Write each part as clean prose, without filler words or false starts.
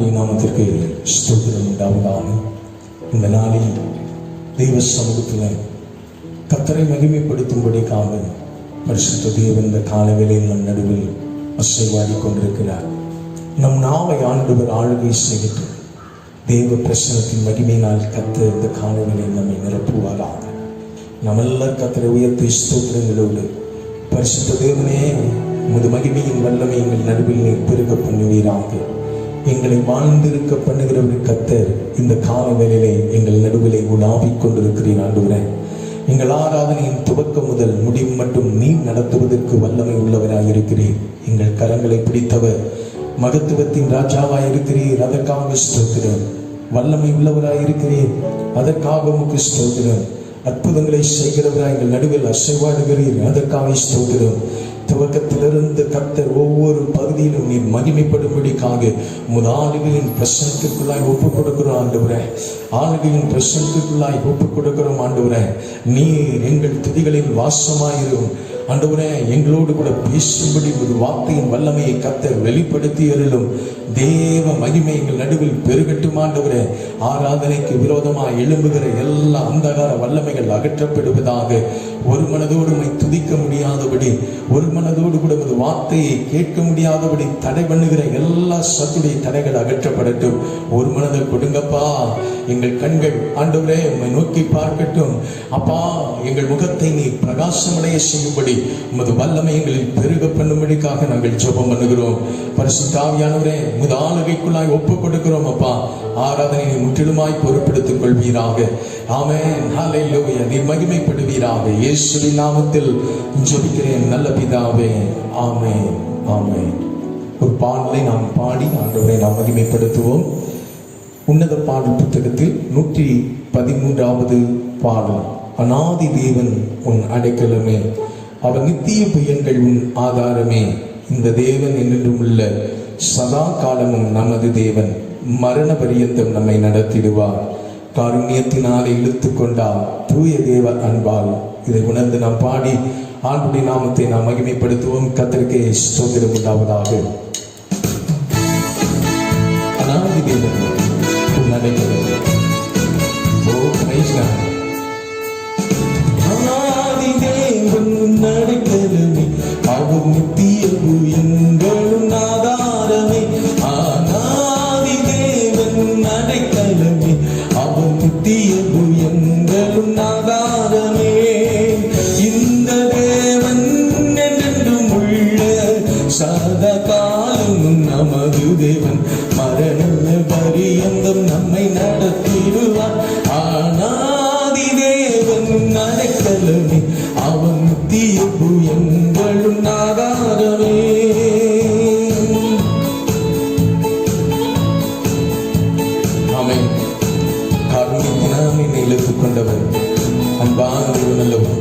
ஆண்டுடைய நாமத்திற்கு ஸ்தோத்திரம் உண்டாவதாக. இந்த நாளில் தெய்வ சமூகத்தில் கர்த்தரை மகிமைப்படுத்தும்படிக்காக பரிசுத்த தேவன் இந்த காலவேளையில் நம் நடுவில் அசைவாடி கொண்டிருக்கிறார். நம் நாவை ஆண்டவர் ஆளுகை செய்து தேவ பிரசனத்தின் மகிமையினால் கர்த்தர் இந்த காலவேளையில் நம்மை நிரப்புவாராக. நம்மெல்லாம் கர்த்தரை உயர்த்தி ஸ்தோத்திரங்களோடு, பரிசுத்த தேவனே, உமது மகிமையின் வல்லமை எங்கள் நடுவில் நீர் பெருக பண்ணுவீராக. எங்களை வாழ்ந்திருக்க பண்ணுகிறவர் கர்த்தர் இந்த கால வேளையிலே எங்கள் நடுவிலே உலாவிக் கொண்டிருக்கிறீர். ஆண்டவரே, எங்கள் ஆராதனையின் துவக்கம் முதல் முடிவு மட்டும் நீர் நடத்துவதற்கு வல்லமை உள்ளவராய் இருக்கிறீர். எங்கள் கரங்களை பிடித்தவர், மகத்துவத்தின் ராஜாவாய் இருக்கிறீர். அதற்காக ஸ்தோத்திரம். வல்லமை உள்ளவராய் இருக்கிறீர், அதற்காக உமக்கு ஸ்தோத்திரம். அற்புதங்களை செய்கிறவராய் எங்கள் நடுவில் அசைவாடுகிறீர், அதற்காக ஸ்தோத்திரம். துவக்கத்திலிருந்து கர்த்தர் ஒவ்வொரு பகுதியிலும் நீர் மகிமைப்படும்படிக்காக உமது ஆளுகையின் பிரசனத்திற்குள்ளாய் ஒப்புக் கொடுக்கிறோம் ஆண்டவரே. ஆளுகையின் பிரசனத்திற்குள்ளாய் ஒப்புக் கொடுக்கிறோம் ஆண்டவரே. நீர் எங்கள் துதிகளில் வாசமாயிரும் ஆண்டவரே. எங்களோடு கூட பேசும்படி ஒரு வார்த்தையின் வல்லமையை கர்த்தர் வெளிப்படுத்தி அருளும். தேவ மகிமை எங்கள் நடுவில் பெருகட்டும் ஆண்டவரே. ஆராதனைக்கு விரோதமாக எழும்புகிற எல்லா அந்தகார வல்லமைகள் அகற்றப்படுவதாக. ஒரு மனதோடு துதிக்க முடியாதபடி, ஒரு மனதோடு கூட ஒரு வார்த்தையை கேட்க முடியாதபடி தடை பண்ணுகிற எல்லா சத்துடைய தடைகள் அகற்றப்படட்டும். ஒரு மனதை கொடுங்கப்பா. எங்கள் கண்கள் ஆண்டவரே உம்மை நோக்கி பார்க்கட்டும். அப்பா, எங்கள் முகத்தை நீ பிரகாசமடைய செய்யும்படி உமது வல்லமை எங்களில் பெருக பண்ணும்படிக்காக நாங்கள் ஜெபம் பண்ணுகிறோம். பரிசுத்த ஆவியானவரே, உமது ஆளுகைக்குள்ளாய் ஒப்புக் கொடுக்கிறோம் அப்பா. ஆராதனை முற்றிலுமாய் பொறுப்பெடுத்துக் கொள்வீராக. ஆமென். ஹல்லேலூயா. நீ மகிமைப்படுவீராக. இயேசுவின் நாமத்தில் ஜெபிக்கிறேன் நல்ல பிதாவே. ஆமென், ஆமென். ஒரு பாடலை நாம் பாடி ஆண்டவரை நாம் மகிமைப்படுத்துவோம். உன்னத பாடல் புத்தகத்தில் 113வது பாடல். அநாதி தேவன் உன் அடைக்கலமே, அவர் நித்திய புயங்கள் உன் ஆதாரமே. இந்த தேவன் என்றும் உள்ள சதா காலமும் நமது தேவன், மரண பரியந்தம் நம்மை நடத்திடுவார். காருண்யத்தினாலே இழுத்து கொண்டார் தூய தேவ அன்பால். இதை உணர்ந்து நாம் பாடி ஆண்டுடைய நாமத்தை நாம் மகிமைப்படுத்துவோம். கர்த்தருக்கே ஸ்தோத்திரம் உண்டாவதாக. அநாதி தேவன் உன் அடைக்கலமே. ஓ பிரைஸ் காட். அநாதி தேவன் உன் அடைக்கலமே, அவர் நித்திய புயங்களும் ஆதாரமே. அநாதி தேவன் உன் அடைக்கலமே, அவர் நித்திய புயங்களும் ஆதாரமே. இந்த தேவன் என்றென்றும் உள்ள சதா காலமும் நமது தேவன், மரண பரியந்தம் நம்மை நடத்திடுவார். அநாதி தேவன் உன் அடைக்கலமே, அவர் நித்திய புயங்களும் ஆதாரமே. ஆமென். காருண்யத்தினாலே என்னை இழுத்துக் கொண்டவர், அன்பான தேவன் அல்லவர்.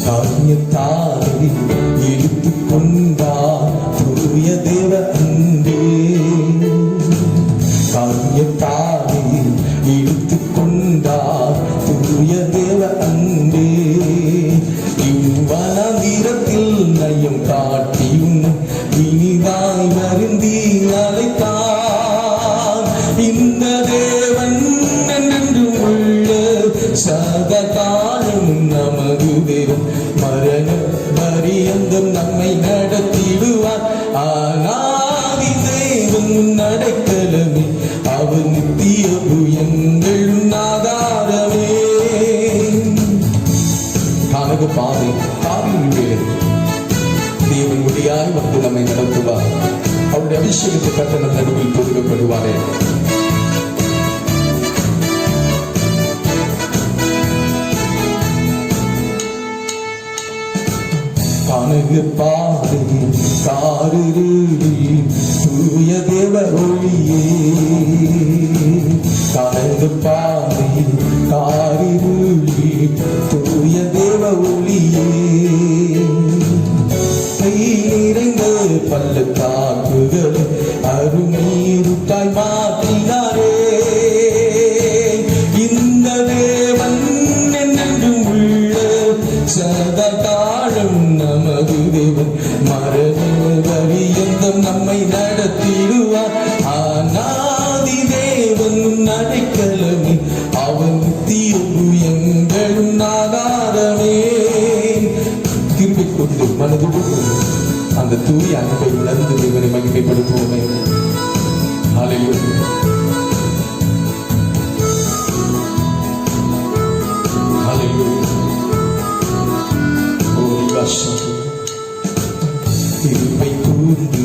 காருண்யத்தாலே இழுத்துக் கொண்டார் தூய தேவ அன்பே. காருண்யத்தாலே இழுத்துக் கொண்டார் தூய தேவ அன்பே. இவ்வனந்திரத்தில் நயம் காட்டியும் இனிதாய் வருந்தி அழைத்தார். இந்த தேவன் என்றென்றும் உள்ள சதா காலம் நமது தேவன், மரண பரியந்தம் நம்மை நடத்திடுவார். அநாதி தேவன் அடைக்கலமே, அவர் நித்திய புயங்களும் ஆதாரமே. கானக பாதை காவிரி தேவன் முடியாய் வந்து நம்மை நடத்துவார். அவருடைய அபிஷேகத்தை கட்டணம் நடுவில் பொதுக்கப்படுவாரே. கானக பாதை காரிருளி தூய தேவ ஒளியே. கானக பாதை காரிருளி தூய தேவ ஒளியே. கை நிறைந்த பள்ளத்தாக்குகள் அருநீருக்காய் மாற்றினாரே. அடைக்கலமே, அவன் நித்திய எங்கள் ஆதாரமே. கிருபை கொண்டு மனதோடு அந்த தூய அன்பை உணர்ந்து தேவனை மகிமைப்படுத்துவோமே. ஹல்லேலூயா. கிருபை கூர்ந்து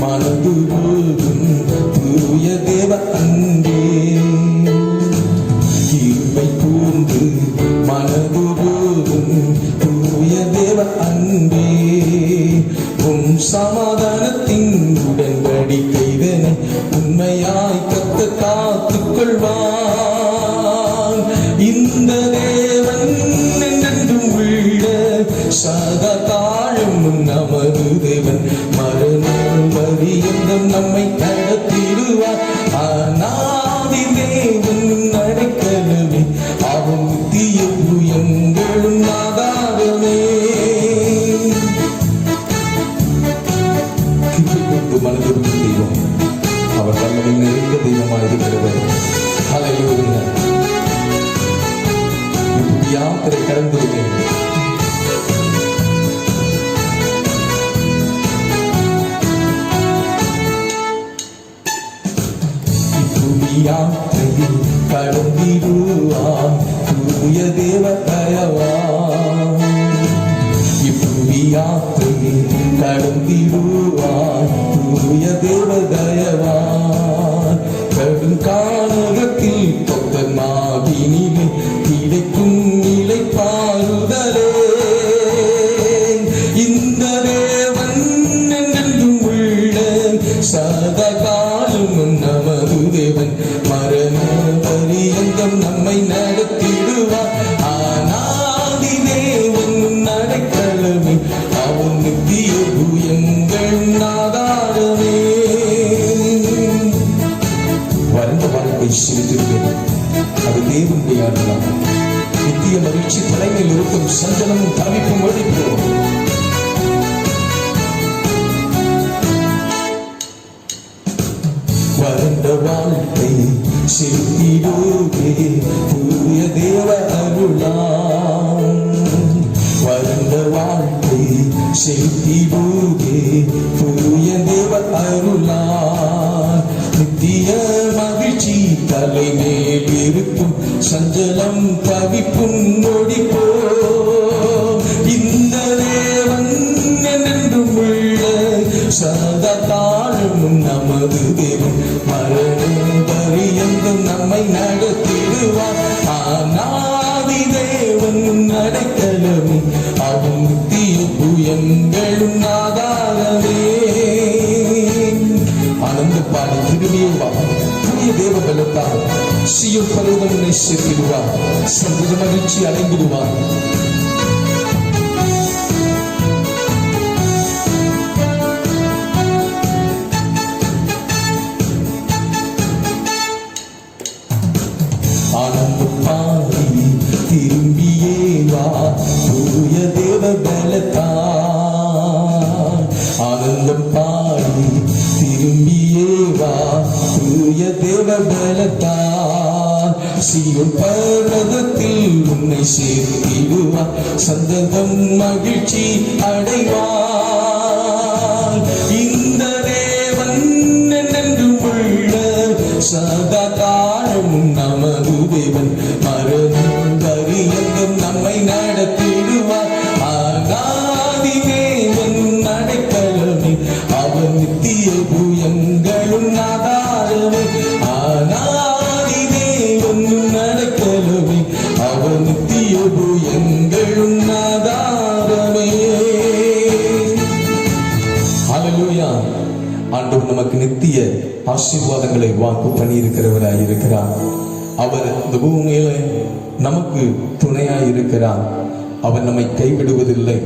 மனது போகும் தூய தேவ அன்பே, கிருபை கூர்ந்து மனது போகும் தூய தேவ அன்பே, உன் சமாதானத்தின் உடன்படிக்கைதனை உண்மையாய் கர்த்தர் காத்துக் கொள்வான். இந்த தேவன் என்றென்றும் உள்ள சதா காலம் நமது தேவன், மரண பரியந்தம் நம்மை நடத்திடுவார். அநாதி தேவன் அடைக்கலமே, அவன் நித்திய எங்கள் ஆதாரமே. கிருபை கொண்டு மனதிற்கு தெய்வம், அவர் வல்லமை நிறைந்த தெய்வமாக இருக்கிறவர். ஹல்லேலூயா. யாத்திரை கடந்துள்ளேன். யாத்திரையில் கடந்திடுவான் தூய தேவ தயவான். இப்புவி யாத்திரையில் கடந்திடுவான் தூய தேவ தயவான். கடும் கானகத்தில் பக்தர் மாவினிலே கிடைக்கும் நிலை பாருதலே. இந்த தேவன் என்றென்றும் உள்ள சதா காலம் நமது தேவன், மரண பரியந்தம் நம்மை நடத்திடுவார். அநாதி தேவன் அடைக்கலமே, அவன் நித்திய எங்கள் ஆதாரமே. வறண்ட வாழ்க்கை சிரித்திருக்கிறது, அது தேவனுடைய ஆடலாம். நித்திய மகிழ்ச்சி தலைமையில் இருக்கும் சஞ்சலமும் தவிப்பும் ஒழிப்போம். வறண்ட வாழ்க்கை செலுத்திடுவே தூய தேவ அருளாம். வறண்ட வாழ்க்கை செலுத்திடுவே தூய தேவ அருளாம். நித்திய மகிழ்ச்சி தலைமேல் இருக்கும் சஞ்சலம் தவிப்பும் ஒழிப்போ. இந்த தேவன் என்றென்றும் உள்ள சதா காலமும் நமது தேவன், மரண பரியந்தம் நம்மை நடத்திடுவார். அநாதி தேவன் அடைக்கலமே, அவன் நித்திய எங்கள் ஆதாரமே. ஆனந்த பாடி திரும்பியுவார் புதிய தேவ பலத்தால் சீயோன் பர்வதம் உன்னை சேர்த்திடுவார். சந்தோஷ மகிழ்ச்சி அடைந்திடுவார். ஆனந்தம் பாடி திரும்பியே வா தூய தேவ பலத்தால். ஆனந்தம் பாடி திரும்பியே வா தூய தேவ பலத்தால். சீயோன் பர்வதத்தில் உன்னை சேர்த்திடுவார். சந்ததம் மகிழ்ச்சி அடைவார். இந்த தேவன் என்றென்றும் உள்ள சதா காலமும் நமது தேவன், மரண பரியந்தம் நம்மை நடத்திடுவார். அநாதி தேவன் அடைக்கலமே, அவன் நித்திய எங்கள் ஆதாரமே. அநாதி தேவன் அடைக்கலமே, அவன் நித்திய எங்கள் ஆதாரமே. ஹல்லேலூயா. ஆண்டவர் நமக்கு நித்திய ஆசீர்வாதங்களை வாக்கு பண்ணியிருக்கிறவராய் இருக்கிறார். அவர் இந்த பூமியில நமக்கு துணையாய் இருக்கிறார். அவர் நம்மை கைவிடுவதில்லை.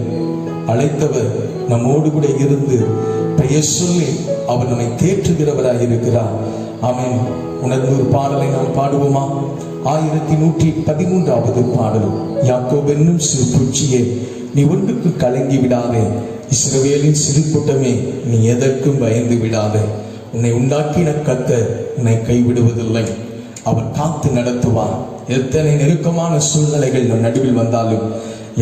அழைத்தவர் நம்மோடு கூட இருந்து பெயர் சொல்லி அவர் நம்மை தேற்றுகிறவராய் இருக்கிறார். ஆமென். உணர்ந்து ஒரு பாடலை நாம் பாடுவோமா? 1113வது பாடல். யாக்கோபு என்னும் சிறு பூச்சியே, நீ ஒன்றுக்கு கலங்கி விடாதே. இஸ்ரவேலின் சிறு கூட்டமே, நீ எதற்கும் பயந்து விடாதே. உன்னை உண்டாக்கின கர்த்தர் உன்னை கைவிடுவதில்லை. அவர் காத்து நடத்துவார். எத்தனை நெருக்கமான சூழ்நிலைகள் நம் நடுவில் வந்தாலும்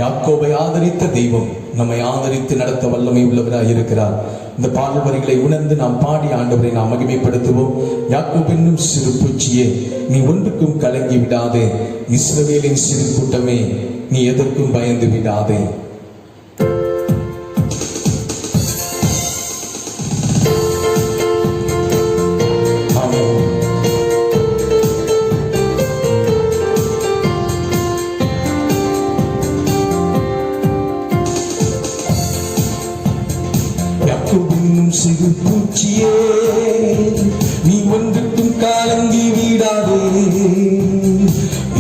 யாக்கோபை ஆதரித்த தெய்வம் நம்மை ஆதரித்து நடத்த வல்லமை உள்ளவராய் இருக்கிறார். இந்த பாடல் வரிகளை உணர்ந்து நாம் பாடி ஆண்டவரை நாம் மகிமைப்படுத்துவோம். யாக்கோபு என்னும் சிறு பூச்சியே, நீ ஒன்றுக்கும் கலங்கி விடாதே. இஸ்ரவேலின் சிறு கூட்டமே, நீ எதற்கும் பயந்து விடாதே. சிறு பூச்சியே, நீ ஒன்றுக்கும் கலங்கி விடாதே.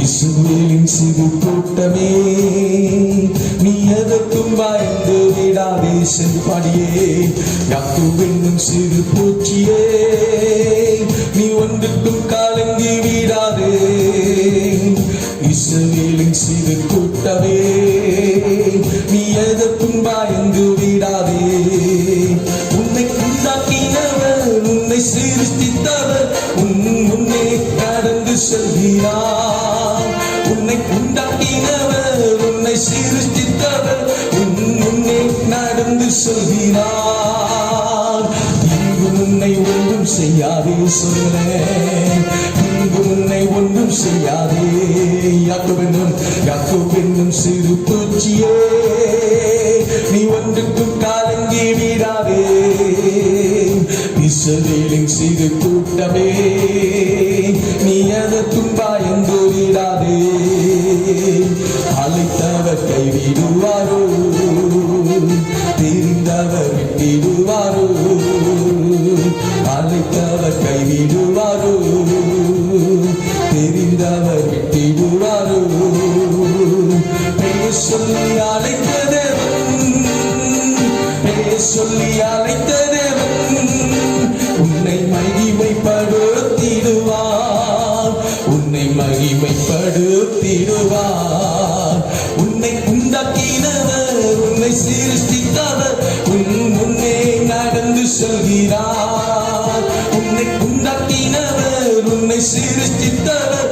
இஸ்ரவேலின் சிறு கூட்டமே, நீ எதற்கும் பயந்து விடாதே. சென்று பாடியே. யாக்கோபு என்னும் சிறு பூச்சியே, நீ ஒன்றுக்கும் கலங்கி விடாதே. இஸ்ரவேலின் சிறு கூட்டமே, நீ எதற்கும் பயந்து விடாதே. உன்னை சிருஷ்டித்தவர் உன்னை கடந்து செல்கிறார். உன்னை உண்டாக்கினவர் உன்னை சிருஷ்டித்தவர் உன்னை நடந்து செல்கிறார். இங்கு உன்னை ஒன்றும் செய்யாதே. சொல்லேன், இங்கு உன்னை ஒன்றும் செய்யாதே. யாக்கோபு என்னும் சிறு பூச்சியே, நீ ஒன்றுக்கும் கலங்கி விடாதே. இஸ்ரவேலின் சிறு கூட்டமே, நீ எதற்கும் பயந்து விடாதே. அழைத்தவர் கைவிடுவாரோ, தெரிந்தவர் விட்டிடுவாரோ. அழைத்தவர் கைவிடுவாரோ, தெரிந்தவர் விட்டிடுவாரோ. பெயர் சொல்லி அழைத்ததேவன், பெயர் சொல்லி அழைத்ததேவன் உன்னை மகிமைப்படுத்திடுவார். உன்னை மகிமைப்படுத்திடுவார். உன்னை உண்டாக்கினவர் உன்னை சிருஷ்டித்தவர் முன்னே நடந்து செல்கிறார். உன்னை உண்டாக்கினவர் உன்னை சிருஷ்டித்தவர்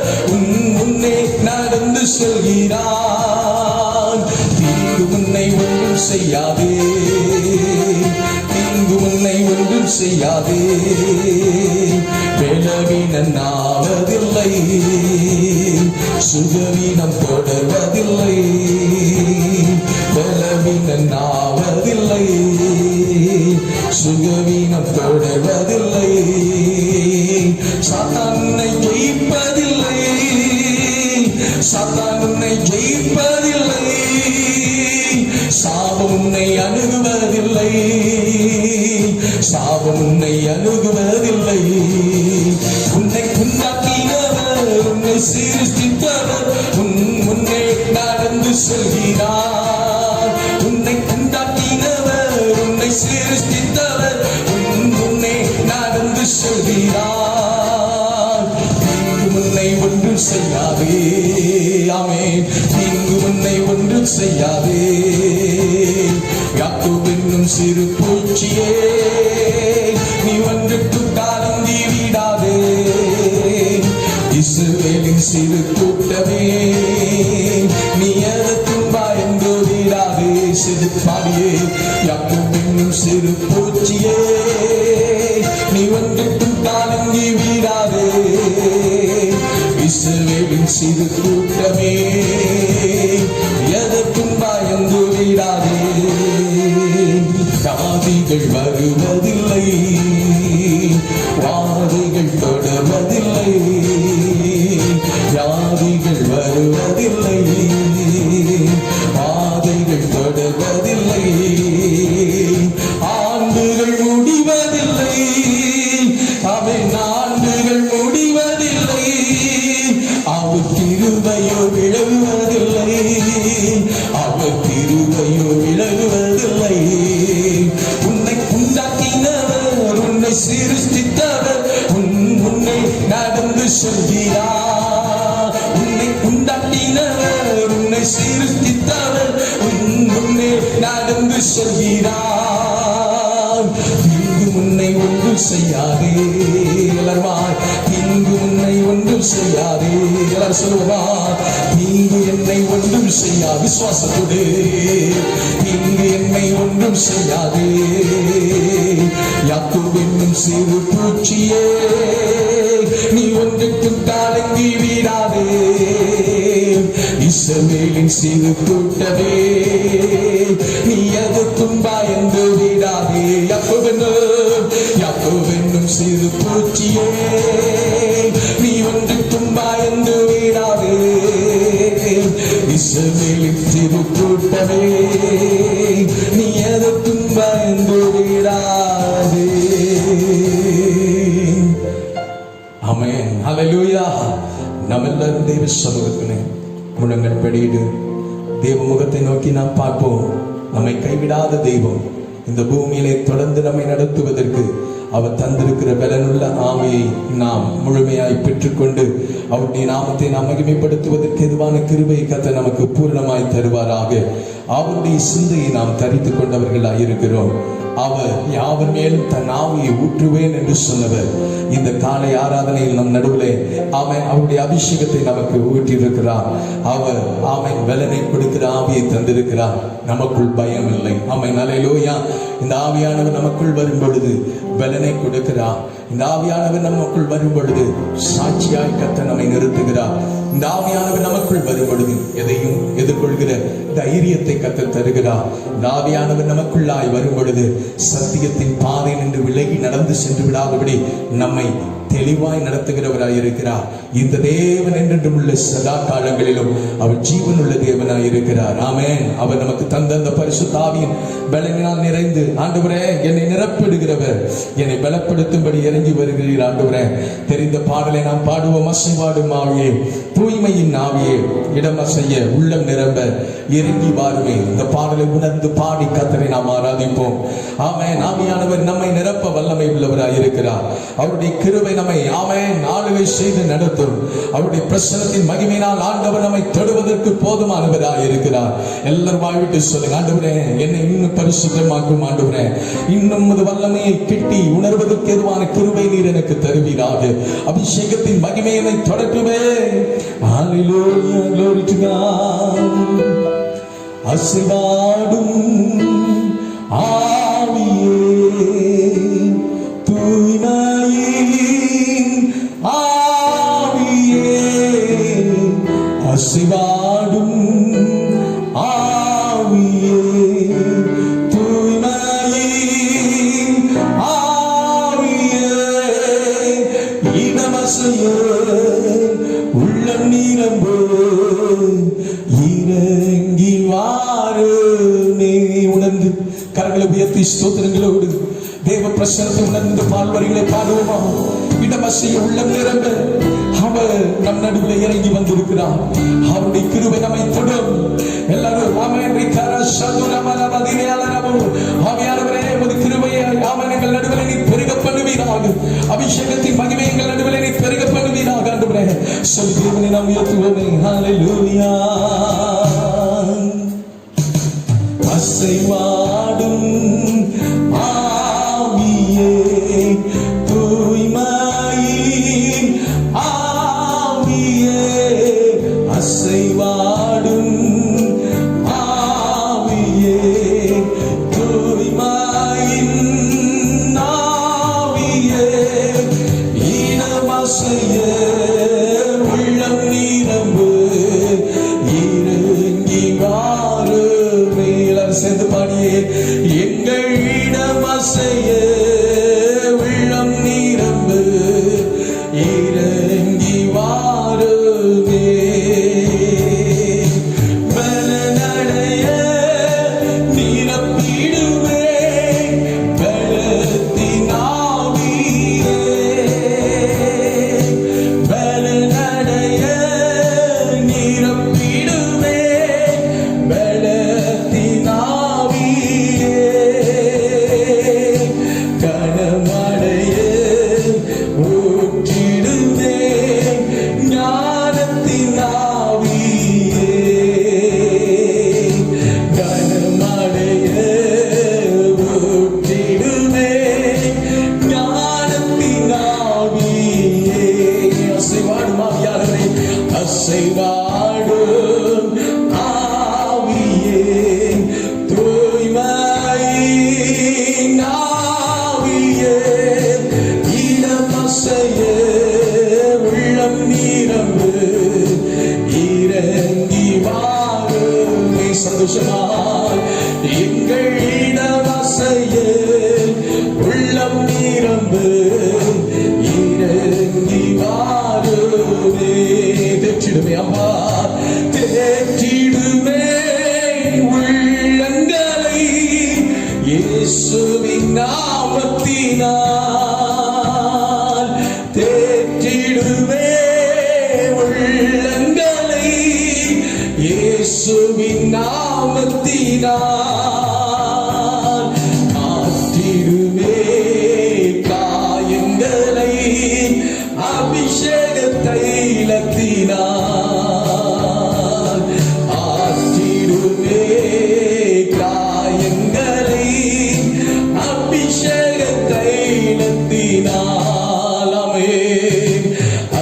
முன்னே நடந்து செல்கிறார். தீங்கு உன்னை ஒன்றும் செய்யாதே. தீங்கு உன்னை ஒன்றும் செய்யாதே. பலவீனன் ஆவதில்லை, சுகவீனம் தொடர்வதில்லை. பலவீனன் ஆவதில்லை, சுகவீனம் தொடர்வதில்லை. சாத்தான் உன்னை ஜெயிப்பதில்லை, சாத்தான் உன்னை ஜெயிப்பதில்லை. சாபம் உன்னை அணுகுவதில்லை, சாபம் உன்னை அணுகுவதில்லை. உன்னை உண்டாக்கினவர் உன்னை சிருஷ்டித்தவர் முன்னே நடந்து செல்கிறார். உன்னை உண்டாக்கினவர் உன்னை சிருஷ்டித்தவர் முன்னே நடந்து செல்கிறார். தீங்கு உன்னை ஒன்றும் செய்யாதே. ஆமென். தீங்கு உன்னை ஒன்றும் செய்யாதே. யாக்கோபு என்னும் சிறு பூச்சியே, நீ ஒன்றுக்கும் கலங்கி விடாதே. இஸ்ரவேலின் சிறு கூட்டமே, நீ எதற்கும் பயந்து விடாதே. சிறு பாடியே. யாக்கோபு என்னும் சிறு பூச்சியே, நீ ஒன்றுக்கும் கலங்கி விடாதே. இஸ்ரவேலின் சிறு கூட்டமே, எதற்கும் பயந்து விடாதே. வியாதிகள் வருவதில்லை, வாதைகள் தொடர்வதில்லை. வியாதிகள் வருவதில்லை, வாதைகள் தொடர்வதில்லை. ஆண்டுகள் முடிவதில்லை, அவன் ஆண்டுகள் முடிவதில்லை. அவர் கிருபையோ விலகுவதில்லை, அவர் கிருபையோ விலகுவதில்லை. உன்னை உண்டாக்கினவர் உன்னை சிருஷ்டித்தவர் முன்னே நடந்து செல்கிறார். உன்னை உண்டாக்கினவர் உன்னை சிருஷ்டித்தவர் முன்னே நடந்து செல்கிறார். தீங்கு உன்னை ஒன்றும் செய்யாதே. எல்லாருமா, தீங்கு உன்னை ஒன்று ஒன்றும் செய்யாதே. எல்லாரும் சொல்லுவா, தீங்கு என்னை ஒன்றும் செய்யா. விசுவாசத்தோடு, தீங்கு என்னை ஒன்றும் செய்யாதே. யாக்கோபு என்னும் சிறு பூச்சியே, நீ ஒன்றுக்கும் கலங்கி விடாதே. இஸ்ரவேலின் சிறு கூட்டமே, நீ எதற்கும் பயந்து விடாதே. யாக்கோபு என்னும் சிறு பூச்சியே, நீ ஒன்றுக்கும் பயந்து விடாதே. இஸ்ரவேலின் சிறு கூட்டமே, நீ எதற்கும் பயந்து விடாதே. ஆமென், ஹல்லேலூயா. நாம் எல்லாரும் தேவ சமூகத்திலே முழங்கள் படியிடு. தேவ முகத்தை நோக்கி நாம் பார்ப்போம். நம்மை கைவிடாத தெய்வம் இந்த பூமியிலே தொடர்ந்து நம்மை நடத்துவதற்கு அவர் தந்திருக்கிற பலனுள்ள ஆவியை நாம் முழுமையாய் பெற்றுக்கொண்டு அவருடைய நாமத்தை நாம் மகிமைப்படுத்துவதற்கு எதுவான கிருபையை கர்த்தர் நமக்கு பூரணமாய் தருவாராக. அவருடைய சிந்தையை நாம் தரித்துக் கொண்டவர்களாய் இருக்கிறோம். அவர் யாவர் மேலும் தன் ஆவியை ஊற்றுவேன் என்று சொன்னவர் இந்த காலை ஆராதனையில் நம் நடுவிலே அவருடைய அபிஷேகத்தை நமக்கு ஊற்றியிருக்கிறார். அவர் பலனை கொடுக்கிற ஆவியை தந்திருக்கிறார். நமக்குள் பயம் இல்லை. ஹல்லேலூயா. இந்த ஆவியானவர் நமக்குள் வரும் பொழுது பலனை கொடுக்கிறார். இந்த ஆவியானவர் நமக்குள் வரும் பொழுது சாட்சியாய் கர்த்தர் நம்மை நிறுத்துகிறார். இந்த ஆவியானவர் நமக்குள் வரும் பொழுது எதையும் எதிர்கொள்கிற தைரியத்தை கர்த்தர் தருகிறார். இந்த ஆவியானவர் நமக்குள்ளாய் வரும் பொழுது சத்தியத்தின் பாதை நின்று விலகி நடந்து சென்று விடாதபடி நம்மை தெளிவாய் நடத்துகிறவராய் இருக்கிறார். இந்த தேவன் என்றென்றும் உள்ள சதா காலங்களிலும் அவர் ஜீவன் உள்ள தேவனாய் இருக்கிறார். ஆமென். அவர் நமக்கு தந்த அந்த பரிசுத்த ஆவியின் பலனினால் நிறைந்து, ஆண்டவரே என்னை நிரப்பிடுகிறவர், என்னை பலப்படுத்தும்படி இறங்கி வருகிறீர் ஆண்டவரே. தெரிந்த பாடலை நாம் பாடுவோம். அசைவாடும் ஆவியே, தூய்மையின் ஆவியே, இடம் அசைய உள்ளம் நிரம்ப இறங்கி வாருமே. இந்த பாடலை உணர்ந்து பாடி கர்த்தரை நாம் ஆராதிப்போம். ஆமென். ஆவியானவர் நம்மை நிரப்ப வல்லமை உள்ளவராய் இருக்கிறார். அவருடைய கிருபை நம்மை ஆளுகை செய்து நடத்தும். அவருடைய பிரசன்னத்தின் மகிமையினால் ஆண்டவர் நம்மை தொடுவதற்கு போதுமானவராய் இருக்கிறார். எல்லாரும் வாய்விட்டு சொல்லுங்க, ஆண்டவரே என்னை இன்னும் பரிசுத்தமாக்கும். ஆண்டவரே இன்னும் வல்லமையை கிட்டி உணர்வதற்கு எதுவான கிருபை நீர் எனக்கு தருவீராக. அபிஷேகத்தின் மகிமை என்னை தொடட்டுமே. ஹல்லேலூயா, glory to God. அசைவாடும் ஆவியே, தூய்மையின் ஆவியே, அசைவாடும் ஆவியே, தூய்மையின் ஆவியே, இடமசைய உள்ளம் நிரம்ப இறங்கி வாருமே. உணர்ந்து கரங்களை உயர்த்தி ஸ்தோத்திரங்களோடு தேவ பிரசன்னத்தை உணர்ந்து பால்வரிகளை பாடுவோமா? இடமசைய உள்ளம் நிரம்ப அவர் நம் நடுவில் இறங்கி வந்திருக்கிறார். அவருடைய கிருபை நம்மை தொடும். எல்லாரும் ஆவியானவரே உமது கிருபையை எங்கள் நடுவில் நீ பெருக பண்ணுவீராக. அபிஷேகத்தின் மகிமை எங்கள் நடுவில் நீ பெருக பண்ணுவீராக. ஆண்டவரே சொல்லி தேவனை நாம் உயர்த்துவோமே. ஹல்லேலூயா. அசைவாடும் ஆவியே, தூய்மையின் ஆவியே, அசைவாடும் ஆவியே, தூய்மையின் ஆவியே, இனமசைய உள்ளம் நிரம்பு இறங்கி வாருமே. எல்லாரும் சேர்ந்து பாடியே அசைவாடும் ஆவியே, தூய்மையின் ஆவியே, இடம் அசைய உள்ளம் நிரம்பு, இறங்கி வாருமே. சந்தோஷமாய் எங்கள் இடம் அசைய உள்ளம் நிரம்பு, இறங்கி வாருமே. தேற்றிடுமே அம்மா, தேற்றிடுமே உள்ளங்களை இயேசுவின் நாமத்தினால். தேற்றிடுமே உள்ளங்களை இயேசுவின் நாமத்தினால். ஆற்றிடுமே காயங்களை அபிஷேக தைலத்தினால். ஆற்றிடுமே காயங்களை அபிஷேக தைலத்தினால். ஆமென்.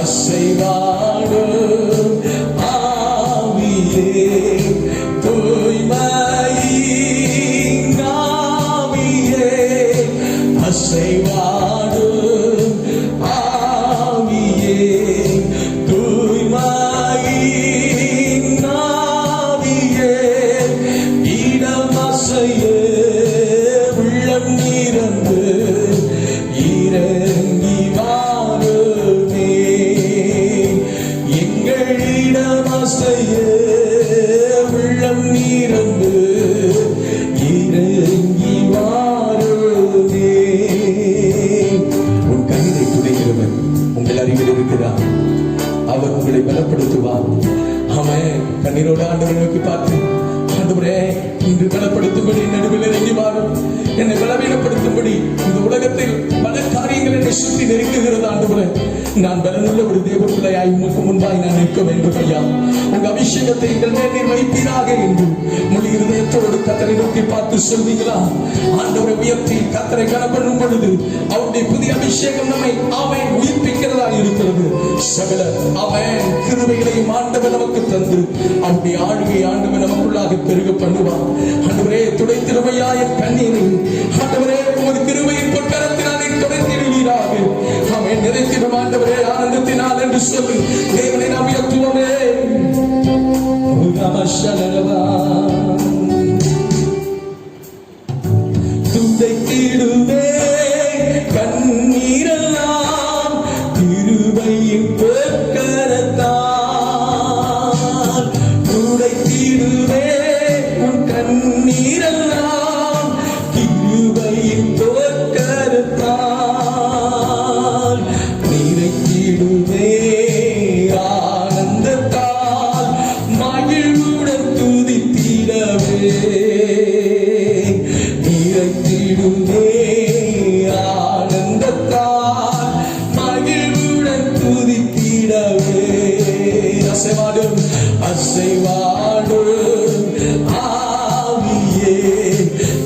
அசைவாடும் ஆவியே, தூய்மையின் ஆவியே, அசைவாடும் ஆவியே, தூய்மையின் ஆவியே, இடம் அசைய உள்ளம் நிரம்பு, இறங்கி வாருமே. எங்கள் இடம் அசைய உள்ளம் நிரம்பு, இறங்கி வாருமே. உன் கண்ணீரை துடைக்கிறவன் உங்கள் அருகில் இருக்கிறார். அவர் உங்களை பலப்படுத்துவார். அவன் கண்ணீரோடு ஆண்டவரை நோக்கி பார்த்து, ஆண்டவரே இன்று பலப்படுத்தும்படி நடுவில் இறங்கி வாரும். என்னை பலவீனப்படுத்தும்படி இந்த உலகத்தில் பல காரியங்கள் என்னை சுற்றி நெருங்குகிறது. ஆண்டவரே, நான் பலனுள்ள ஒரு தேவ பிள்ளையாய் உமக்கு முன்பாய் நான் நிற்க வேண்டும் ஐயா. உங்க அபிஷேகத்தை எங்கள் மேல் நீர் வைப்பீராக என்று முழு இருதயத்தோடு கர்த்தரை நோக்கி பார்த்து சொல்வீங்களா? ஆண்டவரை உயர்த்தி கர்த்தரை கனப்பண்ணும் பொழுது அவருடைய புதிய அபிஷேகம் நம்மை அவன் உயிர்ப்பிக்கிறதா இருக்கிறது. சகல அவன் கிருபைகளையும் ஆண்டவர் நமக்கு தந்து அவருடைய ஆளுகை ஆண்டவர் நமக்குள்ளாக பெருக பண்ணுவார். ஆண்டவரே, துடைத்திருமையாய கண்ணீரை ஆண்டவரே உமது கிருபையின் பொற்கரத்தினாலே துடைத்திருவீராக. அவன் நிறைத்திடும் ஆண்டவரே ஆனந்தத்தினால் என்று சொல்லி தேவனை நாம் உயர்த்துவோமே. துடைத்திடுவே கண்ணீரெல்லாம் கிருபையின் பொற்கரத்தால். துடைத்திடுவே உன் கண்ணீரெல்லாம் கிருபையின் பொற்கரத்தால். நிறைத்திடுவே ஆனந்தத்தால் மகிழ்வுடன் துதித்திடவே. நிறைத்திடுவே ஆனந்தத்தால் மகிழ்வுடன் துதித்திடவே. அசைவாடும் அசைவாடும் ஆவியே,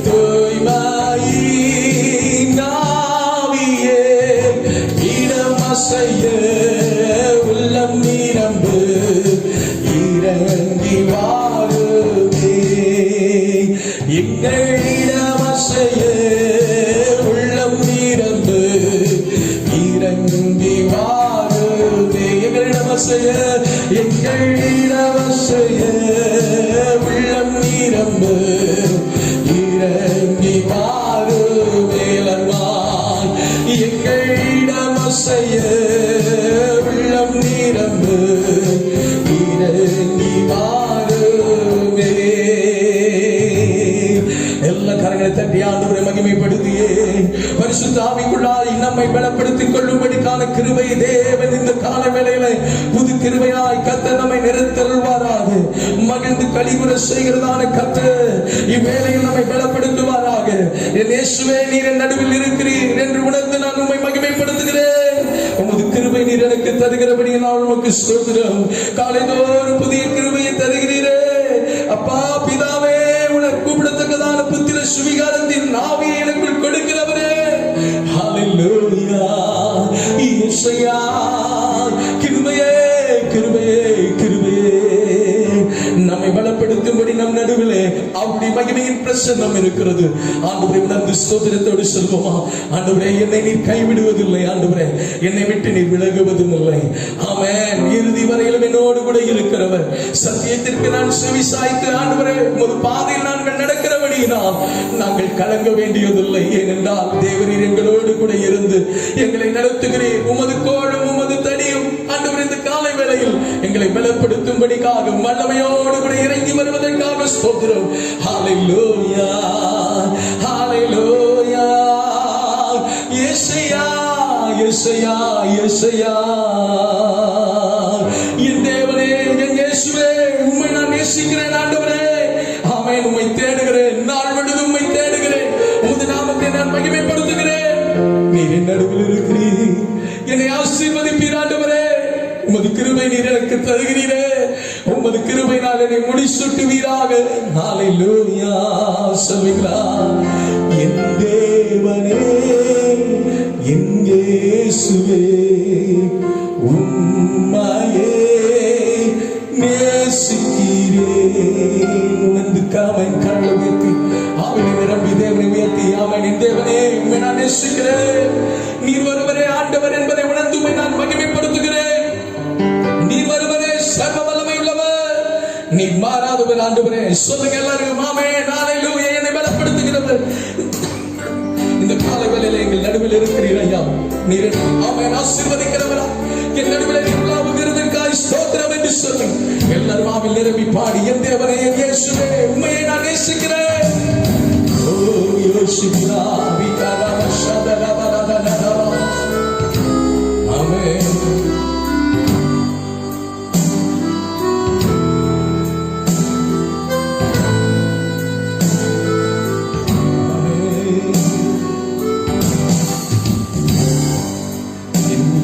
தூய்மையின் ஆவியே, இடம் அசைய உள்ளம் நிரம்பு, இறங்கி வாருமே. எங்கள் இடம் அசைய உள்ளம் நிரம்பு, இறங்கி வாருமே. எங்களிடம் அசைய எங்களிடம் அசைய உள்ளம் நிரம்பு, இறங்கி வாருமே. லர்வான் எங்களிடம் அசைய உள்ளம் நிரம்பு, இறங்கி வாருமே. எல்லா கரங்களை தட்டி ஆண்டவரை மகிமைப்படுத்தியே பரிசுத்த ஆவிக்குள்ளாய் நம்மை பலப்படுத்திக் கொள்ளும்படிக்கான கிருபை தேவன் இந்த கால வேளையில புது கிருபையாய் கர்த்தர் நம்மை நிறுத்தல்வாராக. மகிழ்ந்து கலிகுற செய்கிறதான கர்த்தர் இவ்வேளையில் நம்மை பலப்படுத்துவாராக. என் இயேசுவே, நீர் என் நடுவில் இருக்கிறீர் என்று உணர்ந்து நான் உம்மை மகிமைப்படுத்துகிறேன். உமது கிருபை நீர் எனக்கு தருகிறபடி நான் உமக்கு ஸ்தோத்திரம். காலைதோறும் புதிய கிருபையை தருகிறீரே அப்பா. பிதாவே, உனக்கு கூப்பிடத்தக்கதான புத்திர சுவிகாரத்தின் ஆவியை எனக்குள் கொடுக்கிறவரே. ஹல்லேலூயா. இயேசுயா, கிருபையே கிருபையே கிருபையே நம்மை பலப்படுத்தும்படி நம் நடுவிலே அவருடைய மகிமையின் பிரசன்னம் இருக்கிறது. ஆண்டவரே உணர்ந்து ஸ்தோத்திரத்தோடு சொல்வோமா? ஆண்டவரே என்னை நீர் கைவிடுவதில்லை, ஆண்டவரே என்னை விட்டு நீர் விலகுவதும் இல்லை. ஆமென். இறுதி வரையிலும் என்னோடு கூட இருக்கிறவர். சத்தியத்திற்கு நான் செவி சாய்த்து ஆண்டவரே உமது பாதையில் நாங்கள் நடக்கிறபடியினால் நாங்கள் கலங்க வேண்டியதில்லை. ஏனென்றால் தேவரீர் எங்களோடு கூட இருந்து எங்களை நடத்துகிறீர். உமது கோலும் உமது தடியும் ஆண்டவர் இந்த காலை வேளையில் எங்களை பலப்படுத்தும்படிக்காக வல்லமையோடு கூட இறங்கி வருவதற்காக ஸ்தோத்திரம். ஹல்லேலூயா ஹல்லேலூயா. யெஷயா யெஷயா யெஷயா. என் தேவனே என் இயேசுவே உம்மை நான் நேசிக்கிறேன் ஆண்டவரே. ஆமென். உம்மை தேடுகிறேன், நாள் முழுவதும் உம்மை தேடுகிறேன். உமது நாமத்தை நான் மகிமைப்படுத்துகிறேன். நீர் என் நடுவில் இருக்கிறீர். என்னை ஆசீர்வதிப்பீர் ஆண்டவரே. உமது கிருபை நீர் எனக்கு தருகிறீரே. உமது கிருபையினால் என்னை முடிசூட்டுவீராக. ஹல்லேலூயா சொல்லுங்களா? என் தேவனே என் இயேசுவே உம்மையே நேசிக்கிறேன். உணர்ந்து காமன் கரங்களை உயர்த்தி ஆவியை நிரம்பி தேவனை உயர்த்தி ஆமென். என் தேவனே உம்மை நான் நேசிக்கிறேன். நீர் ஒருவரே ஆண்டவர் என்பதை உணர்ந்து உம்மை நான் மகிமைப்படுத்துகிறேன். நீர் ஒருவரே சர்வ வல்லமை உள்ளவர். நீர் மாறாதவர் ஆண்டவரே. சொல்லுங்க எல்லாரும் ஆமென். ஹல்லேலூயா. என்னை பலப்படுத்துகிறது இந்த காலை வேளையிலே எங்கள் நடுவில் இருக்கிறீர் ஐயா. நீர் ஆமென் ஆசீர்வதிக்கிறவரா. என் நடுவில் நீர் உலாவுகிறதற்காய் ஸ்தோத்திரம் என்று சொல்லுங்க. எல்லாரும் ஆவியில் நிரம்பி பாடி என் தேவனே என் இயேசுவே உம்மையை நான் நேசிக்கிறேன். ஓ யோசிக்கிறா விகாரா ஷதரா பரதனதா. ஆமென்.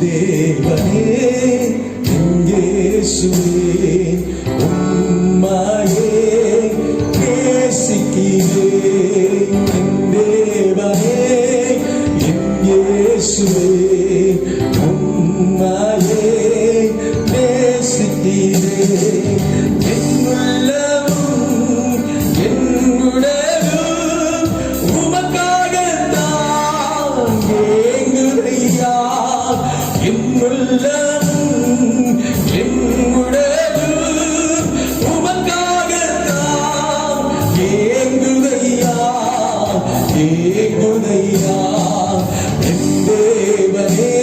தேவனே என் இயேசுவே உம்மையே நேசிக்கிறேன். என் தேவனே என் இயேசுவே உம்மையே நேசிக்கிறேன். என் உள்ளமும் என் உடலும் உமக்காகத்தான் ஏங்குதையா. என் உள்ளமும் என் உடலும் உமக்காகத்தான் ஏங்குதையா ஏங்குதையா. என் தேவனே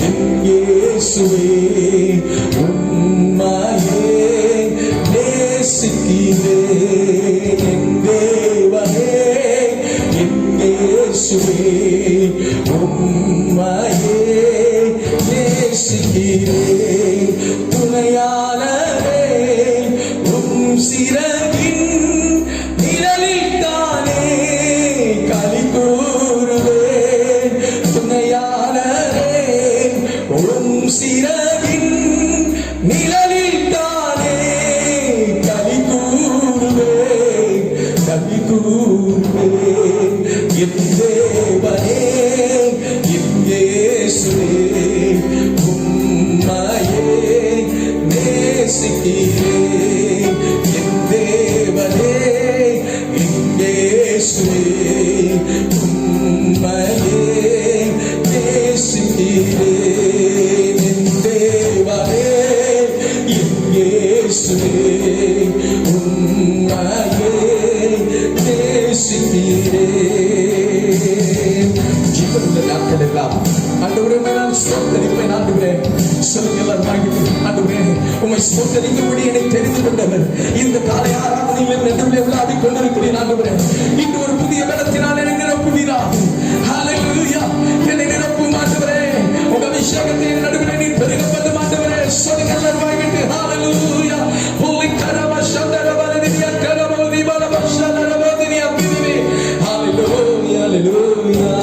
என் இயேசுவே உம்மையே நேசிக்கிறேன். என் தேவனே என் இயேசுவே உம்மையே நேசிக்கிறேன். துணையாளரே உம் சிறகின் நிழலில் தானே களி கூறுவேன். துணையாளரே உம் சிறகின் நிழலில் தானே களி கூறுவேன் களி கூறுவேன். என் தேவனே என் இயேசுவே உம்மையே நேசிக்கிறேன். என் தேவனே என் இயேசுவே உம்மையே நேசிக்கிறேன். என் தேவனே என் இயேசுவே உம்மையே நேசிக்கிறேன். ஜீவனுள்ள நாட்கள் எல்லாம் ஆண்டவரே நான் ஸ்தோத்திரிப்பேன். ஆண்டவரே சொல்லுங்க எல்லாரும் ஆண்டவரே உம்மை ஸ்தோத்திரிக்கும்படி என்னை தெரிந்து கொண்டவர் இந்த காலை ஆராதனையில் நடுவில் விளையாடிக் கொண்டிருக்கிறேன். ஆண்டவரே இன்று ஒரு புதிய பலத்தினால் என்னை நிரப்புவீராக. ஹல்லேலூயா. என்னை நிரப்பும் ஆண்டவரே. உங்க அபிஷேகத்தை நடுவில் நீ பெருக பண்ணும் ஆண்டவரே. சொல்லுங்க எல்லாரும் வாங்கிட்டு ஹல்லேலூயா. ஹோலி கரவா சந்தரவலதியா கரவோதி பலவா சந்தரவோதியா பிதிவே. ஹல்லேலூயா ஹல்லேலூயா.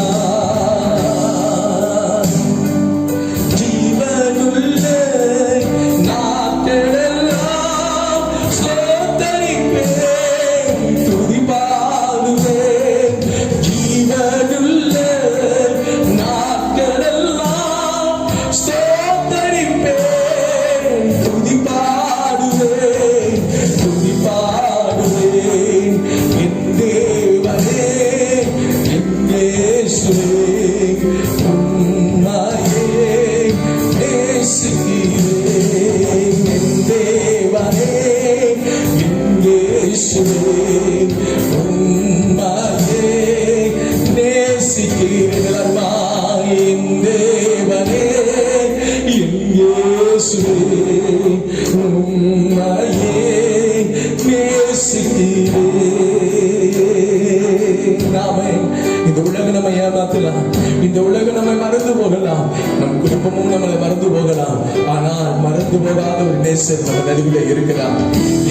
மறந்து போகாத ஒரு நேசர் நம்ம நடுவில் இருக்கிறார்.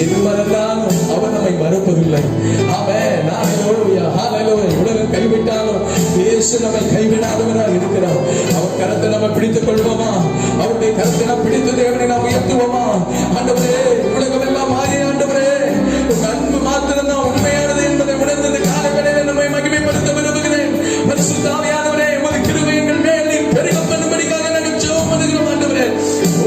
எது மறந்தாலும் அவர் நம்மை மறப்பதில்லை. அவன் உலகம் கைவிட்டாலும் இயேசு நம்மை கைவிடாதவராக இருக்கிறார். அவர் கரத்தை நம்ம பிடித்துக் கொள்வோமா? அவருடைய கரத்தை நாம் பிடித்து தேவனை நாம் உயர்த்துவோமா? ஆண்டவரே, உலகம் எல்லாம் மாறி ஆண்டவரே, அன்பு மாத்திரம் தான் உண்மையானது என்பதை உணர்ந்தது காலங்களில் நம்மை மகிமைப்படுத்த விரும்புகிறேன். பரிசுத்த ஆவியானவரே, உமது கிருபை எங்கள் மேல் நீர் பெருக பண்ணும்படிக்காக நாங்கள் ஜெபம் பண்ணுகிறோம் ஆண்டவரே.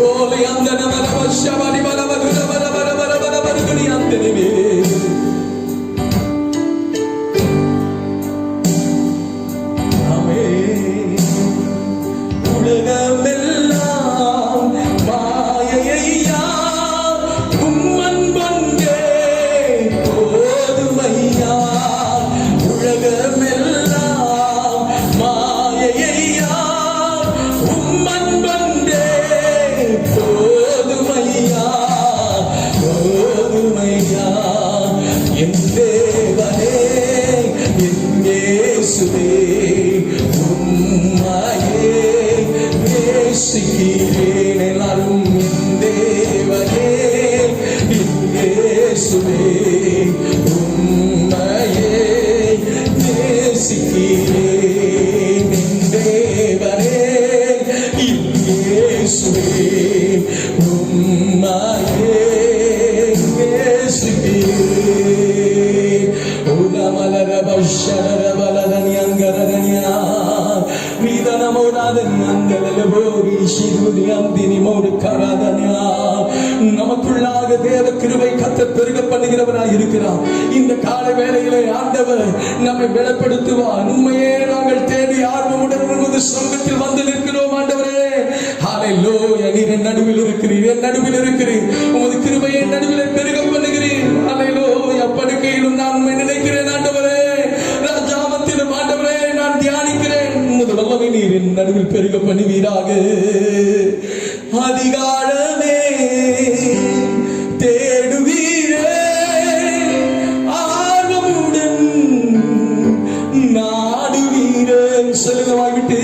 ஓலை அந்த நமரவ ஷபரி பலவ துரவர வர வர வர வருகனி அந்தனவே நமக்குள்ளாக தேவ கிருபை கர்த்தர் பெருக பண்ணுகிறவராய் இருக்கிறார். இந்த காலை வேளையிலே ஆண்டவர் நம்மை பலப்படுத்துவார். உண்மையே நாங்கள் தேடி ஆர்வமுடன் உமது சமூகத்தில் வந்து நிற்கிறோம் ஆண்டவரே. ஹல்லேலூயா. நீர் என் நடுவில் இருக்கிறீர், என் நடுவில் இருக்கிறீர். உமது கிருபையை நடுவில் பெருக பண்ணுகிறீர். ஹல்லேலூயா. படுக்கையிலும் நான் உம்மை நினைக்கிறேன் ஆண்டவரே. ராஜாமத்திலும் ஆண்டவரே நான் தியானிக்கிறேன். உமது வல்லமை நீர் என் நடுவில் பெருக பண்ணுவீராக. அதிகாரமே தேடுவீரே, ஆர்வமுடன் நாடுவீரே. சொல்லுவாய்விட்டு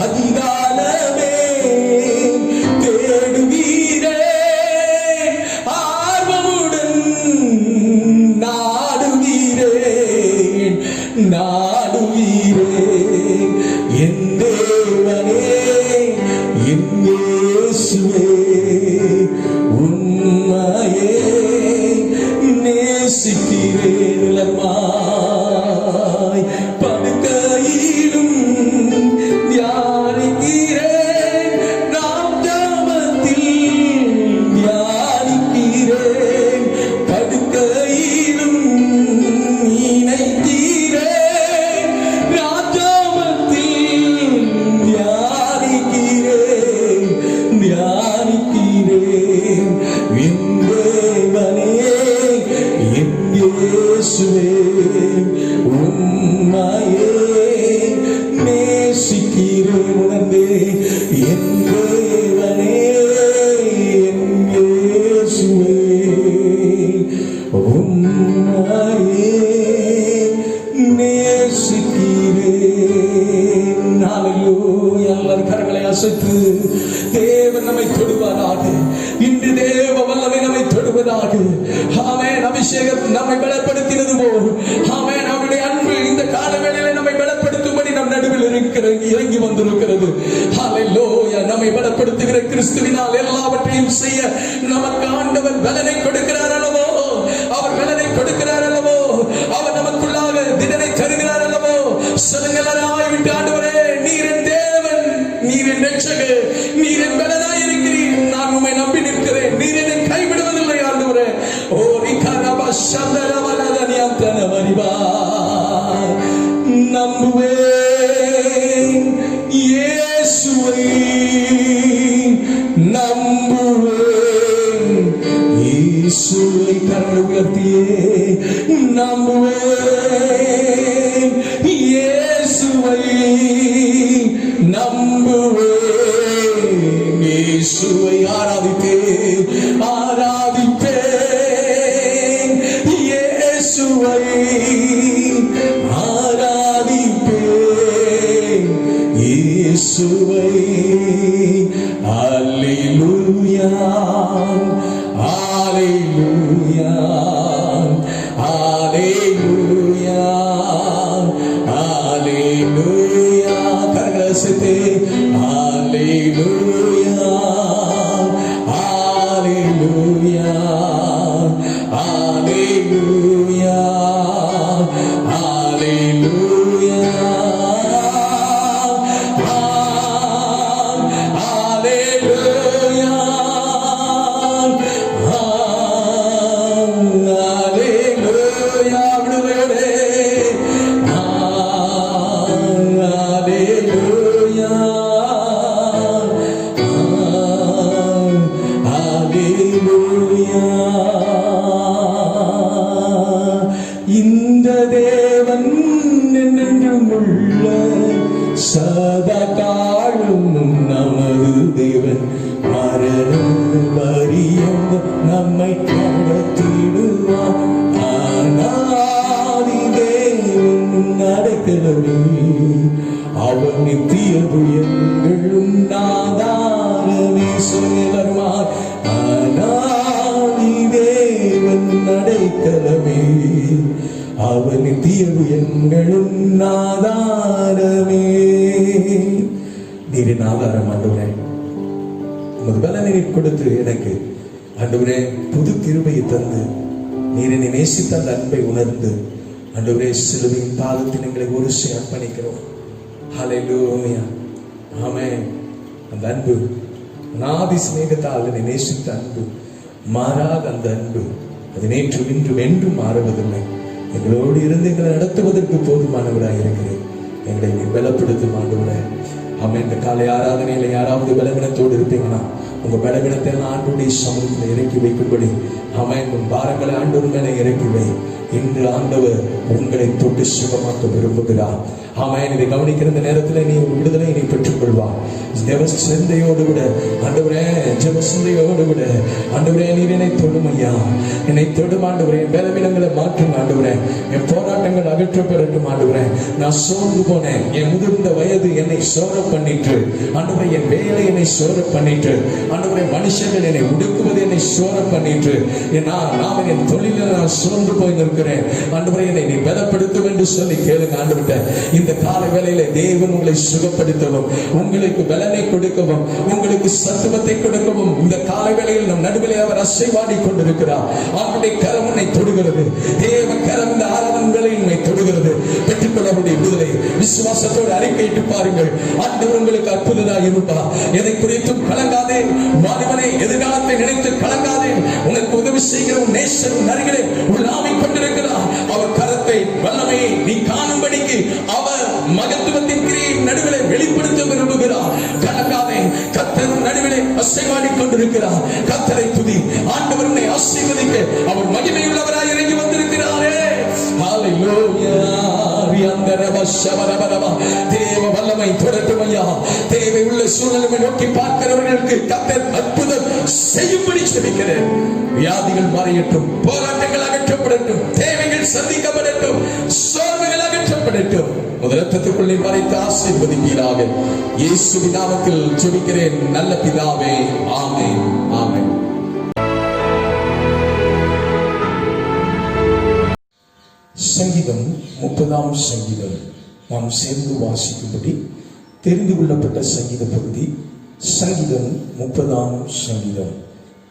அதிகாரமே தேடுவீரே, ஆர்வமுடன் நாடுவீரே நாடுவீரே. என் தேவனே, என் இயேசுவே, உம்மையே நேசிக்கிறேன். படுக்கையிலும் தியானிக்கிறேன், நாமத்தில் தியானிக்கிறேன். படுக்கையிலும் நினைக்கிறேன், ராஜாமத்தில் தியானிக்கிறேன் தியானிக்கிறேன். என் தேவனே, என் இயேசுவே, உம்மையே நேசிக்கிறேன். உணர்ந்தே என் தேவனே, என் இயேசுவே, உம்மையே நேசிக்கிறேன். ஹல்லேலூயா. எல்லாரும் கரங்களை அசைத்து தேவன் நம்மை தொடுவாராக. இன்று தேவ வல்லமை நம்மை தொடுவதாக. ஆமென். அபிஷேகம் நம்மை பலப்படுத்தினது போல் ஆமென். அவருடைய அன்பு இந்த காலவேளையிலே நம்மை பலப்படுத்தும்படி நம் நடுவில் இறங்கி வந்திருக்கிறது. ஹல்லேலூயா. நம்மை பலப்படுத்துகிற கிறிஸ்துவினால் எல்லாவற்றையும் செய்ய நமக்கு ஆண்டவர் பலனை கொடுக்கிறார் அல்லவோ. அவர் பலனை கொடுக்கிறார் அல்லவோ. அவர் நமக்குள்ளாக திடனை தருகிறார் அல்லவோ. சொல்லுங்களாய் விட்டு ஆண்டவரே, நீர் என் தேவன், நீர் என் ரட்சகர், நீர் என் பலனாய் இருக்கிறீர். நான் உம்மை நம்பி நிற்கிறேன். நீர் என்னை கைவிடுவதில்லை ஆண்டவரே. ஓ ரிகரபா சந்தரவலதனி அந்தனவரிபா. நம்புவேன் இயேசுவை, நம்புவேன் இயேசுவை. கரங்களை உயர்த்தியே நம்புவேன் இயேசுவை, நம்புவேன் இயேசுவை. ஆராதிப்பேன் ஆராதிப்பேன் இயேசுவை, ஆராதிப்பேன் இயேசுவை. அல்லேலூயா Hallelujah, Hallelujah, Hallelujah. கரகலசத்தே Hallelujah, Hallelujah, Hallelujah, Hallelujah. இந்த தேவன் என்றென்றும் உள்ள சதா காலம் நமது தேவன் மரணம் பரியந்த நம்மை நடத்திடுவார். ஆனாதி தேவன் நடக்கிறவே அவர் நித்திய புயங்களும் நாதாரமே சொல்லுவார். ஆனாதி தேவன் நடக்கிறவே அவர் நித்திய புயங்களும் நாதாரமே. நீரின் ஆதாரம் ஆண்டவரே, உமது பலனை கொடுத்து எனக்கு ஆண்டவரே புது கிருபையை தந்து நீர் என்னை நேசித்த அந்த அன்பை உணர்ந்து ஆண்டவரே சிலுவையின் பாதத்தில் எங்களை ஒரு அர்ப்பணிக்கிறோம். ஹல்லேலூயா, ஆமென். அந்த அன்பு அநாதி சிநேகத்தால் என்னை நேசித்த அன்பு, மாறாத அந்த அன்பு, அது நேற்று இன்றும் என்றும் மாறுவதில்லை. எங்களோடு இருந்து எங்களை நடத்துவதற்கு போதுமானவராக இருக்கிறேன். எங்களை நீ பலப்படுத்தும் ஆண்டவரே. ஆமென். இந்த காலை ஆராதனையில யாராவது பலவீனத்தோடு இருப்பீங்கன்னா உங்க பலவீனத்தை ஆண்டவருடைய சமூகத்தில் இறக்கி வைக்கும்படி ஆமென். உன் பாரங்களை ஆண்டவர் மேலே இறக்கி வை. இன்று ஆண்டவர் உங்களை தொட்டு சுகமாக்க விரும்புகிறார். ஆமென். இதை கவனிக்கிற இந்த நேரத்தில் நீ விடுதலை நீ பெற்றுக் கொள்வார். சிந்தையோடு விட ஆண்டவரே, ஜெப சிந்தையோடு விட ஆண்டவரே நீர் என்னை தொடும் ஐயா, என்னை தொடும் ஆண்டவரே. என் பலவீனங்களை மாற்றும் ஆண்டவரே, என் போராட்டங்கள் அகற்றப்படட்டும் ஆண்டவரே. நான் சோர்ந்து போனேன், என் முதிர்ந்த வயது என்னை சோர பண்ணிட்டு ஆண்டவரே, என் வேலை என்னை சோர பண்ணிட்டு ஆண்டவரே, மனுஷர்கள் என்னை உடுக்குவது என்னை சோர பண்ணிட்டு நான் என் தொழிலில் நான் சோர்ந்து போய் நிற்கிறேன் ஆண்டவரே, என்னை நீ பலப்படுத்தும் என்று சொல்லி கேளுங்க ஆண்டவரே. இந்த கால வேளையில தேவன் உங்களை சுகப்படுத்தவும், உங்களுக்கு பலனை கொடுக்கவும், உங்களுக்கு சத்துவத்தை கொடுக்கவும் இந்த கால வேளையில் நம் நடுவிலே அவர் அசைவாடி கொண்டிருக்கிறார். அவருடைய கரம் உன்னை தொடுகிறது. தேவ கரம் இந்த ஆராதனை உன்னை தொடுகிறது. பெற்றுக்கொள்ள விடுதலை விசுவாசத்தோடு அறிக்கையிட்டு பாருங்கள். ஆண்டவர் உங்களுக்கு அற்புதமாக இருப்பார். எதை குறித்தும் கலங்காதே வாலிபனே, எதிர்காலத்தை நினைத்து கலங்காதே. உனக்கு உதவி செய்கிற உன் நேசன் அருகிலே உள்ளாவிக் கொண்டிருக்கிறார். அவர் கரத்தை வல்லமையை நீ காணும்படிக்கு அவர் மகத்துவத்தின் கிரியின் நடுவிலே வெளிப்படுத்த விரும்புகிறார். கலங்காதே, கர்த்தர் நடுவிலே அசைவாடி கொண்டிருக்கிறார். கர்த்தரை துதி. ஆண்டவர் உன்னை ஆசீர்வதிக்க அவர் மகிமையுள்ளவராய் இறங்கி வந்திருக்கிறாரே. ஹல்லேலூயா. தேவ வல்லமை தொடரும் ஐயா. தேவை உள்ள சூழலை நோக்கி பார்க்கிறவர்களுக்கு கர்த்தர் அற்புதம் செய்யும்படி ஜெபிக்கிறேன். வியாதிகள் மறையட்டும், போராட்டங்கள் அகற்றப்படட்டும், தேவைகள் சந்திக்கப்படட்டும், சோர்வுகள் அகற்றப்படட்டும். முதலத்துக்குள்ளே மறைத்து ஆசீர்வதிப்பீராக. இயேசுவின் நாமத்தில் ஜெபிக்கிறேன் நல்ல பிதாவே. ஆமென், ஆமென். சங்கீதம் 30ஆம் சங்கீதம் நாம் சேர்ந்து வாசிக்கும்படி தெரிந்து கொள்ளப்பட்ட சங்கீத பகுதி. சங்கீதம் 30ஆம் சங்கீதம்.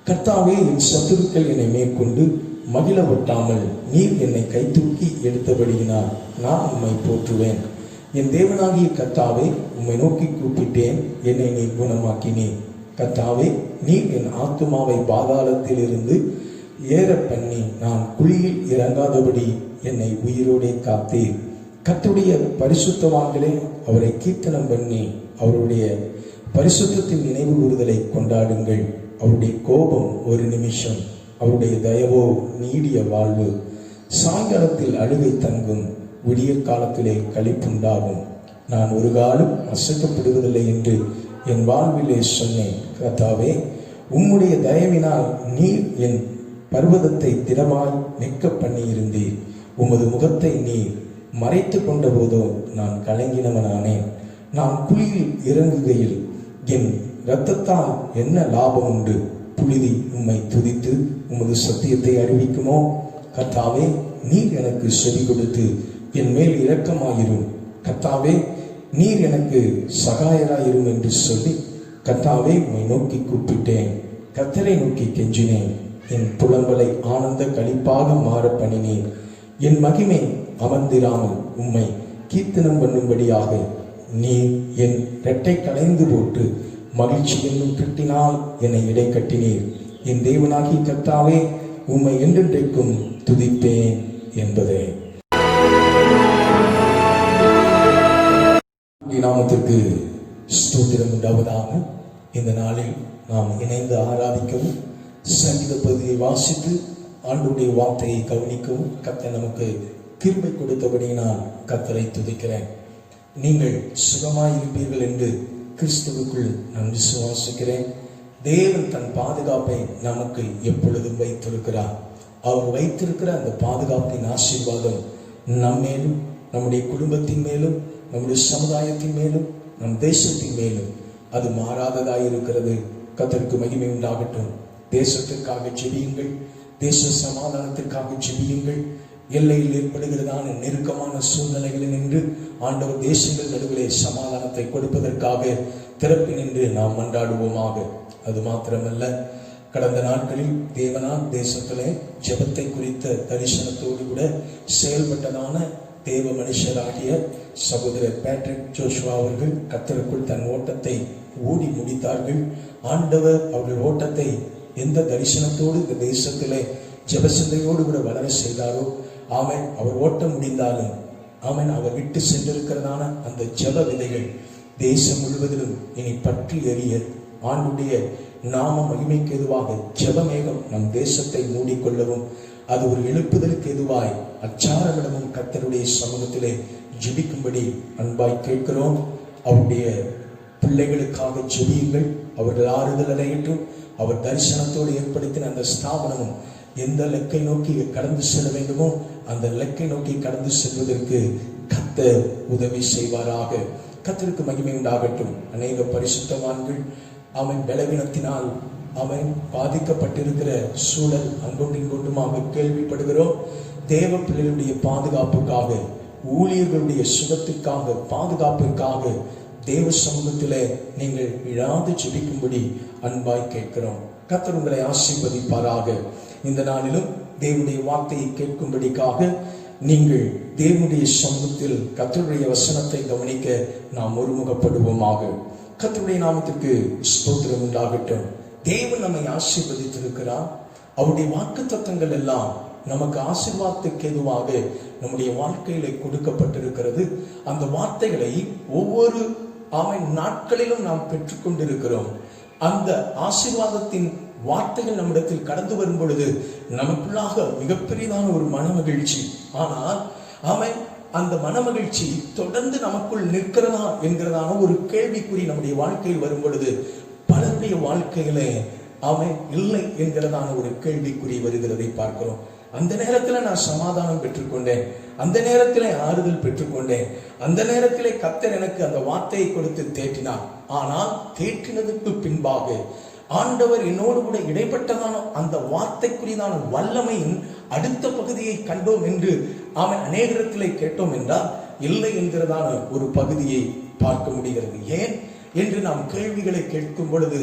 கர்த்தாவே, என் சத்துருக்கள் என்னை மேற்கொண்டு மகிழ ஒட்டாமல் நீர் என்னை கைதூக்கி எடுத்தபடியினால் நான் உம்மை போற்றுவேன். என் தேவனாகிய கர்த்தாவே, உம்மை நோக்கி கூப்பிட்டேன், என்னை நீர் குணமாக்கினேன். கர்த்தாவே, நீர் என் ஆத்துமாவை பாதாளத்தில் இருந்து ஏற பண்ணி நான் குழியில் இறங்காதபடி என்னை உயிரோடே காத்தீர். கர்த்தருடைய பரிசுத்தவான்களே, அவரை கீர்த்தனம் பண்ணி அவருடைய பரிசுத்தத்தின் நினைவு கூறுதலை கொண்டாடுங்கள். அவருடைய கோபம் ஒரு நிமிஷம், அவருடைய தயவோ நீடிய வாழ்வு. சாயங்காலத்தில் அழுகை தங்கும், விடியற் காலத்திலே களிப்புண்டாகும். நான் ஒரு காலம் அசைக்கப்படுவதில்லை என்று என் வாழ்விலே சொன்னேன். கர்த்தாவே, உம்முடைய தயவினால் நீர் என் பர்வதத்தை திடமாய் நிற்க பண்ணியிருந்தீர். உமது முகத்தை நீர் மறைத்து கொண்ட போதோ நான் கலங்கினவனானேன். நான் குழியில் இறங்குகையில் என் இரத்தத்தால் என்ன லாபம் உண்டு? சத்தியத்தை அறிவிக்குமோ, கர்த்தாவே நீர் எனக்கு செவி கொடுத்து என் மேல் இரக்கமாயிரும், கர்த்தாவே நீர் எனக்கு சகாயராயிரும் என்று சொல்லி கர்த்தாவே உம்மை நோக்கி கூப்பிட்டேன். கர்த்தரை நோக்கி கெஞ்சினேன். என் புலம்பலை ஆனந்த களிப்பாக மாற பண்ணினேன். என் மகிமை அமர்ந்திராமல் உம்மை கீர்த்தனம் பண்ணும்படியாக நீ என் இரட்டை களைந்து போட்டு மகிழ்ச்சி என்னும் கட்டினால் என்னை இடை கட்டினீர். என் தேவனாகி கர்த்தாவே உம்மை என்றென்றைக்கும் துதிப்பேன் என்பதே. நாமத்திற்கு ஸ்தோத்திரம் உண்டாவதாக. இந்த நாளில் நாம் இணைந்து ஆராதிக்கவும் சங்கீத பகுதியை வாசித்து ஆண்டவருடைய வார்த்தையை கவனிக்கவும் கர்த்தர் நமக்கு கிருபை கொடுத்தபடி நான் கர்த்தரை துதிக்கிறேன். நீங்கள் சுகமாயிருப்பீர்கள் என்று கிறிஸ்துவுக்குள் நான் விசுவாசிக்கிறேன். தேவன் தன் பாதுகாப்பை நமக்கு எப்பொழுதும் வைத்திருக்கிறார். அவர் வைத்திருக்கிற அந்த பாதுகாப்பின் ஆசீர்வாதம் நம் மேலும், நம்முடைய குடும்பத்தின் மேலும், நம்முடைய சமுதாயத்தின் மேலும், நம் தேசத்தின் மேலும் அது மாறாததாயிருக்கிறது. கர்த்தருக்கு மகிமை உண்டாகட்டும். தேசத்திற்காக ஜெபியுங்கள், தேச சமாதானத்திற்காக ஜெபியுங்கள். எல்லையில் ஏற்படுகிறதான நெருக்கமான சூழ்நிலைகளில் நின்று ஆண்டவர் தேசங்கள் நடுவிலே சமாதானத்தை கொடுப்பதற்காக திறப்பி நின்று நாம் மன்றாடுவோமாக. அது மாத்திரமல்ல, கடந்த நாட்களில் தேவனால் தேசத்திலே ஜெபத்தை குறித்த தரிசனத்தோடு கூட செயல்பட்டதான தேவ மனுஷராகிய சகோதரர் பேட்ரிக் ஜோஷுவா அவர்கள் கர்த்தருக்குள் தன் ஓட்டத்தை ஓடி முடித்தார்கள். ஆண்டவர் அவர்கள் ஓட்டத்தை எந்த தரிசனத்தோடு இந்த தேசத்திலே ஜெபசிந்தையோடு கூட வளர செய்தாரோ, ஆமென், அவர் ஓட்டம் முடிந்தாலும் ஆமென், அவர் விட்டு சென்றிருக்கிறதான அந்த ஜெப விதைகள் தேசம் முழுவதிலும் இனி பற்றி எறிய ஆண்டுடைய நாம மகிமைக்கு எதுவாக ஜெபமேகம் நம் தேசத்தை மூடிக்கொள்ளவும், அது ஒரு எழுப்புதலுக்கு எதுவாய் அச்சாரமிடமும் கர்த்தருடைய சமூகத்திலே ஜெபிக்கும்படி அன்பாய் கேட்கிறோம். அவருடைய பிள்ளைகளுக்காக ஜெபியுங்கள். அவர்கள் ஆறுதல் அடையட்டும். அவர் தரிசனத்தோடு ஏற்படுத்தின அந்த ஸ்தாபனமும் எந்த லெக்கை நோக்கி கடந்து செல்ல வேண்டுமோ அந்த லெக்கை நோக்கி கடந்து செல்வதற்கு கர்த்தர் உதவி செய்வாராக. கர்த்தருக்கு மகிமை உண்டாகட்டும். அநேக பரிசுத்தவான்கள் அவன் பலவீனத்தினால் அவன் பாதிக்கப்பட்டிருக்கிற சூழல் அங்கொன்று இங்கொன்றுமாக கேள்விப்படுகிறோம். தேவ பிள்ளைகளுடைய பாதுகாப்புக்காக, ஊழியர்களுடைய சுகத்திற்காக, பாதுகாப்பிற்காக தேவ சமூகத்திலே நீங்கள் இழாது ஜெபிக்கும்படி அன்பாய் கேட்கிறோம். கர்த்தர் உங்களை ஆசீர்வதிப்பாராக. இந்த நாளிலும் தேவனுடைய வார்த்தையை கேட்கும்படிக்காக நீங்கள் தேவனுடைய சமூகத்தில் கர்த்தருடைய வசனத்தை கவனிக்க நாம் ஒருமுகப்படுவோமாக. கர்த்தருடைய நாமத்திற்கு ஸ்தோத்திரம் உண்டாகட்டும். தேவன் நம்மை ஆசீர்வதித்திருக்கிறார். அவருடைய வாக்குத்தத்தங்கள் எல்லாம் நமக்கு ஆசீர்வாதத்துக்கு ஏதுவாக நம்முடைய வாழ்க்கையில கொடுக்கப்பட்டிருக்கிறது. அந்த வார்த்தைகளை ஒவ்வொரு நாட்களிலும் நாம் பெற்றுக்கொண்டிருக்கிறோம். அந்த ஆசீர்வாதத்தின் வார்த்தைகள் நம்மிடத்தில் கடந்து வரும் பொழுது நமக்குள்ளாக மிகப்பெரியதான ஒரு மன மகிழ்ச்சி. ஆனால் அந்த மன மகிழ்ச்சி தொடர்ந்து நமக்குள் நிற்கிறதா என்கிறதான ஒரு கேள்விக்குறி நம்முடைய வாழ்க்கையில் வரும் பொழுது பலருடைய வாழ்க்கையில இல்லை என்கிறதான ஒரு கேள்விக்குறி வருகிறதை பார்க்கிறோம். அந்த நேரத்துல நான் சமாதானம் பெற்றுக்கொண்டேன், அந்த நேரத்திலே ஆறுதல் பெற்றுக்கொண்டேன், அந்த நேரத்திலே கர்த்தர் எனக்கு அந்த வார்த்தையை கொடுத்து தேற்றினார். ஆனால் தேற்றினதுக்கு பின்பாக ஆண்டவர் என்னோடு கூட இடைப்பட்டதான அந்த வார்த்தைக்குரியதான வல்லமையின் அடுத்த பகுதியை கண்டோம் என்று அநேகத்திலே கேட்டோம் என்றால் இல்லை என்கிறதான ஒரு பகுதியை பார்க்க முடிகிறது. ஏன் என்று நாம் கேள்விகளை கேட்கும் பொழுது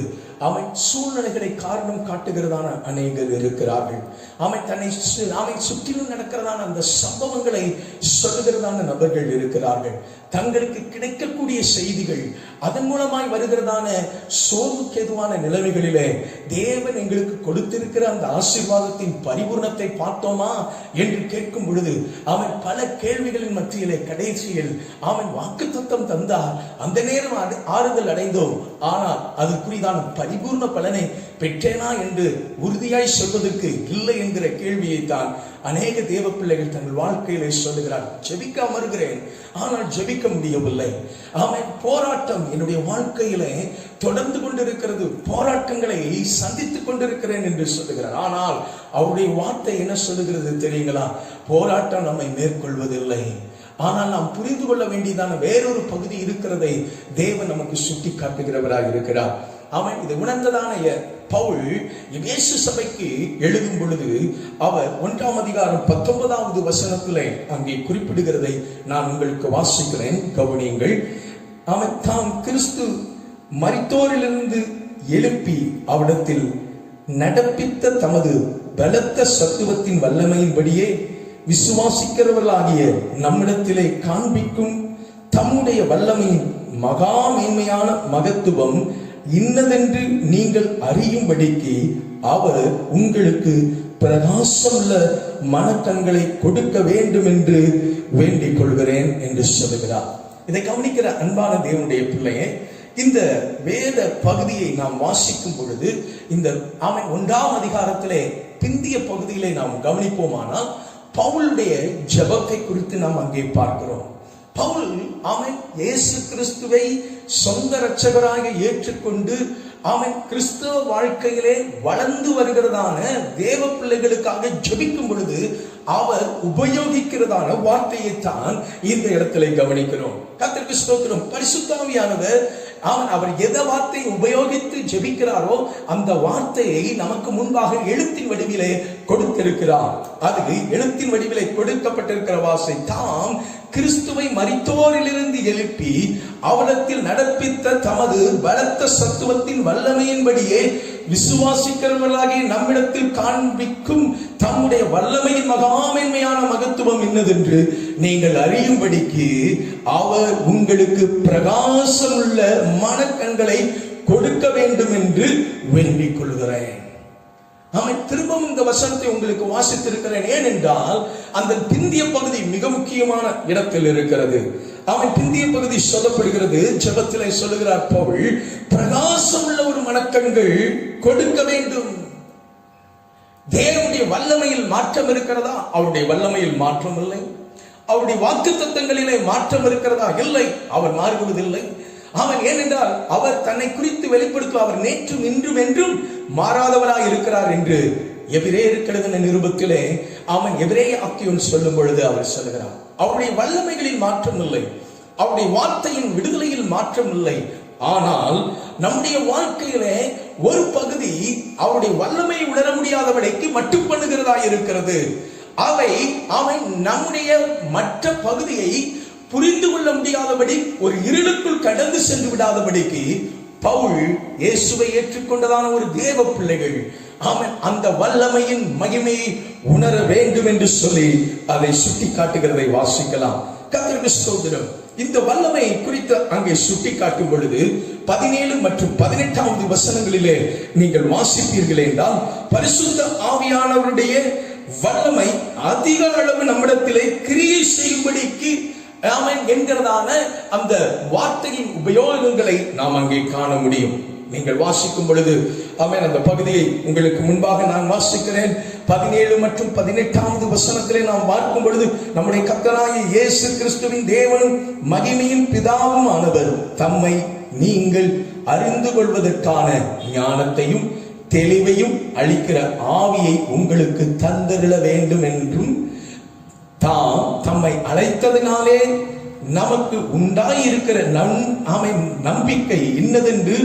சூழ்நிலைகளை காரணம் காட்டுகிறதான அநேகர் இருக்கிறார்கள். தன்னை சுற்றிலும் நடக்கிறதான அந்த சம்பவங்களை சொல்லுகிறதான நபர்கள் இருக்கிறார்கள். தங்களுக்கு கிடைக்கக்கூடிய செய்திகள் அதன் மூலமாய் வருகிறதான சோர்வுக்கு எதுவான நிலைமைகளிலே தேவன் எங்களுக்கு கொடுத்திருக்கிற அந்த ஆசீர்வாதத்தின் பரிபூர்ணத்தை பார்த்தோமா என்று கேட்கும் பொழுது பல கேள்விகளின் மத்தியிலே கடைசியில் வாக்குத்தத்தம் தந்தார். அந்த நேரம் ஆறுதல் அடைந்தோம். ஆனால் அதுக்குரியதான பரிபூர்ண பலனை பெற்றேனா என்று உறுதியாய் சொல்வதற்கு இல்லை என்கிற கேள்வியை தான் அநேக தேவ பிள்ளைகள் தங்கள் வாழ்க்கையிலே சொல்லுகிறார். ஜெபிக்க அமர்கிறேன், ஆனால் ஜெபிக்க முடியவில்லை. போராட்டம் என்னுடைய வாழ்க்கையிலே தொடர்ந்து கொண்டிருக்கிறது, போராட்டங்களை சந்தித்துக் கொண்டிருக்கிறேன் என்று சொல்லுகிறார். ஆனால் அவருடைய வார்த்தை என்ன சொல்லுகிறது தெரியுங்களா? போராட்டம் நம்மை மேற்கொள்வதில்லை, ஆனால் நாம் புரிந்து கொள்ள வேண்டியதான வேறொரு பகுதி இருக்கிறதை தேவன் நமக்கு சுட்டி காட்டுகிறவராக இருக்கிறார். இதை உணர்ந்ததான பவுல் எபேசு சபைக்கு எழுதும் பொழுது அவர் 1ஆம் அதிகாரம் 19வது வசனத்திலே அங்கே குறிப்பிடுகிறதை நான் உங்களுக்கு வாசிக்கிறேன், கவனியுங்கள். அவன் தாம் கிறிஸ்து மரித்தோரிலிருந்து எழுப்பி அவரிடத்தில் நடப்பித்த தமது பலத்த சத்துவத்தின் வல்லமையின்படியே விசுவாசிக்கிறவர்களாகிய நம்மிடத்திலே காண்பிக்கும் தம்முடைய வல்லமையின் மகா மேன்மையான மகத்துவம் இன்னதென்று நீங்கள் அறியும்படிக்கு அவர் உங்களுக்கு பிரகாசமுள்ள மனக்கண்களை கொடுக்க வேண்டும் என்று வேண்டிக் கொள்கிறேன் என்று சொல்லுகிறார். இதை கவனிக்கிற அன்பான தேவனுடைய பிள்ளையே, இந்த வேத பகுதியை நாம் வாசிக்கும் பொழுது இந்த 1ஆம் அதிகாரத்திலே பிந்திய பகுதியிலே நாம் கவனிப்போமானால் பவுலுடைய ஜெபத்தை குறித்து நாம் அங்கே பார்க்கிறோம். பவுல் அவன் இயேசு கிறிஸ்துவை சொந்த இரட்சகராக ஏற்றுக்கொண்டு அவன் கிறிஸ்துவ வாழ்க்கையிலே வளர்ந்து வருகிறதான தேவ பிள்ளைகளுக்காக ஜெபிக்கும் பொழுது அவர் உபயோகிக்கிறதான வார்த்தையை தான் இந்த இடத்துல கவனிக்கிறோம். கர்த்தருக்கு ஸ்தோத்திரம். பரிசுத்த ஆவியானவர் அவர் எந்த வார்த்தையை உபயோகித்து ஜெபிக்கிறாரோ அந்த வார்த்தையை நமக்கு முன்பாக எழுத்தின் வடிவிலே கொடுத்திருக்கிறார். அது எழுத்தின் வடிவிலே கொடுக்கப்பட்டிருக்கிற வார்த்தை தாம் கிறிஸ்துவை மரித்தோரிலிருந்து எழுப்பி அவரிடத்தில் நடப்பித்த தமது பலத்த சத்துவத்தின் வல்லமையின்படியே விசுவாசிக்கிறவர்களாகிய நம்மிடத்தில் காண்பிக்கும் தம்முடைய வல்லமையின் மகாமேன்மையான மகத்துவம் என்னதென்று நீங்கள் அறியும்படிக்கு அவர் உங்களுக்கு பிரகாசமுள்ள மனக்கண்களை கொடுக்க வேண்டும் என்று வேண்டிக் கொள்கிறேன். அவன் திரும்பவும் இந்த வசனத்தை உங்களுக்கு வாசித்திருக்கிறேன். ஏனென்றால் அந்த பிந்திய பகுதி மிக முக்கியமான இடத்தில் இருக்கிறது. அவன் பிந்திய பகுதி சொல்லப்படுகிறது, ஜெபத்திலே சொல்லுகிறார் பவுல், பிரகாசம் உள்ள ஒரு மனக்கண்கள் கொடுக்க வேண்டும். தேவனுடைய வல்லமையில் மாற்றம் இருக்கிறதா? அவருடைய வல்லமையில் மாற்றம் இல்லை. அவருடைய வாக்குத்தத்தங்களிலே மாற்றம் இருக்கிறதா? இல்லை, அவர் மாறுவதில்லை. அவன் ஏனென்றால் அவர் தன்னை குறித்து வெளிப்படுத்தும், அவர் நேற்றும் இன்றும் என்றும் மாறாதவராய் இருக்கிறார் என்று எபிரேயருக்கு எழுதின நிருபத்திலே அவன் எபிரேய ஆக்கியோன் சொல்லும் பொழுது அவர் சொல்லுகிறார், அவருடைய வல்லமைகளில் மாற்றம் இல்லை, அவருடைய வார்த்தையின் விடுதலையில் மாற்றம் இல்லை. ஆனால் நம்முடைய வாழ்க்கையிலே ஒரு பகுதி அவருடைய வல்லமையை உணர முடியாதவரைக்கு மட்டும் பண்ணுகிறதா இருக்கிறது. அவை நம்முடைய மற்ற பகுதியை புரிந்து கொள்ள முடியாதபடி ஒரு இருளுக்குள் கடந்து சென்று விடாதபடிக்கு பவுல் இயேசுவை ஏற்றுக்கொண்டதான ஒரு தேவ பிள்ளைகள் அவன் அந்த வல்லமையின் மகிமையை உணர வேண்டும் என்று சொல்லி அதை சுட்டி காட்டுகிறதை வாசிக்கலாம். கர்த்தருக்கு ஸ்தோத்திரம். இந்த வல்லமை குறித்து அங்கே சுட்டி காட்டும் பொழுது 17 மற்றும் 18வது வசனங்களிலே நீங்கள் வாசிப்பீர்கள் என்றால் பரிசுத்த ஆவியானவருடைய வல்லமை அதிக அளவு நம்மிடத்திலே கிரியை செய்யும்படிக்கு என்கிறதான அந்த வார்த்தையின் உபயோகங்களை நாம் அங்கே காண முடியும். நீங்கள் வாசிக்கும் பொழுது அந்த பகுதியை உங்களுக்கு முன்பாக நான் வாசிக்கிறேன். 17 மற்றும் 18வது வசனத்திலே நாம் பார்க்கும் பொழுது நம்முடைய கர்த்தராகிய இயேசு கிறிஸ்துவின் தேவனும் மகிமையின் பிதாவும் ஆனவர் தம்மை நீங்கள் அறிந்து கொள்வதற்கான ஞானத்தையும் தெளிவையும் அளிக்கிற ஆவியை உங்களுக்கு தந்தருள வேண்டும் என்றும் தாம் தம்மை அழைத்ததினாலே நமக்கு உண்டாயிருக்கிற நம்பிக்கை இன்னதென்று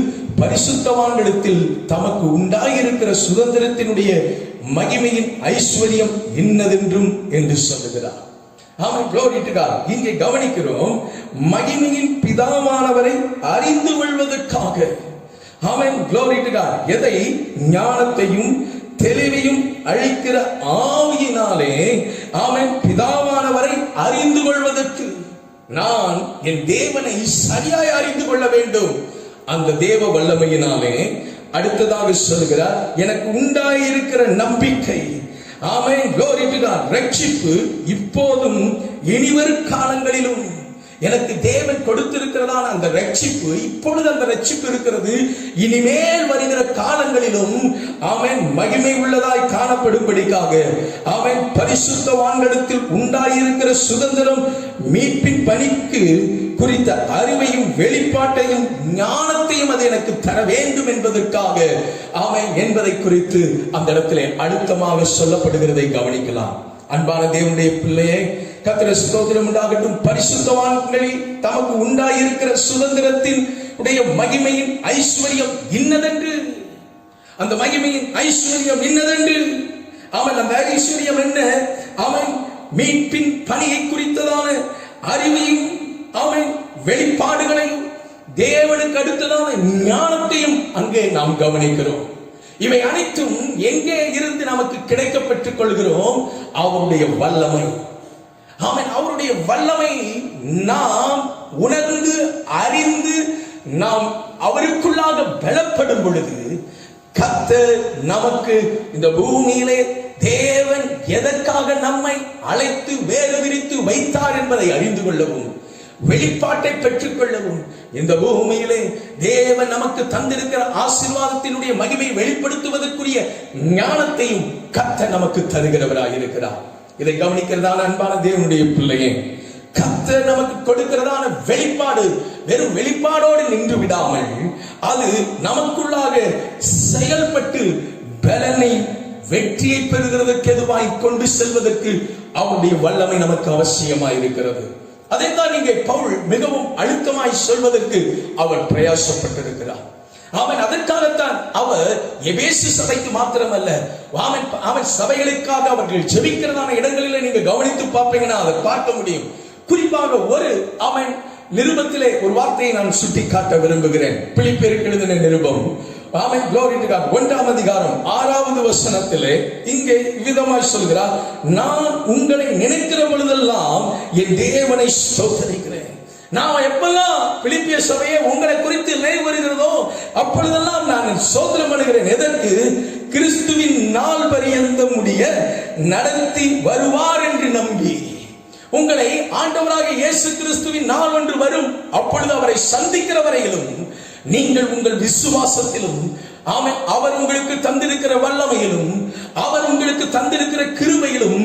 பரிசுத்தவான்களிடத்தில் தமக்கு உண்டாயிருக்கிற சுதந்திரத்தினுடைய மகிமையின் ஐஸ்வர்யம் இன்னதென்றும் என்று சொல்லுகிறார். இங்கே கவனிக்கிறோம், மகிமையின் பிதாவானவரை அறிந்து கொள்வதற்காக எதை? ஞானத்தையும் தெளிவையும் அழிக்கிற ஆவியினாலே பிதாவானவரை அறிந்து கொள்வதற்கு நான் என் தேவனை சரியாய் அறிந்து கொள்ள வேண்டும். அந்த தேவ வல்லமையினாலே அடுத்ததாக சொல்கிறார், எனக்கு உண்டாயிருக்கிற நம்பிக்கை ரட்சிப்பு இப்போதும் இனிவரும் காலங்களிலும் எனக்கு தேவன் கொடுத்திருக்கிறதான அந்த ரட்சிப்பு, இப்பொழுது அந்த ரட்சிப்பு இருக்கிறது, இனிமேல் வருகிற காலங்களிலும் மகிமை உள்ளதாய் காணப்படும்படிக்காக பரிசுத்தவான்களிடத்தில் உண்டாயிருக்கிற சுதந்திரம் மீட்பின் பணிக்கு குறித்த அறிவையும் வெளிப்பாட்டையும் ஞானத்தையும் அது எனக்கு தர வேண்டும் என்பதற்காக என்பதை குறித்து அந்த இடத்திலே அழுத்தமாக சொல்லப்படுகிறதை கவனிக்கலாம். அன்பான தேவனுடைய பிள்ளையே, கர்த்தருக்கு ஸ்தோத்திரம் உண்டாகட்டும். பரிசுத்தவான்களில் தமக்கு உண்டாயிருக்கிற சுதந்திரத்தின் உடைய மகிமையின் ஐஸ்வர்யம் இன்னதென்று அந்த மகிமையின் ஐஸ்வர்யம் இன்னதென்று. அவன் அந்த ஐஸ்வர்யம் என்ன? அவன் மீட்பின் பணியை குறித்ததான அறிவையும் அவன் வெளிப்பாடுகளையும் தேவனுக்கு அடுத்ததான ஞானத்தையும் அங்கே நாம் கவனிக்கிறோம். இவை அனைத்தும் எங்கே இருந்து நமக்கு கிடைக்கப்பெற்றுக் கொள்கிறோம்? அவருடைய வல்லமை. அவன் அவருடைய வல்லமை நாம் உணர்ந்து அறிந்து நாம் அவருக்குள்ளாக பலப்படும் பொழுது கர்த்தர் நமக்கு இந்த பூமியிலே தேவன் எதற்காக நம்மை அழைத்து வேறு விரித்து வைத்தார் என்பதை அறிந்து கொள்ளவும், வெளிப்பாட்டை பெற்றுக் கொள்ளவும், இந்த பூமியிலே தேவன் நமக்கு தந்திருக்கிற ஆசீர்வாதத்தினுடைய மகிமை வெளிப்படுத்துவதற்குரிய ஞானத்தையும் கர்த்தர் நமக்கு தருகிறவராய் இருக்கிறார். இதை கவனிக்கிறதான அன்பான தேவனுடைய பிள்ளையே, கர்த்தர் நமக்கு கொடுக்கிறதான வெளிப்பாடு வெறும் வெளிப்பாடோடு நின்று விடாமல் அது நமக்குள்ளாக செயல்பட்டு பலனை வெற்றியை பெறுகிறதற்கு எதுவாய் கொண்டு செல்வதற்கு அவருடைய வல்லமை நமக்கு அவசியமாய் இருக்கிறது. அதைத்தான் இங்கே பவுல் மிகவும் அழுத்தமாய் சொல்வதற்கு அவர் பிரயாசப்பட்டிருக்கிறார். அவன் அதற்காகத்தான் அவர் எபேசு சபைக்கு மாத்திரமல்ல, அவன் சபைகளுக்காக அவர்கள் ஜெபிக்கிறதான இடங்களிலே நீங்க கவனித்து பார்ப்பீங்கன்னா அதை பார்க்க முடியும். குறிப்பாக ஒரு அவன் நிருபத்திலே ஒரு வார்த்தையை நான் சுட்டி காட்ட விரும்புகிறேன். பிலிப்பியருக்கு எழுதின நிருபம், ஆமென், glory to God, 1ஆம் அதிகாரம் 6வது வசனத்திலே இங்கே விதமாய் சொல்கிறார், நான் உங்களை நினைக்கிற பொழுதெல்லாம் என் தேவனை ஸ்தோத்திரிக்கிறேன். நான் எப்பெல்லாம் பிலிப்பிய சபையை உங்களை குறித்து நினைவு வருகிறதோ அப்பொழுதெல்லாம் நான் ஸ்தோத்திரம் பண்ணுகிறேன். எதற்கு? கிறிஸ்துவின் நாள் பரியந்த முடிய நடத்தி வருவார் என்று நம்பி. உங்களை ஆண்டவராக இயேசு கிறிஸ்துவின் நாள் ஒன்று வரும், அப்பொழுது அவரை சந்திக்கிற வரையிலும் நீங்கள் உங்கள் விசுவாசத்திலும் அவர் உங்களுக்கு தந்திருக்கிற வல்லமையிலும் அவர் உங்களுக்கு தந்திருக்கிற கிருபையிலும்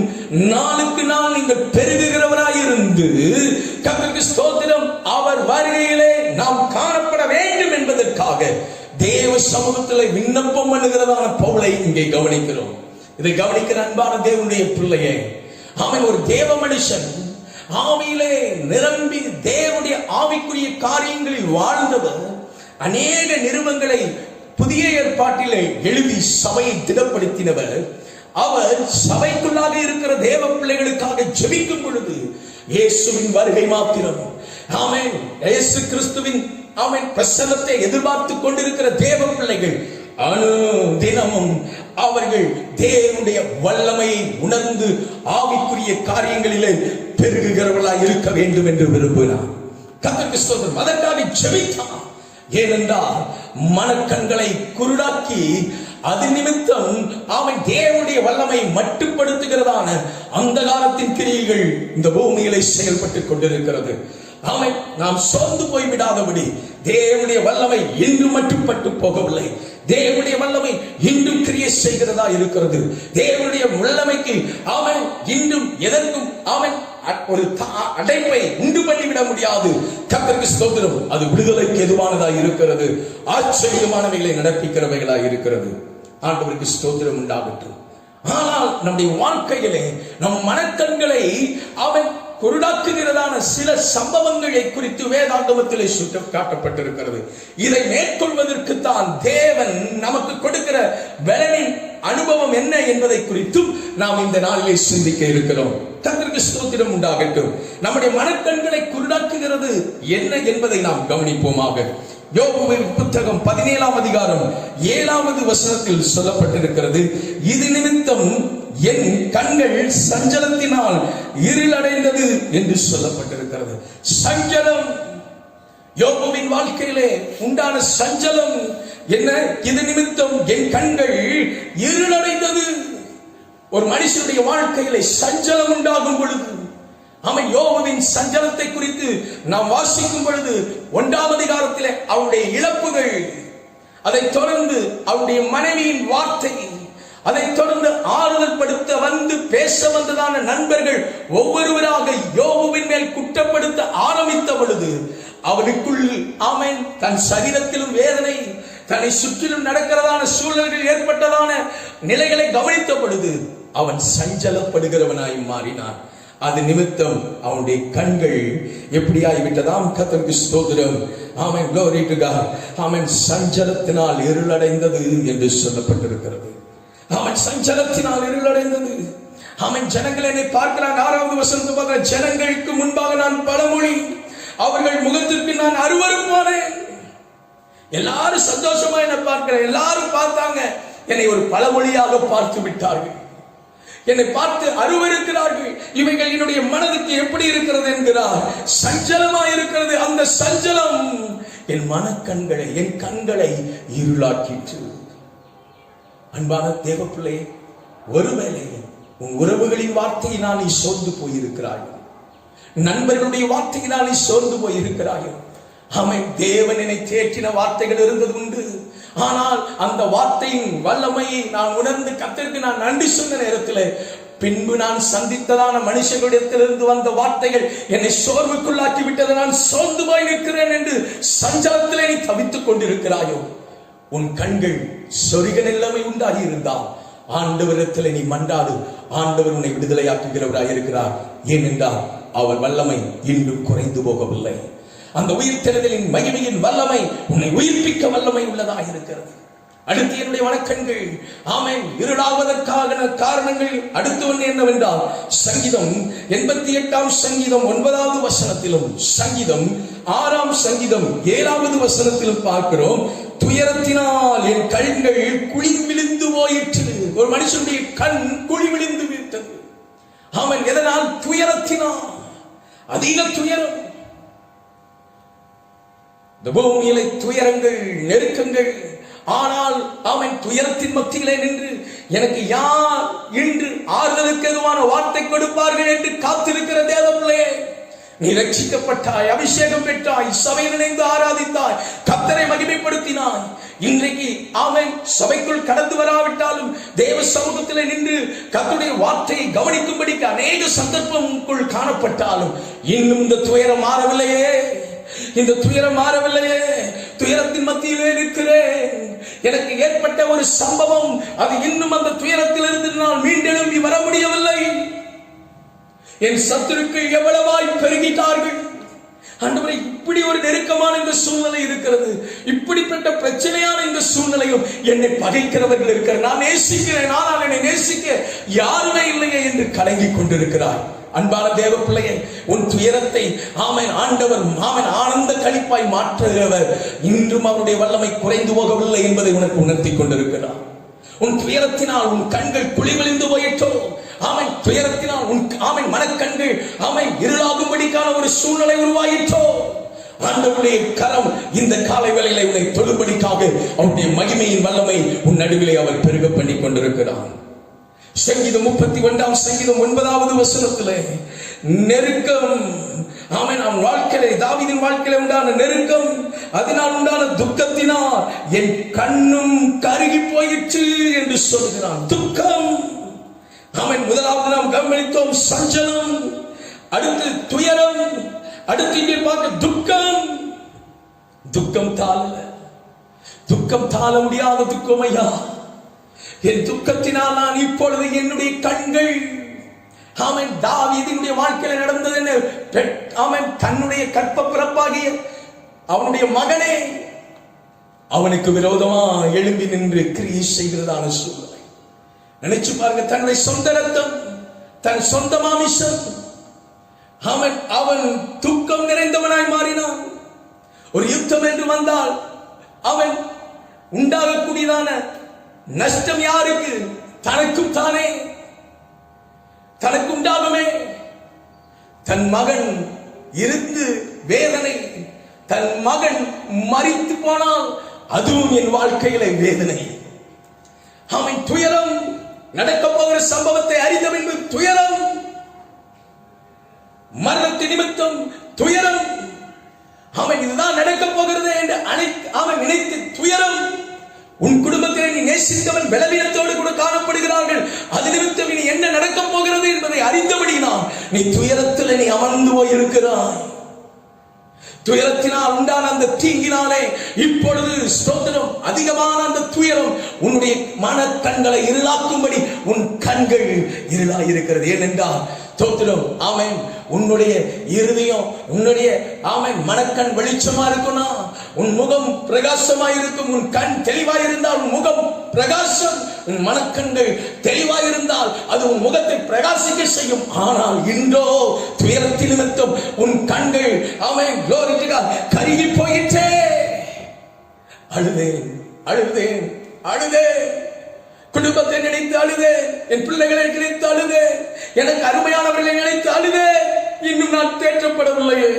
நாளுக்கு நாள் நீங்கள் பெருகுகிறவராயிருந்து கர்த்தருக்கு ஸ்தோத்திரம், அவர் வருகையிலே நாம் காணப்பட வேண்டும் என்பதற்காக தேவ சமூகத்தில் விண்ணப்பம் பண்ணுகிறதான பவுலை இங்கே கவனிக்கிறோம். இதை கவனிக்கிற அன்பான தேவனுடைய பிள்ளையே, அவன் ஒரு தேவ மனுஷன், ஆவியிலே நிரம்பி தேவனுடைய ஆவிக்குரிய காரியங்களில் வாழ்ந்தவர். அநேக நிருபங்களை புதிய ஏற்பாட்டிலே எழுதி சபையை திடப்படுத்தினவர். அவர் சபைக்குள்ளாக இருக்கிற தேவ பிள்ளைகளுக்காக ஜெபிக்கும் பொழுது இயேசுவின் வருகை மாத்திரம், ஆமென், இயேசு கிறிஸ்துவின் ஆமென் பிரசன்னத்தை எதிர்பார்த்து கொண்டிருக்கிற தேவ பிள்ளைகள் தினமும் அவர்கள் தேவனுடைய வல்லமையை உணர்ந்து ஆவிக்குரிய காரியங்களிலே பெருகுகிறவர்களாய் இருக்க வேண்டும் என்று விரும்பினார். கர்த்தருக்கு ஸ்தோத்திரம். அதற்காக ஜெபித்தார். ஏனென்றால் மனக்கண்களை குருடாக்கி அது நிமித்தம் அவன் தேவனுடைய வல்லமை மட்டுப்படுத்துகிறதான அந்த காலத்தின் கிரியைகள் இந்த பூமியிலே செயல்பட்டுக் கொண்டிருக்கிறது. அவன் நாம் சோர்ந்து போய்விடாதபடி தேவனுடைய வல்லமை இன்றும் மட்டுப்பட்டு போகவில்லை. தேவனுடைய வல்லமை இன்றும் கிரியை செய்கிறதா இருக்கிறது. தேவனுடைய வல்லமைக்கு அவன் இன்றும் எதற்கும் அவன் ஒரு அடைப்பை உண்டு பண்ணிவிட முடியாது. கர்த்தருக்கு ஸ்தோத்திரம். அது விடுதலைக்கு எதுவானதாக இருக்கிறது, ஆச்சரியமானவைகளை நடப்பிக்கிறவைகளாக இருக்கிறது. ஆண்டவருக்கு ஸ்தோத்திரம் உண்டாகட்டும். ஆனால் நம்முடைய வாழ்க்கையிலே நம் மனக்கண்களை அவன் குருடாக்குகிறதான சில சம்பவங்களை குறித்து வேதாகமத்திலே சுட்டி காட்டப்பட்டிருக்கிறது. இதை மேற்கொள்வதற்கு தான் தேவன் நமக்கு கொடுக்கிற பலனின் அனுபவம் என்ன என்பதை குறித்தும் நாம் இந்த நாளிலே சிந்திக்க இருக்கிறோம். கர்த்தருக்கு ஸ்தோத்திரம் உண்டாகட்டும். நம்முடைய மனக்கண்களை குருடாக்குகிறது என்ன என்பதை நாம் கவனிப்போமாக. யோபுவின் புத்தகம் 17ஆம் அதிகாரம் 7வது வசனத்தில் சொல்லப்பட்டிருக்கிறது, இது நிமித்தம் என் கண்கள் சஞ்சலத்தினால் இருளடைந்தது என்று சொல்லப்பட்டிருக்கிறது. சஞ்சலம், யோபுவின் வாழ்க்கையிலே உண்டான சஞ்சலம் என்ன? இது நிமித்தம் என் கண்கள் இருளடைந்தது. ஒரு மனுஷனுடைய வாழ்க்கையிலே சஞ்சலம் உண்டாகும் பொழுது, அவன் யோபுவின் சஞ்சலத்தை குறித்து நாம் வாசிக்கும் பொழுது 1ஆம் அதிகாரத்திலே அவருடைய இழப்புகள், அதைத் தொடர்ந்து அவருடைய மனைவியின் வார்த்தை, அதைத் தொடர்ந்து ஆறுதல் படுத்த வந்து பேச வந்ததான நண்பர்கள் ஒவ்வொருவராக யோபுவின் மேல் குற்றப்படுத்த ஆரம்பித்த பொழுது அவனுக்குள் அவன் தன் சரீரத்திலும் வேதனை, தன்னை சுற்றிலும் நடக்கிறதான சூழல்கள் ஏற்பட்டதான நிலைகளை கவனித்த பொழுது அவன் சஞ்சலப்படுகிறவனாய் மாறினான். அது நிமித்தம் அவனுடைய கண்கள் எப்படியாகிவிட்டதாம். கர்த்தருக்கு ஸ்தோத்திரம். ஆமென், glory to God. ஆமென், சஞ்சலத்தினால் இருளடைந்தது என்று சொல்லப்பட்டிருக்கிறது. ஆமென், சஞ்சலத்தினால் இருளடைந்தது. ஆமென், ஜனங்கள் என்னை பார்க்கிறாங்க. 6வது வசனத்தை பார்க்க, ஜனங்களுக்கு முன்பாக நான் பழமொழி, அவர்கள் முகத்திற்கு நான் அருவருப்பானேன். எல்லாரும் சந்தோஷமா என்ன பார்க்கிறேன், எல்லாரும் பார்த்தாங்க, என்னை ஒரு பழமொழியாக பார்த்து விட்டார்கள், என்னை பார்த்து அருவருக்கிறார்கள். இவைகள் என்னுடைய மனதுக்கு எப்படி இருக்கிறது என்கிறார், சஞ்சலமா இருக்கிறது. அந்த சஞ்சலம் என் மனக்கண்களை, என் கண்களை இருளாக்கிற்று. அன்பான தேவ பிள்ளை, ஒருவேளை உன் உறவுகளின் வார்த்தையினால் நீ சோர்ந்து போயிருக்கிறாய், நண்பர்களுடைய வார்த்தையினால் நீ சோர்ந்து போயிருக்கிறாய். ஆமென், தேவனை தேற்றின வார்த்தைகள் இருந்தது உண்டு. ஆனால் அந்த வார்த்தையின் வல்லமையை நான் உணர்ந்து கர்த்தருக்கு நான் நன்றி சொன்ன நேரத்தில், பின்பு நான் சந்தித்ததான மனுஷர்களிடத்திலிருந்து வந்த வார்த்தைகள் என்னை சோர்வுக்குள்ளாக்கி விட்டது. நான் சோர்ந்து போய் நிற்கிறேன் என்று சஞ்சலத்திலே நீ தவித்துக் கொண்டிருக்கிறாயோ, உன் கண்கள் சொரிக நிலைமை உண்டாகி இருந்தால் ஆண்டவரிடத்தில் நீ மன்றாடு. ஆண்டவர் உன்னை விடுதலையாக்குகிறவராய் இருக்கிறார். ஏனென்றால் அவர் வல்லமை இன்றும் குறைந்து போகவில்லை. அந்த உயிர்த்தெழுதலின் மகிமையின் வல்லமை உன்னை உயிர்ப்பிக்க வல்லமை உள்ளதாக இருக்கிறது. அடுத்து என்னுடைய வணக்கங்கள் ஆமென் இருளாவதற்கான காரணங்கள் அடுத்து ஒன்று என்னவென்றால், சங்கீதம் 88ஆம் சங்கீதம் 9வது வசனத்திலும், சங்கீதம் 6ஆம் சங்கீதம் 7வது வசனத்திலும் பார்க்கிறோம், துயரத்தினால் என் கண்கள் குழி விழுந்து போயிற்று. ஒரு மனுஷனுடைய கண் குழி விழுந்து விட்டது. ஆமென், எதனால்? துயரத்தினால். அதிக துயரம். இந்த பூமியிலே துயரங்கள், நெருக்கங்கள். ஆனால் அவன் துயரத்தின் மத்தியிலே நின்று எனக்கு யார் இன்று ஆறுதலுக்கு எதுவான வார்த்தை கொடுப்பார்கள் என்று காத்திருக்கிற தேவ பிள்ளையே, நீ ரட்சிக்கப்பட்டாய், அபிஷேகம் பெற்றாய், சபையில் இணைந்து ஆராதித்தாய், கர்த்தரை மகிமைப்படுத்தினாய். இன்றைக்கு அவன் சபைக்குள் கடந்து வராவிட்டாலும் தேவ சமூகத்தில் நின்று கர்த்தருடைய வார்த்தையை கவனிக்கும்படிக்கு அநேக சந்தர்ப்பங்களுக்குள் காணப்பட்டாலும் இன்னும் இந்த துயரம் மாறவில்லையே, இந்த துயரம் மாறவில்லையே. துயரத்தின் மத்தியிலே நிற்கிறேன். எனக்கு ஏற்பட்ட ஒரு சம்பவம், அது இன்னும் அந்த துயரத்தில் இருந்து நான் மீண்டெழும்பி வர முடியவில்லை. என் சத்துருக்கள் எவ்வளவாய் பெருகிட்டார்கள். ஆண்டவரே, இப்படி ஒரு நெருக்கமான இந்த சூழ்நிலை இருக்கிறது, இப்படிப்பட்ட பிரச்சனையான இந்த சூழ்நிலையும் என்னை பகைக்கிறவர்கள் இருக்கிறார். நான் நேசிக்கிறேன், ஆனால் என்னை நேசிக்க யாருமே இல்லையே என்று கலங்கிக் கொண்டிருக்கிறார். அன்பான தேவ பிள்ளையே, உன் துயரத்தை ஆமென் ஆண்டவர் ஆமென் ஆனந்த களிப்பாய் மாற்றுகிறவர். இன்றும் அவருடைய வல்லமை குறைந்து போகவில்லை என்பதை உனக்கு உணர்த்தி கொண்டிருக்கிறார். உன் துயரத்தினால் உன் கண்கள் குழிவிழுந்து போயிற்றோ, ஆமென் துயரத்தினால் உன் ஆமென் மனக்கண்கள் ஆமென் இருளாகும்படிக்கான ஒரு சூழ்நிலை உருவாயிற்றோ, ஆண்டவருடைய கரம் இந்த காலை வேளையிலே உன்னை தொடும்படிக்காக அவருடைய மகிமையின் வல்லமை உன் நடுவிலே அவர் பெருக பண்ணி கொண்டிருக்கிறார். சங்கீதம் 31ஆம் சங்கீதம் 9வது வசனத்திலே நெருக்கம், ஆமென் அவன் வாழ்க்கையிலே, தாவீதின் வாழ்க்கையிலே உண்டான நெருக்கம், அதனால் உண்டான துக்கத்தினால் என் கண்ணும் கருகி போயிற்று என்று சொல்கிறான். துக்கம். ஆமென், முதலாவது நாம் கவனித்தோம் சஞ்சலம், அடுத்து துயரம், அடுத்து இங்கே பார்க்க துக்கம். துக்கம் தாழ முடியாத துக்கம் ஐயா. என் துக்கத்தினால் நான் இப்பொழுது என்னுடைய கண்கள் ஆமென் தாவீதினுடைய வாழ்க்கையில் நடந்தது என்ன, ஆமென் தன்னுடைய கற்ப பிறப்பாகிய அவனுடைய மகனே அவனுக்கு விரோதமா எழும்பி நின்று கிரியை செய்கிறதான சூழ்நிலை நினைச்சு பாருங்க. தன்னுடைய சொந்த ரத்தம், தன் சொந்த மாமிசம், அவன் துக்கம் நிறைந்தவனாய் மாறினான். ஒரு யுத்தம் என்று வந்தால் அவன் உண்டாகக்கூடியதான நஷ்டம் யாருக்கு? தனக்கும் தானே, தனக்கு உண்டாகுமே. தன் மகன் இருந்து வேதனை, தன் மகன் மரித்து போனால் அதுவும் என் வாழ்க்கையில வேதனை. அவன் துயரம், நடக்க போகிற சம்பவத்தை அறிந்த பின்பு துயரம், மரணத்தின் நிமித்தம் துயரம், அவன் இதுதான் நடக்க போகிறது என்று அவன் நினைத்து துயரம். உன் குடும்பத்தில் நீ நேசித்தவன் பலவீனத்தோடு கூட காணப்படுகிறார்கள், அது நிமித்தம் நீ என்ன நடக்க போகிறது என்பதை அறிந்தபடினால் நீ துயரத்தில் நீ அமர்ந்து போயிருக்கிறாய். துயரத்தினால் உண்டான அந்த தீங்கினாலே இப்பொழுது ஸ்தோத்திரம் அதிகமான அந்த துயரம் உன்னுடைய மனக்கண்களை இருளாக்கும்படி உன் கண்கள் இருளாய் இருக்கிறது. ஏனென்றால் ஸ்தோத்திரம் ஆமென், உன்னுடைய இருதயம் உன்னுடைய ஆமென் மனக்கண் வெளிச்சமா இருக்கும்னா உன் முகம் பிரகாசமா இருக்கும். உன் கண் தெளிவாய் இருந்தால் உன் முகம் பிரகாசம், உன் மனக்கண்கள் தெளிவாய் இருந்தால் அது உன் முகத்தை பிரகாசிக்க செய்யும். ஆனால் இன்றோ துயரத்தின் நிமித்தம் உன் கண்கள் ஆமென் glory to God கருகி போயிற்றே. அழுதேன் அழுதேன் அழுதேன், குடும்பத்தை நினைத்து அழுதேன், என் பிள்ளைகளை நினைத்து அழுதேன், எனக்கு அருமையானவர்களை நினைத்து அழுதேன். இன்னும் நான் தேற்றப்படவில்லையே,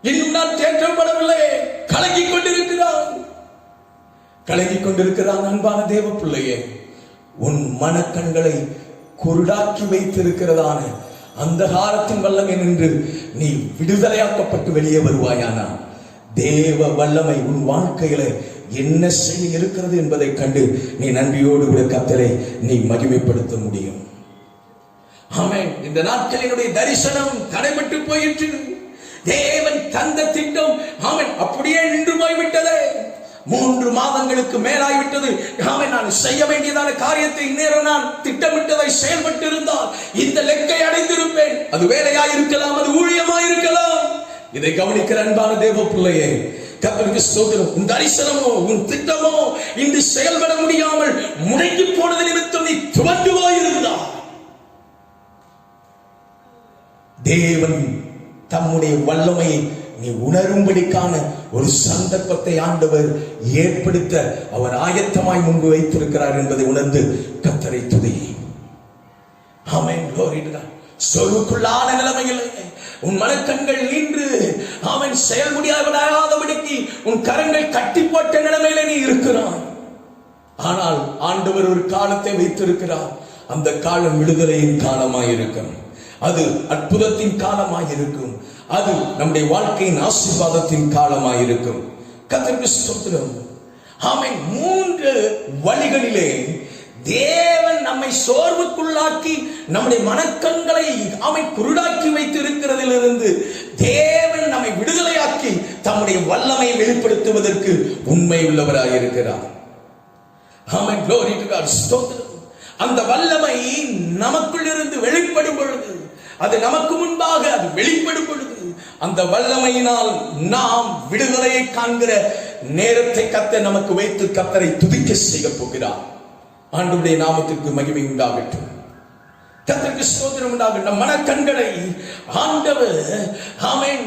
இன்னும் நான் தேற்றப்படவில்லையே. கலங்கிக் கொண்டிருக்கிறான், கலங்கிக் கொண்டிருக்கிறான். அன்பான தேவ பிள்ளையே, உன் மனக்கண்களை குருடாக்கி வைத்திருக்கிறதான அந்தகாரத்தின் வல்லமை நின்று நீ விடுதலையாக்கப்பட்டு வெளியே வருவாயானா தேவ வல்லமை உன் வாழ்க்கையில என்ன செய்ய இருக்கிறது என்பதை கண்டு நீ நன்றியோடு கூட கர்த்தரை நீ மகிமைப்படுத்த முடியும். ஆமென். இந்த நாட்களினுடைய தரிசனம் தடைபட்டு போயிற்று. தேவன் தந்த திட்டம் ஆமென் அப்படியே நின்று போய்விட்டது. 3 மாதங்களுக்கு மேலாய்விட்டது. ஆமென். நான் செய்ய வேண்டியதான காரியத்தை இந்நேரம் நான் திட்டமிட்டதை செயல்பட்டு இருந்தால் இந்த லெக்கை அடைந்திருப்பேன். அது வேலையாயிருக்கலாம், அது ஊழியமாயிருக்கலாம். இதை கவனிக்கிற அன்பான தேவ பிள்ளையே, கர்த்தருக்கு ஸ்தோத்திரம். உன் தரிசனமோ உன் திட்டமோ இன்று செயல்பட முடியாமல் முடங்கி போனது நிமித்தம் நீ துவண்டு போயிருந்தால் தேவன் தம்முடைய வல்லமையை நீ உணரும்படிக்கான ஒரு சந்தர்ப்பத்தை ஆண்டவர் ஏற்படுத்த அவர் ஆயத்தமாய் முன்பு வைத்திருக்கிறார் என்பதை உணர்ந்து கர்த்தரை துதி. ஆமென். glory to God. சொல்லுக்குள்ளான நிலைமையில் உன் மனக்கண்கள் நின்று அவன் செயல் முடியாதபடிக்கு உன் கரங்கள் கட்டி போட்ட நிலைமையில நீ இருக்கிறான். ஆனால் ஆண்டவர் ஒரு காலத்தை வைத்திருக்கிறார். அந்த காலம் விடுதலையின் காலமாயிருக்கும், அது அற்புதத்தின் காலமாயிருக்கும், அது நம்முடைய வாழ்க்கையின் ஆசீர்வாதத்தின் காலமாயிருக்கும். கர்த்தருக்கு ஸ்தோத்திரம். ஆமென். 3 வழிகளிலே தேவன் நம்மை சோர்வுக்குள்ளாக்கி நம்முடைய மனக்கண்களை அவன் குருடாக்கி வைத்திருக்கிறதிலிருந்து தேவன் நம்மை விடுதலையாக்கி தம்முடைய வல்லமையை வெளிப்படுத்துவதற்கு உண்மை உள்ளவராயிருக்கிறார். ஆமென். glory to God. ஸ்தோத்திரம். அந்த வல்லமை நமக்குள் இருந்து வெளிப்படும் பொழுது, அது நமக்கு முன்பாக அது வெளிப்படும் பொழுது, அந்த வல்லமையினால் நாம் விடுதலையை காண்கிற நேரத்தை கர்த்தர் நமக்கு வைத்து கர்த்தரை துதிக்க செய்ய போகிறார். ஆண்டவருடைய நாமத்திற்கு மகிமை உண்டாகட்டும். கர்த்தருக்கு ஸ்தோத்திரம் உண்டாகட்டும். மனக்கண்களை ஆண்டவர் ஆமென்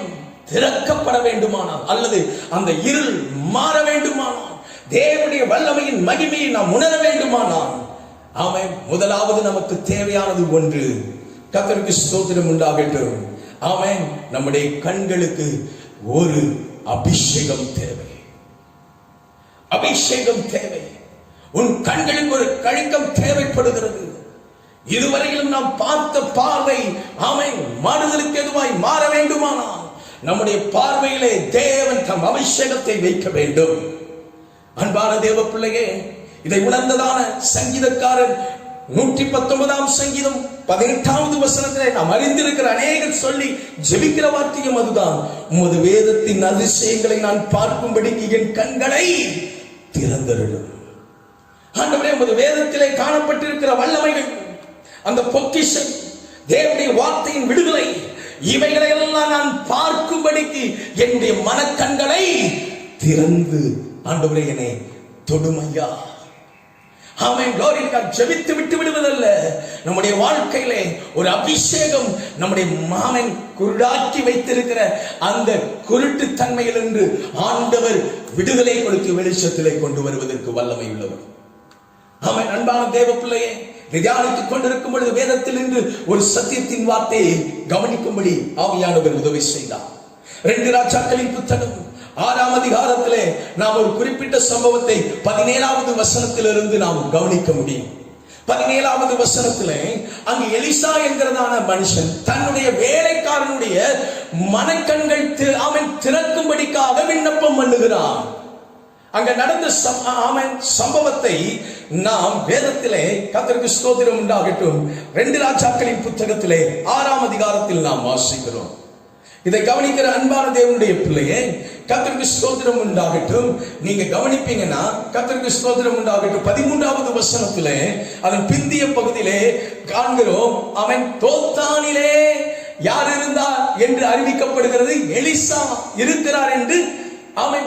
திறக்கப்பட வேண்டுமானால் அல்லது அந்த இருள் மாற வேண்டுமானால், தேவனுடைய வல்லமையின் மகிமையை நாம் உணர வேண்டுமானால், ஆமென், முதலாவது நமக்கு தேவையானது ஒன்று. கர்த்தருக்கு ஸ்தோத்திரம் உண்டாகட்டும். ஆமென். நம்முடைய கண்களுக்கு ஒரு அபிஷேகம் தேவை, அபிஷேகம் தேவை. உன் கண்களுக்கு ஒரு கழிக்கம் தேவைப்படுகிறது. இதுவரையிலும் நாம் பார்த்த பார்வை ஆமென் மாறுதலுக்கு எதுவாய் மாற வேண்டுமானால் நம்முடைய பார்வையிலே தேவன் தம் அபிஷேகத்தை வைக்க வேண்டும். அன்பான தேவ பிள்ளையே, இதை உணர்ந்ததான சங்கீதக்காரன் 119ஆம் சங்கீதம் 18வது வசனத்திலே நாம் அறிந்திருக்கிற அநேகர் சொல்லி ஜெபிக்கிற வார்த்தையும் அதுதான். உமது வேதத்தின் அதிசயங்களை நான் பார்க்கும்படிக்கு என் கண்களை திறந்தருளும். ஆண்டவரே, உமது வேதத்திலே காணப்பட்டிருக்கிற வல்லமைகள், அந்த பொக்கிஷம், தேவனுடைய வார்த்தையின் விடுதலை, இவைகளை எல்லாம் நான் பார்க்கும்படிக்கு என்னுடைய மனக்கண்களை திறந்து ஆண்டவரே என்னை தொடுமையா. ஆமென். glory to God. ஜெபித்து விட்டு விடுவதல்ல, நம்முடைய வாழ்க்கையிலே ஒரு அபிஷேகம் நம்முடைய மாமன் குருடாக்கி வைத்திருக்கிற அந்த குருட்டு தன்மையிலிருந்து ஆண்டவர் விடுதலை கொடுத்து வெளிச்சத்திலே கொண்டு வருவதற்கு வல்லமை உள்ளவர். ஆமென். அன்பான தேவ பிள்ளையே, தியானித்துக் கொண்டிருக்கும் பொழுது வேதத்தில் இருந்து ஒரு சத்தியத்தின் வார்த்தையை கவனிக்கும்படி ஆவியானவர் உதவி செய்தார். 2 ராஜாக்களின் புத்தகம் 6ஆம் அதிகாரத்திலே நாம் ஒரு குறிப்பிட்ட சம்பவத்தை 17வது வசனத்திலிருந்து நாம் கவனிக்க முடியும். 17வது வசனத்திலே அங்கு எலிசா என்கிறதான மனுஷன் தன்னுடைய வேலைக்காரனுடைய மனக்கண்கள் அவன் திறக்கும்படிக்காக விண்ணப்பம் பண்ணுகிறான். அங்க நடந்த சம்பவத்தை நாம் வேதத்திலே கர்த்தருக்கு ஸ்தோத்திரம் உண்டாகட்டும் 2 ராஜாக்களின் புத்தகத்திலே 6ஆம் அதிகாரத்தில் நாம் வாசிக்கிறோம். இதை கவனிக்கிற அன்பான தேவனுடைய பிள்ளையே, கர்த்தருக்கு ஸ்தோத்திரம் உண்டாகட்டும். நீங்க கவனிப்பீங்கன்னா கர்த்தருக்கு ஸ்தோத்திரம் உண்டாகட்டும் 13வது வசனத்திலே அதன் பிந்திய பகுதியிலே காண்கிறோம், அவன் தோத்தானிலே யார் இருந்தார் என்று அறிவிக்கப்படுகிறது. எலிசா இருக்கிறார் என்று அவன்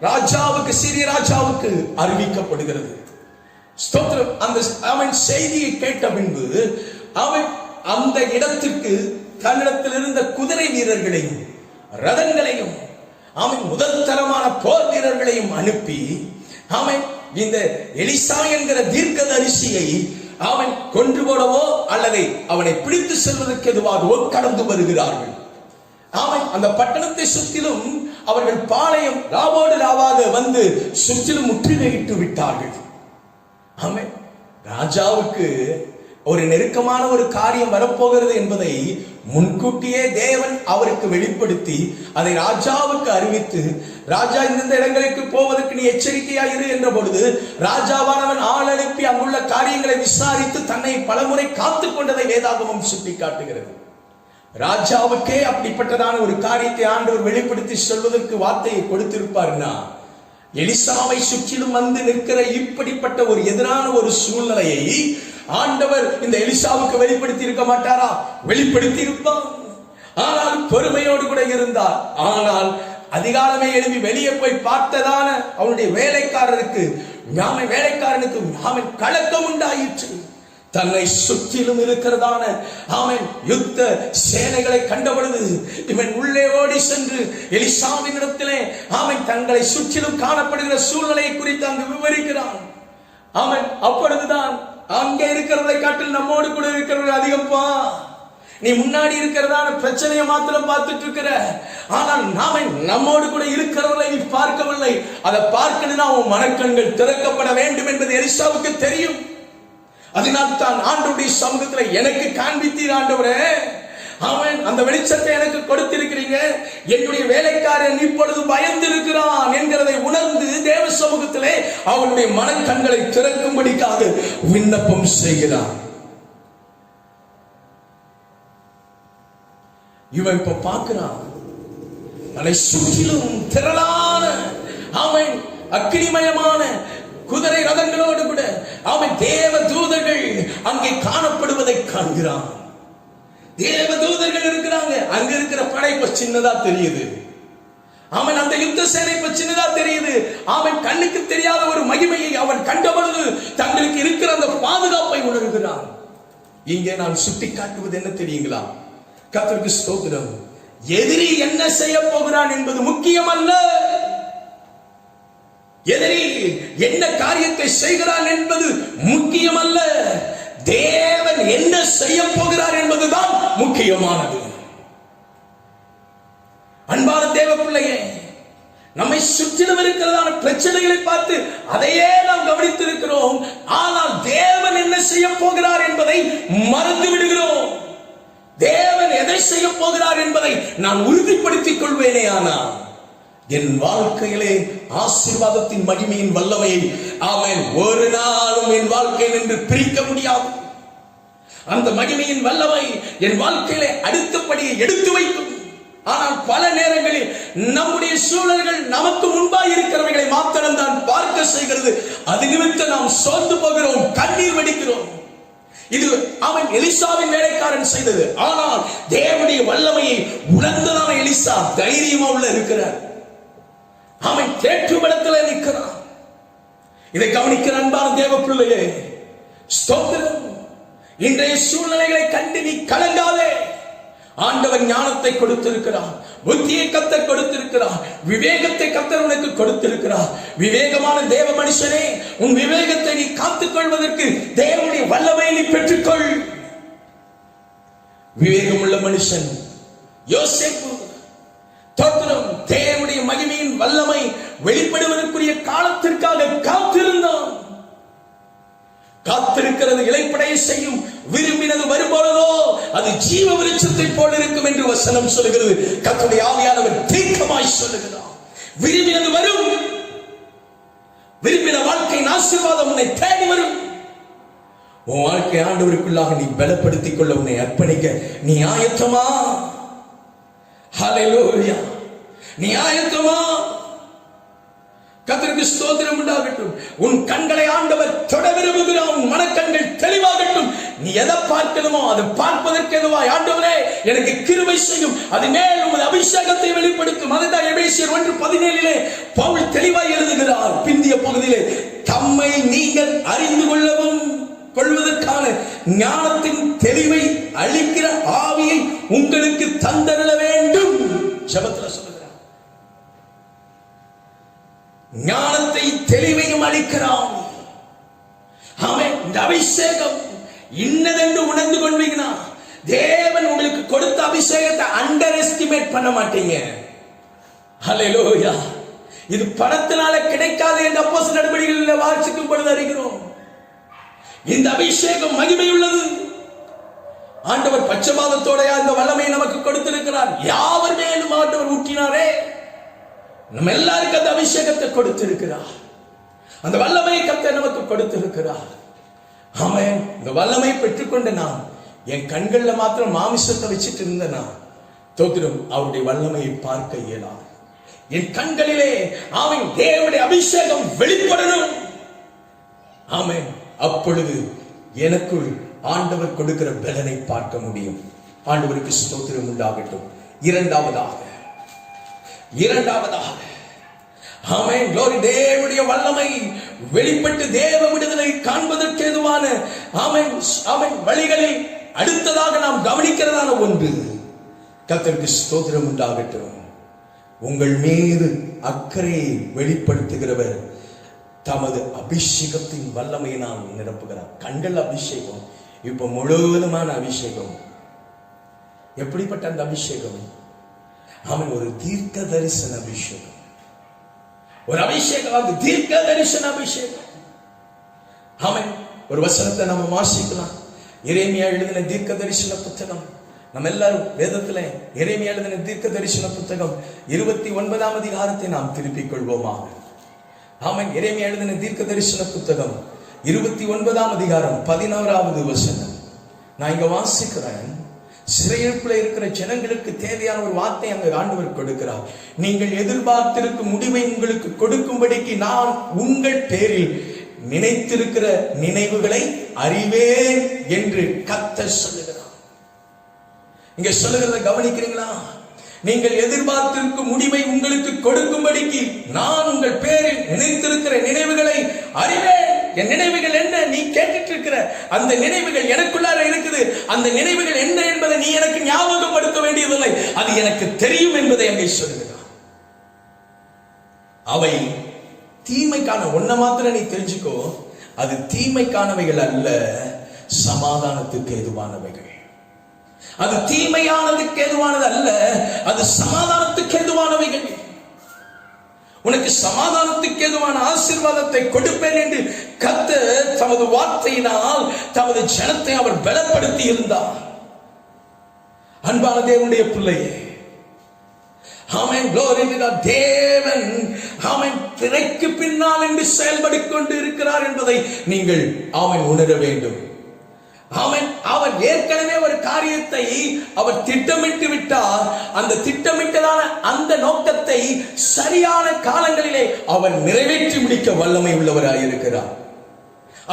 ராஜாவுக்கு, சீரிய ராஜாவுக்கு அறிவிக்கப்படுகிறது. ஸ்தோத்திரம். அந்த அவன் செய்தியை கேட்ட பின்பு அவன் அந்த இடத்திற்கு தன்னிடத்தில் இருந்த குதிரை வீரர்களையும் ரதங்களையும் அவன் முதல் தரமான போர் வீரர்களையும் அனுப்பி அவன் இந்த எலிசா என்கிற தீர்க்கதரிசியை அவன் கொன்று போடவோ அல்லது அவனை பிடித்து செல்வதற்கு எதுவாகவோ கடந்து வருகிறார்கள். அவன் அந்த பட்டணத்தை சுற்றிலும் அவர்கள் பாளையம் ராவோடு ராவாக வந்து சுற்றிலும் முற்றுகையிட்டு விட்டார்கள். அவன் ராஜாவுக்கு ஒரு நெருக்கமான ஒரு காரியம் வரப்போகிறது என்பதை முன்கூட்டியே தேவன் அவருக்கு வெளிப்படுத்தி அதை ராஜாவுக்கு அறிவித்து, ராஜா இந்த இடங்களுக்கு போவதற்கு நீ எச்சரிக்கையா இரு என்ற பொழுது ராஜாவானவன் ஆள் அனுப்பி அங்குள்ள காரியங்களை விசாரித்து தன்னை பலமுறை காத்து கொண்டதை வேதாகமம் சுட்டி காட்டுகிறது. ராஜாவுக்கே அப்படிப்பட்டதான ஒரு காரியத்தை ஆண்டவர் வெளிப்படுத்தி சொல்வதற்கு வார்த்தையை கொடுத்திருப்பார்னா, எலிசாவை சுற்றிலும் வந்து நிற்கிற இப்படிப்பட்ட ஒரு எதிரான ஒரு சூழ்நிலையை ஆண்டவர் இந்த எலிசாவுக்கு வெளிப்படுத்தி இருக்க மாட்டாரா? வெளிப்படுத்தி இருப்பார். ஆனால் பொறுமையோடு கூட இருந்தார். ஆனால் அதிகாலமே எழுப்பி வெளியே போய் பார்த்ததான அவனுடைய வேலைக்காரனுக்கு அவன் கலக்கம் உண்டாயிற்று. தன்னை சுற்றிலும் இருக்கிறதான அவன் யுத்த சேனைகளை கண்டபொழுது இவன் உள்ளே ஓடி சென்று எலிசாவின் இடத்திலே அவன் தங்களை சுற்றிலும் காணப்படுகிற சூழ்நிலையை குறித்து அங்கு விவரிக்கிறான். அவன் அப்பொழுதுதான், அங்கே இருக்கிறதை காட்டில் நம்மோடு கூட இருக்கிறவர்கள் அதிகம்பா, நீ முன்னாடி இருக்கிறதான பிரச்சனையை மாத்திரம் பார்த்துட்டு இருக்கிற, ஆனால் நாம நம்மோடு கூட இருக்கிறவர்களை நீ பார்க்கவில்லை. அதை பார்க்கணும்னா அவன் மனக்கண்கள் திறக்கப்பட வேண்டும் என்பது எலிசாவுக்கு தெரியும். அதனால் தான் ஆண்டவருடைய சமூகத்தில் எனக்கு காண்பித்தீர் ஆண்டவரே, அவன் அந்த வெளிச்சத்தை எனக்கு கொடுத்திருக்கிறீங்க, என்னுடைய வேலைக்காரன் இப்பொழுது பயந்து இருக்கிறான் என்கிறதை உணர்ந்து தேவ சமூகத்திலே அவனுடைய மனக்கண்களை திறக்கும்படிக்காக விண்ணப்பம் செய்கிறான். இவன் இப்ப பார்க்கிறான், அதை சுற்றிலும் திரளான அவன் அக்கினிமயமான குதிரை ரதங்களோடு கூட அவன் தேவ தூதர்கள் அங்கே காணப்படுவதை காண்கிறான். தேவ தூதர்கள் இருக்கிறாங்க. அங்க இருக்கிற படை இப்ப சின்னதா தெரியுது. அவன் அந்த யுத்த சேனை இப்ப சின்னதா தெரியுது. அவன் கண்ணுக்கு தெரியாத ஒரு மகிமையை அவன் கண்டபொழுது தங்களுக்கு இருக்கிற அந்த பாதுகாப்பை உணர்கிறான். இங்கே நான் சுட்டி காட்டுவது என்ன தெரியுங்களா? கர்த்தருக்கு ஸ்தோத்திரம். எதிரி என்ன செய்ய போகிறான் என்பது முக்கியம் அல்ல. எதிரி என்ன காரியத்தை செய்கிறான் என்பது முக்கியம் அல்ல. தேவன் என்ன செய்ய போகிறார் என்பதுதான் முக்கியமானது. அன்பான தேவ பிள்ளையே, நம்மை சுற்றிலும் இருக்கிறதான பிரச்சனைகளை பார்த்து அதையே நாம் கவனித்திருக்கிறோம். ஆனால் தேவன் என்ன செய்ய போகிறார் என்பதை மறந்து விடுகிறோம். தேவன் எதை செய்ய போகிறார் என்பதை நான் உறுதிப்படுத்திக் கொள்வேனே, ஆனால் என் வாழ்க்கையிலே ஆசீர்வாதத்தின் மகிமையின் வல்லமையை அவன் ஒரு நாளும் என் வாழ்க்கையில் என்று பிரிக்க முடியாது. அந்த மகிமையின் வல்லமை என் வாழ்க்கையிலே அடுத்தபடியை எடுத்து வைக்கும். ஆனால் பல நேரங்களில் நம்முடைய சூழல்கள் நமக்கு முன்பாக இருக்கிறவைகளை மாத்திரம் தான் பார்க்க செய்கிறது. அது நிமித்தம் நாம் சோர்ந்து போகிறோம், கண்ணீர் வடிக்கிறோம். இது அவன் எலிசாவின் வேலைக்காரன் செய்தது. ஆனால் தேவனுடைய வல்லமையை உணர்ந்ததான எலிசா தைரியமா உள்ள இருக்கிறார். அவன் தேற்றுமிடத்தில் நிற்கிறான். இதை கவனிக்கிற அன்பான தேவ பிள்ளையே, ஸ்தோத்திரம். இன்றைய சூழ்நிலைகளை கண்டு நீ கலங்காதே. ஆண்டவன் ஞானத்தை கொடுத்திருக்கிறார், புத்தியை கர்த்தர் கொடுத்திருக்கிறார், விவேகத்தை கர்த்தர் உனக்கு கொடுத்திருக்கிறார். விவேகமான தேவ மனுஷனே, உன் விவேகத்தை நீ காத்துக் கொள்வதற்கு தேவனுடைய வல்லமையை நீ பெற்றுக்கொள். விவேகம் உள்ள மனுஷன் யோசேப்பு தோத்திரம் தேவனுடைய மகிமையின் வல்லமை வெளிப்படுவதற்குரிய காலத்திற்காக காத்திருந்தான். காத்திருக்கிறது இளைப்படைய செய்யும், விரும்பினது வரும்பொழுதோ அது ஜீவ விருட்சத்தை போல் இருக்கும் என்று வசனம் சொல்லுகிறது. கர்த்தருடைய ஆவியானவர் தீர்க்கமாய் சொல்லுகிறார், விரும்பினது வரும். விரும்பின வாழ்க்கையின் ஆசீர்வாதம் உன்னை தேடி வரும். உன் வாழ்க்கை ஆண்டவருக்குள்ளாக நீ பலப்படுத்திக் கொள்ள, உன்னை அர்ப்பணிக்க நீ ஆயத்தமா? ஹல்லேலூயா. நீ ஆயத்தமா? கர்த்தருக்கு ஸ்தோத்திரம் உண்டாகட்டும். உன் கண்களை ஆண்டவர் தொட விரும்புகிறார். உன் மனக்கண்கள் தெளிவாகட்டும். நீ எதை பார்க்கணுமோ அதை பார்ப்பதற்கு எதுவாய் ஆண்டவரே எனக்கு கிருபை செய்யும், அது மேல் உமது அபிஷேகத்தை வெளிப்படுத்தும். அதுதான் எபேசியர் 1:17 பவுல் தெளிவாய் எழுதுகிறார். பிந்திய பகுதியிலே தம்மை நீங்கள் அறிந்து கொள்வதற்கான ஞானத்தின் தெளிவை அளிக்கிற ஆவியை உங்களுக்கு தந்தருள வேண்டும். ஜெபத்துல சொல்லுகிறார், ஞானத்தை தெளிவையும் அளிக்கிறான். ஆமென். இந்த அபிஷேகம் இன்னதென்று உணர்ந்து கொள்வீங்கன்னா தேவன் உங்களுக்கு கொடுத்த அபிஷேகத்தை அண்டர் எஸ்டிமேட் பண்ண மாட்டீங்க. ஹல்லேலூயா. இது பணத்தினால கிடைக்காது என்று அப்போஸ்தலர் நடவடிக்கைகளில் வாசிக்கும் பொழுது அறிகிறோம். இந்த அபிஷேகம் மகிமை உள்ளது. ஆண்டவர் பட்சபாதத்தோட அந்த வல்லமையை நமக்கு கொடுத்திருக்கிறார். யாவர் மேலும் ஆண்டவர் ஊற்றினாரே, நம்ம எல்லாருக்கும் அந்த அபிஷேகத்தை கொடுத்திருக்கிறார். அந்த வல்லமையை கர்த்தர் நமக்கு கொடுத்திருக்கிறார். ஆமென். இந்த வல்லமை பெற்றுக்கொண்ட நான் என் கண்கள்ல மாத்திரம் மாமிசத்தை வச்சுட்டு இருந்தேனா தோத்திரம் அவருடைய வல்லமையை பார்க்க இயலாது. என் கண்களிலே அவன் தேவனுடைய அபிஷேகம் வெளிப்படணும். ஆமென். அப்பொழுது எனக்குள் ஆண்டவர் கொடுக்கிற பலனை பார்க்க முடியும். ஆண்டவருக்கு ஸ்தோத்திரம் உண்டாகட்டும். இரண்டாவதாக ஆமென், glory, தேவனுடைய வல்லமை வெளிப்பட்டு தேவ விடுதலை காண்பதற்கு ஏதுவான ஆமென் வழிகளில் அடுத்ததாக நாம் கவனிக்கிறதான ஒன்று, கர்த்தருக்கு ஸ்தோத்திரம் உண்டாகட்டும், உங்கள் மீது அக்கறையை வெளிப்படுத்துகிறவர் தமது அபிஷேகத்தின் வல்லமையினால் நிரப்புகிறார். கண்கள் அபிஷேகம், இப்ப முழுவதுமான அபிஷேகம். எப்படிப்பட்ட அந்த அபிஷேகம்? அவன் ஒரு தீர்க்க தரிசன அபிஷேகம். ஒரு அபிஷேகம், அது தீர்க்க தரிசன அபிஷேகம். அவன் ஒரு வசனத்தை நம்ம வாசிக்கலாம். எரேமியா எழுதின தீர்க்க தரிசன புத்தகம். நம்ம எல்லாரும் வேதத்துல எரேமியா எழுதின தீர்க்க தரிசன புத்தகம் 29ஆம் அதிகாரத்தை நாம் திருப்பிக் கொள்வோமாக. ஆமென். எரேமியா எழுதின தீர்க்க தரிசன புத்தகம் 29ஆம் அதிகாரம் 11வது வசனம். நான் இங்க வாசிக்கிறேன். சிறையிருப்பில் இருக்கிற ஜனங்களுக்கு தேவையான ஒரு வார்த்தை அங்கு ஆண்டவர் கொடுக்கிறார். நீங்கள் எதிர்பார்த்திருக்கும் முடிவை உங்களுக்கு கொடுக்கும்படிக்கு நான் உங்கள் பேரில் நினைத்திருக்கிற நினைவுகளை அறிவேன் என்று கர்த்தர் சொல்லுகிறார். இங்க சொல்லுகிறத கவனிக்கிறீங்களா? நீங்கள் எதிர்பார்த்திருக்கும் முடிவை உங்களுக்கு கொடுக்கும்படிக்கு நான் உங்கள் பேரில் நினைத்திருக்கிற நினைவுகளை அறிவேன். என் நினைவுகள் என்ன? நீ கேட்டுட்டு இருக்கிற அந்த நினைவுகள் எனக்குள்ளார இருக்குது. அந்த நினைவுகள் என்ன என்பதை நீ எனக்கு ஞாபகப்படுத்த வேண்டியதில்லை, அது எனக்கு தெரியும் என்பதை அங்கே சொல்லுகிறார். அவை தீமைக்கான ஒன்ன மாத்திரம் நீ தெரிஞ்சுக்கோ, அது தீமைக்கானவைகள் அல்ல, சமாதானத்துக்கு ஏதுவானவைகள். அது தீமையானதுக்கு ஏதுவானது அல்ல, அது சமாதானத்துக்கு ஏதுவானவைகள். உனக்கு சமாதானத்துக்கு ஏதுவான ஆசீர்வாதத்தை கொடுப்பேன் என்று கர்த்தர் தமது வார்த்தையினால் தமது ஜனத்தை அவர் பலப்படுத்தி இருந்தார். அன்பான தேவனுடைய பிள்ளையே, ஆமென், glory to God. தேவன் ஆமென் திரைக்கு பின்னால் என்று செயல்பட்டுக் கொண்டு இருக்கிறார் என்பதை நீங்கள் ஆமென் உணர வேண்டும். ஆமென். அவர் ஏற்கனவே ஒரு காரியத்தை அவர் திட்டமிட்டு விட்டார். அந்த திட்டமிட்டதான அந்த நோக்கத்தை சரியான காலங்களிலே அவர் நிறைவேற்றி முடிக்க வல்லமை உள்ளவராயிருக்கிறார்.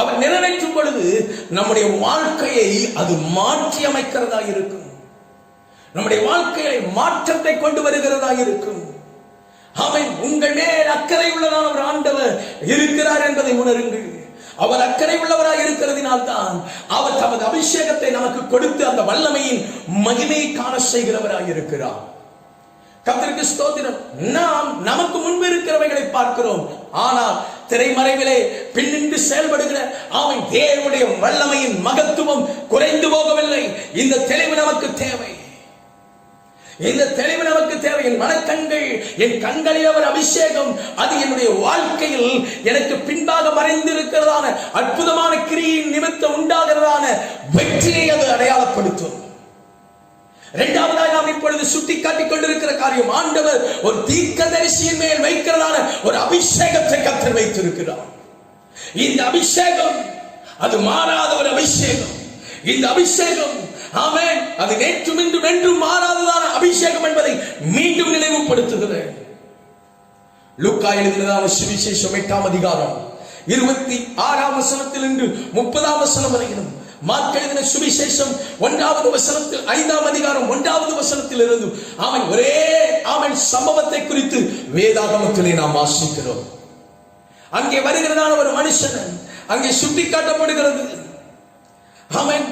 அவர் நிறைவேற்றும் பொழுது நம்முடைய வாழ்க்கையை அது மாற்றி அமைக்கிறதா இருக்கும். நம்முடைய வாழ்க்கையை மாற்றத்தை கொண்டு வருகிறதா இருக்கும். ஆமென். உங்கள் மேல் அக்கறை உள்ளதான ஒரு ஆண்டவர் இருக்கிறார் என்பதை உணருங்கள். அவர் அக்கறை உள்ளவராய் இருக்கிறதினால் தான் அவர் தமது அபிஷேகத்தை நமக்கு கொடுத்து அந்த வல்லமையின் மகிமையை காண செய்கிறவராய் இருக்கிறார். கர்த்தருக்கு ஸ்தோத்திரம். நாம் நமக்கு முன்பு இருக்கிறவைகளை பார்க்கிறோம், ஆனால் திரைமறைவிலே பின்னின்று செயல்படுகிற அவன் தேவனுடைய வல்லமையின் மகத்துவம் குறைந்து போகவில்லை. இந்த தெளிவு நமக்கு தேவை. இந்த தெளிவு நமக்கு தேவை. என் மனக்கண்கள், என் கண்களில் அவர் அபிஷேகம், அது என்னுடைய வாழ்க்கையில் எனக்கு பின்பாக மறைந்திருக்கிறதான அற்புதமான கிரியின் நிமித்தம் உண்டாகிறதான வெற்றியை அது அடையாளப்படுத்தும். இரண்டாவதாக நாம் இப்பொழுது சுட்டி காட்டிக் கொண்டிருக்கிற காரியம், ஆண்டவர் ஒரு தீர்க்கதரிசியின் மேல் வைக்கிறதான ஒரு அபிஷேகத்தை கர்த்தர் வைத்திருக்கிறார். இந்த அபிஷேகம் அது மாறாத ஒரு அபிஷேகம். இந்த அபிஷேகம் ஆமென். அது நேற்றும் இன்றும் என்றும் மாறாததான அபிஷேகம் என்பதை மீண்டும் நினைவுபடுத்துகிறேன். லூக்கா எழுதினதான சுவிசேஷம் 8ஆம் அதிகாரம் 26ஆம் வசனத்தில் இருந்து 30ஆம் வசனம் வரையிலும், மார்க் எழுதின சுவிசேஷம் 1வது வசனத்தில் 5ஆம் அதிகாரம் 1வது வசனத்தில் இருந்து அவன் ஒரே அவன் சம்பவத்தை குறித்து வேதாகமத்திலே நாம் வாசிக்கிறோம். அங்கே வருகிறதான ஒரு மனுஷன் அங்கே சுட்டி காட்டப்படுகிறது. அவன்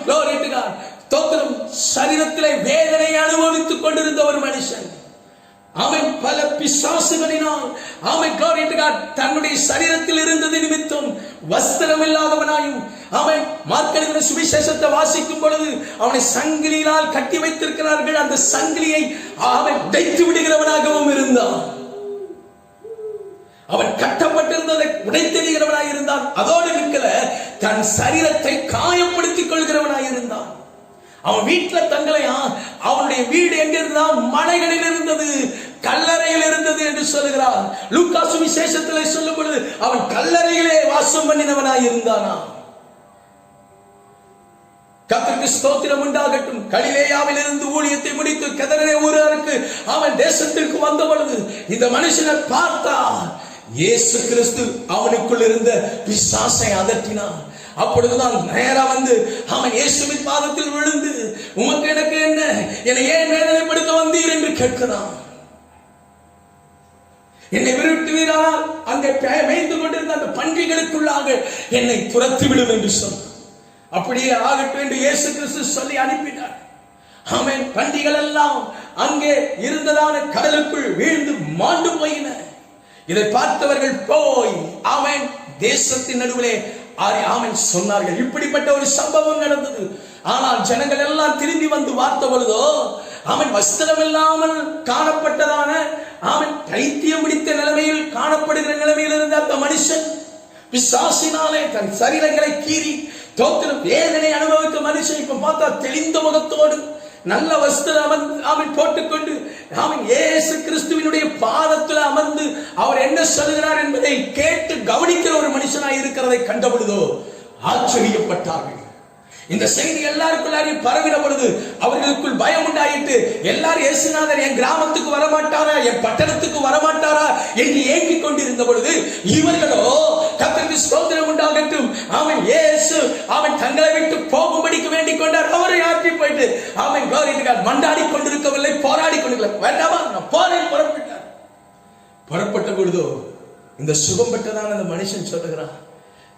தோத்திரம் சரீரத்திலே வேதனை அனுபவித்துக் கொண்டிருந்த ஒரு மனுஷன். அவன் பல பிசாசுகளினால் அவன் தன்னுடைய சரீரத்தில் இருந்தது நிமித்தம் வஸ்திரம் இல்லாதவனாயும், அவன் மார்க் எழுதின சுவிசேஷத்தை வாசிக்கும் பொழுது அவனை சங்கிலியால் கட்டி வைத்திருக்கிறார்கள். அந்த சங்கிலியை அவன் உடைத்து விடுகிறவனாகவும் இருந்தான். அவன் கட்டப்பட்டிருந்ததை உடைத்தெறிகிறவனாய் இருந்தான். அதோடு நிற்கல, தன் சரீரத்தை காயப்படுத்திக் கொள்கிறவனாய் இருந்தான். அவன் வீட்டுல தங்களையா, அவனுடைய வீடு எங்க இருந்தா மலைகளில் இருந்தது, கல்லறையில் இருந்தது என்று சொல்லுகிறார். லூக்கா சுவிசேஷத்திலே சொல்லும் பொழுது அவன் கல்லறையிலே வாசம் பண்ணினவனாய் இருந்தானா. கர்த்தருக்கு ஸ்தோத்திரம் உண்டாகட்டும். கலிலேயாவில் இருந்து ஊழியத்தை முடித்து கெதரே ஊருக்கு அவன் தேசத்திற்கு வந்த பொழுது இந்த மனுஷனை பார்த்தா இயேசு கிறிஸ்து அவனுக்குள் இருந்த பிசாசை அதட்டினார். அப்பொழுதுதான் நேரா வந்து அவன் இயேசுவின் பாதத்தில் விழுந்து, உமக்கு எனக்கு என்ன, என்னை ஏன் வேதனைப்படுத்த வந்தீர் என்று கேட்கிறான். என்னை விரட்டுவீரானால் அங்கே மேய்ந்து கொண்டிருந்த அந்த பன்றிகளுக்குள்ளாக என்னை துரத்திவிடும் என்று சொன்னார். அப்படியே ஆகட்டும் என்று இயேசு கிறிஸ்து சொல்லி அனுப்பினார். ஆமென். பன்றிகள் எல்லாம் அங்கே இருந்ததான கடலுக்குள் வீழ்ந்து மாண்டு போயின. இதை பார்த்தவர்கள் போய் அவன் தேசத்தின் நடுவிலே அவன் சொன்னார்கள், இப்படிப்பட்ட ஒரு சம்பவம் நடந்தது. ஆனால் ஜனங்கள் எல்லாம் திரும்பி வந்து பார்த்த பொழுதோ அவன் வஸ்திரம் இல்லாமல் காணப்பட்டதான, அவன் பைத்தியம் பிடித்த நிலைமையில் காணப்படுகிற நிலைமையில் இருந்த அந்த மனுஷன் பிசாசினாலே தன் சரீரங்களை கீறி தோத்திரம் வேதனை அனுபவித்த மனுஷன் இப்ப பார்த்தா தெளிந்த முகத்தோடு நல்ல வஸ்திரம் அவன் போட்டுக்கொண்டு அவன் இயேசு கிறிஸ்துவினுடைய பாதத்தில் அமர்ந்து அவர் என்ன சொல்கிறார் என்பதை கேட்டு கவனிக்கிற ஒரு மனுஷனாய் இருக்கிறதை கண்டபொழுதோ ஆச்சரியப்பட்டார்கள். இந்த செய்தி எல்லாருக்குள்ளாரையும் பரவின பொழுது அவர்களுக்குள் பயம் உண்டாயிட்டு, எல்லாரும் இயேசுநாதர் என் கிராமத்துக்கு வரமாட்டாரா, என் பட்டணத்துக்கு வரமாட்டாரா என்று ஏங்கிக் கொண்டிருந்த பொழுது இவர்களோ கர்த்தருக்கு ஸ்தோத்திரம் உண்டாகட்டும், அவன் இயேசு அவன் தங்களை விட்டு போகும்படிக்கு வேண்டிக் கொண்டார். அவரை ஆற்றி போயிட்டு அவன் மண்டாடி கொண்டிருக்கவில்லை, போராடி கொண்டிருக்கவில்லை. வேண்டாமா, நான் போரேன் புறப்பட்டார். புறப்பட்ட பொழுதோ இந்த சுகம் பெற்றதான அந்த மனுஷன் சொல்லுகிறான்,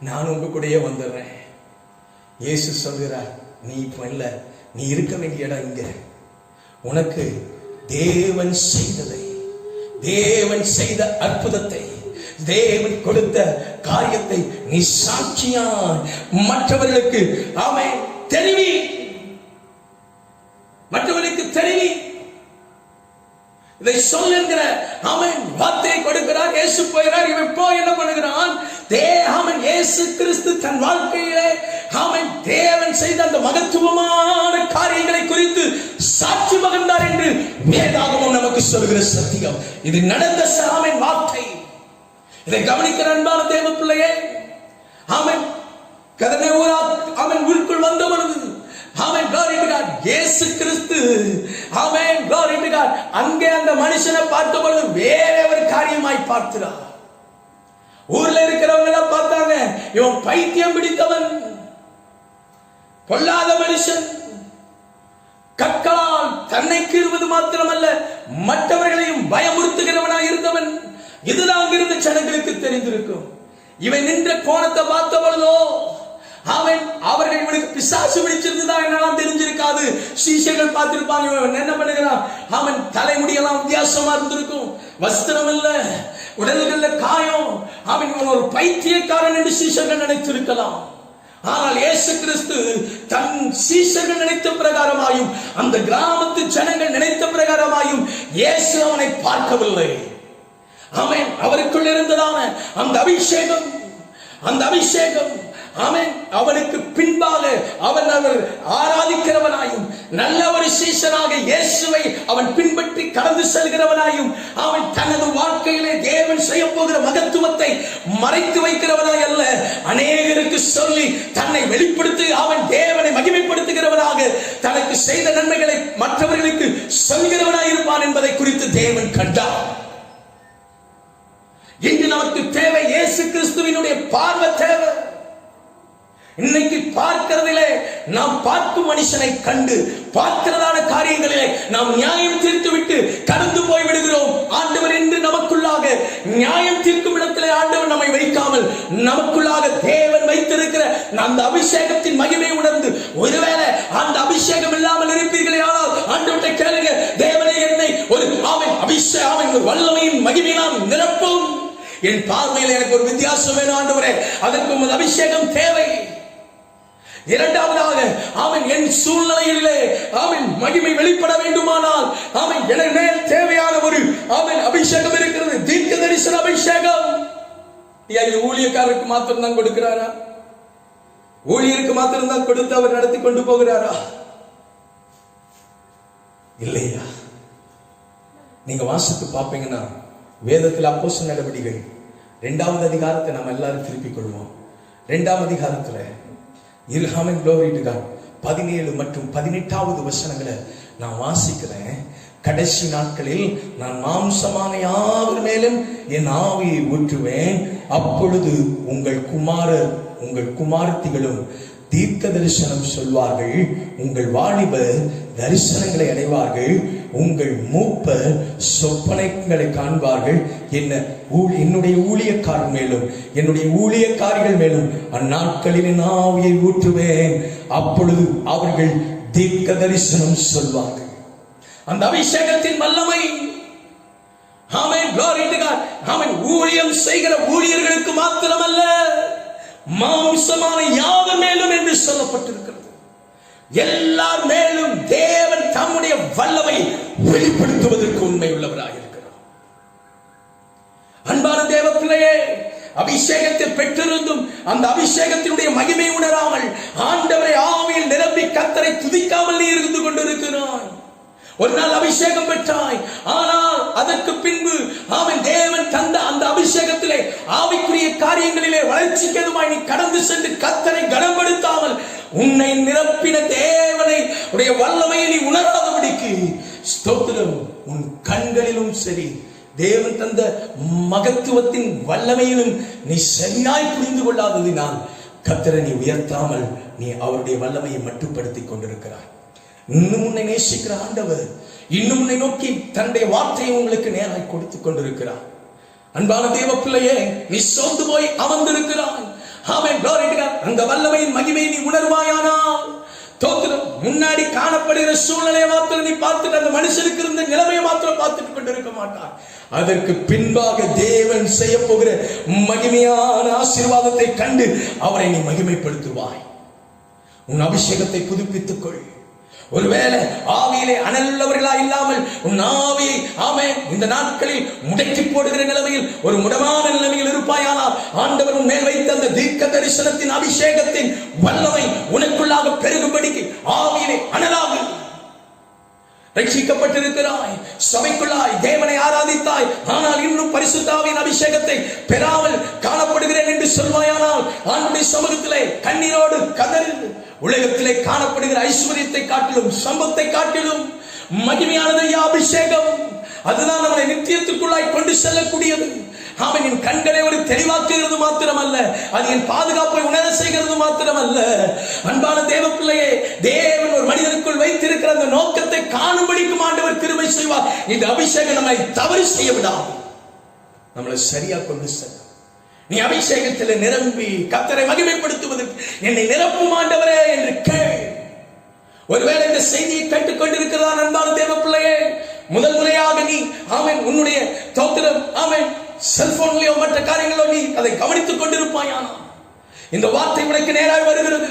நான் உங்க கூடயே வந்துடுறேன். இயேசு சொல்கிறார், நீ இப்ப இல்ல, நீ இருக்க வேண்டிய இடம் இங்க. உனக்கு தேவன் செய்ததை, தேவன் செய்த அற்புதத்தை, தேவன் கொடுத்த காரியத்தை நீ சாட்சியா மற்றவர்களுக்கு அவன் தெரிவி, மற்றவர்களுக்கு தெரிவி. இதை சொல்லுகிற அவன் வார்த்தையை கொடுக்கிறார். இயேசு போகிறார். இவன் போய் என்ன பண்ணுகிறான்? அவன் இயேசு கிறிஸ்து தன் வாழ்க்கையிலே அவன் தேவன் செய்த அந்த மகத்துவமான காரியங்களை குறித்து சாட்சி பகர்ந்தார் என்று வேதாகமம் நமக்கு சொல்கிற சத்தியம். இது நடந்த அவன் வார்த்தை. இதை கவனிக்கிற அன்பான தேவ பிள்ளையே, அவன் கதனை அவன் உள்குள் வந்த பொழுது அவன் இயேசு கிறிஸ்து அவன் அங்கே அந்த மனுஷனை பார்த்த பொழுது வேற ஒரு காரியமாய் பார்க்கிறார். ஊர்ல இருக்கிறவங்க எல்லாம் பார்த்தாங்க, இவன் பைத்தியம் பிடித்தவன், பொல்லாத மனுஷன், கற்களால் தன்னை கீறுவது மாத்திரமல்ல மற்றவர்களையும் பயமுறுத்துகிறவனாய் இருந்தவன். இதுதான் அங்கிருந்த ஜனங்களுக்கு தெரிந்திருக்கும். இவன் நின்ற கோணத்தை பார்த்த பொழுதோ அவர்கள் இவனுக்கு பிசாசு பிடிச்சிருந்ததா என்னெல்லாம் தெரிஞ்சிருக்காது. சீஷர்கள் பார்த்திருப்பாங்க, இவன் என்ன பண்ணுகிறான், அவன் தலைமுடியெல்லாம் வித்தியாசமா இருந்திருக்கும், வஸ்திரம் இல்ல, உடல்கள்ல காயம், அவன் இவன் ஒரு பைத்தியக்காரன் என்று சீஷர்கள் நினைத்திருக்கலாம். ஆனால் இயேசு கிறிஸ்து தன் சீஷர்கள் நினைத்த பிரகாரமாயும் அந்த கிராமத்து ஜனங்கள் நினைத்த பிரகாரமாயும் இயேசு அவனை பார்க்கவில்லை. அவன் அவருக்குள் இருந்ததான அந்த அபிஷேகம், அந்த அபிஷேகம் அவனுக்கு பின்பாக அவன் ஆராதிக்கிறவனாயும் நல்ல ஒரு சீஷனாக இயேசுவை அவன் பின்பற்றி கடந்து செல்கிறவனாயும் அவன் தனது வாழ்க்கையிலே தேவன் செய்ய போகிற மகத்துவத்தை மறைத்து வைக்கிறவனாய் அல்ல, அநேகருக்கு சொல்லி தன்னை வெளிப்படுத்தி அவன் தேவனை மகிமைப்படுத்துகிறவனாக தனக்கு செய்த நன்மைகளை மற்றவர்களுக்கு சொல்கிறவனாய் இருப்பான் என்பதை குறித்து தேவன் கண்டார். இன்று நமக்கு தேவை இயேசு கிறிஸ்துவினுடைய பார்வை தேவை. இன்னைக்கு பார்க்கிறதிலே நாம் பார்க்கும் மனுஷனை கண்டு பார்க்கிறதான காரியங்களிலே நாம் நியாயம் தீர்த்து விட்டு கடந்து போய் விடுகிறோம். ஆண்டவர் என்று நமக்குள்ளாக நியாயம் தீர்க்கும் இடத்திலே ஆண்டவர் நம்மை வைக்காமல் நமக்குள்ளாக தேவன் வைத்திருக்கிற அந்த அபிஷேகத்தின் மகிமை உணர்ந்து, ஒருவேளை அந்த அபிஷேகம் இல்லாமல் இருப்பீர்களே ஆனால் ஆண்டவர்கிட்ட கேளுங்க, தேவனே என்னை ஒரு அபிஷேகம் ஒரு வல்லமையின் மகிமையினால் நிரப்பும். என் பார்வையில் எனக்கு ஒரு வித்தியாசம் வேணும் ஆண்டவரே, அதற்கு உமது அபிஷேகம் தேவை. இரண்டாவதாக அவன் என் சூழ்நிலையிலே அவன் மகிமை வெளிப்பட வேண்டுமானால் அவன் எனக்கு தேவையான ஒரு அவன் அபிஷேகம் இருக்கிறது, தீர்க்க தரிசன அபிஷேகம். ஊழியக்காரருக்கு மாத்திரம் தான் கொடுக்கிறாரா? ஊழியருக்கு மாத்திரம் தான் கொடுத்து அவர் நடத்தி கொண்டு போகிறாரா? இல்லையா? நீங்க வாசித்து பார்ப்பீங்கன்னா வேதத்தில் அப்போஸ்தலர் நடவடிக்கைகள் 2வது அதிகாரத்தை நாம் எல்லாரும் திருப்பிக் கொள்வோம். 2ஆம் அதிகாரத்துல 17 மற்றும் 18வது வசனங்களை நான் வாசிக்கிறேன். கடைசி நாட்களில் நான் மாம்சமான யாவர் மேலும் என் ஆவியை ஊற்றுவேன். அப்பொழுது உங்கள் குமாரர் உங்கள் குமாரத்திகளும் தீர்க்க தரிசனம் சொல்வார்கள். உங்கள் வாலிபர் தரிசனங்களை அடைவார்கள். உங்கள் மூப்பர் சொப்பனங்களை காண்பார்கள். என்னுடைய ஊழியக்காரர் மேலும் என்னுடைய ஊழியக்காரிகள் மேலும் அந்நாட்களில் என் ஆவியை ஊற்றுவேன். அப்பொழுது அவர்கள் தீர்க்க தரிசனம் சொல்வார்கள். அந்த அபிஷேகத்தின் வல்லமை ஆமென், glory to God. ஆமென், ஊழியம் செய்கிற ஊழியர்களுக்கு மாத்திரமல்ல, மாம்சமான யாவர் மேலும் என்று சொல்லப்பட்டிருக்கிறது. எல்லார் மேலும் தேவன் தம்முடைய வல்லமை வெளிப்படுத்துவதற்கு உண்மை உள்ளவராக இருக்கிறார். அன்பான தேவ பிள்ளையே, அபிஷேகத்தை பெற்றிருந்தும் அந்த அபிஷேகத்தினுடைய மகிமை உணராமல் ஆண்டவரை ஆவியில் நிரம்பி கர்த்தரை துதிக்காமல் நீ இருந்து கொண்டிருக்கிறாய். ஒரு நாள் அபிஷேகம் பெற்றாய், ஆனால் அதற்கு பின்பு அவன் தேவன் தந்த அந்த அபிஷேகத்திலே ஆவிக்குரிய காரியங்களிலே வளர்ச்சிக்கு எதுவாய் நீ கடந்து சென்று கர்த்தரை கனப்படுத்தாமல் உன்னை நிரப்பின தேவனை உடைய வல்லமையை நீ உணராதபடிக்கு ஸ்தோத்திரம், உன் கண்களிலும் சரி தேவன் தந்த மகத்துவத்தின் வல்லமையிலும் நீ சரியாய் புரிந்து கொள்ளாததினால் கர்த்தரை நீ உயர்த்தாமல் நீ அவருடைய வல்லமையை மட்டுப்படுத்திக் கொண்டிருக்கிறாய். இன்னும் உன்னை நேசிக்கிற ஆண்டவர் இன்னும் உன்னை நோக்கி தன்னுடைய வார்த்தையை உங்களுக்கு நேராய் கொடுத்துக் கொண்டிருக்கிறார். அன்பான தேவ பிள்ளையே, நீ சோர்ந்து போய் அமர்ந்திருக்கிறாய். ஆமென், glory to God. அந்த வல்லமையின் மகிமையை நீ உணர்வாயானால் தோத்திரம், முன்னாடி காணப்படுகிற சூழ்நிலையை மாத்திரம் நீ பார்த்துட்டு அந்த மனுஷனுக்கு இருந்த நிலைமையை மாத்திரம் பார்த்துட்டு கொண்டிருக்க மாட்டார். அதற்கு பின்பாக தேவன் செய்ய போகிற மகிமையான ஆசீர்வாதத்தை கண்டு அவரை நீ மகிமைப்படுத்துவாய். உன் அபிஷேகத்தை புதுப்பித்துக் கொள். ஒருவேளை ஆவியிலே அனலுள்ளவர்களா இல்லாமல் உன் ஆவியை ஆமென் இந்த நாட்களில் முடக்கி போடுகிற நிலைமையில் ஒரு முடமான நிலைமையில் இருப்பாயானால் ஆண்டவர் உன் மேல் வைத்த அந்த தீர்க்க தரிசனத்தின் அபிஷேகத்தின் வல்லமை உனக்குள்ளாக பெருகும்படிக்கு ஆவியிலே அனலாக ரட்சிக்கப்பட்டிருக்கிறாய். சபைக்குள்ளாய் தேவனை ஆராதித்தாய், ஆனால் இன்னும் பரிசுத்த ஆவியின் அபிஷேகத்தை பெறாமல் காணப்படுகிறேன் என்று சொல்வாயானால் ஆண்டவருடைய சமூகத்திலே கண்ணீரோடு கதறி உலகத்திலே காணப்படுகிற ஐஸ்வர்யத்தை காட்டிலும் சம்பத்தை காட்டிலும் மகிமையானது அபிஷேகம். அதுதான் நம்மை நித்தியத்துக்குள்ளாய் கொண்டு செல்லக்கூடியது. அவன் என் கண்களை ஒரு தெளிவாக்குகிறது மாத்திரமல்ல, அது என் பாதுகாப்பை உணர செய்கிறது மாத்திரமல்ல. அன்பான தேவ பிள்ளையே, தேவன் ஒரு மனிதனுக்குள் வைத்திருக்கிற அந்த நோக்கத்தை காணும்படிக்கும் ஆண்டவர் கிருபை செய்வார். இந்த அபிஷேகம் நம்மை தவறு செய்ய விடாது, நம்மளை சரியா கொண்டு செல்லும். நீ அபிஷேகத்தில் நிரம்பி கர்த்தரை மகிமைப்படுத்துவதற்கு என்னை நிரப்பும் ஆண்டவரே என்று கேள். ஒருவேளை இந்த செய்தியை கேட்டுக் கொண்டிருக்கிறான் அன்பான தேவ பிள்ளையே, முதல் முறையாக நீ ஆமென் உன்னுடைய தோத்திரம் ஆமென் செல்போன்லயோ மற்ற காரியங்களோ நீ அதை கவனித்துக் கொண்டிருப்பாயானா இந்த வார்த்தை உனக்கு நேராக வருகிறது.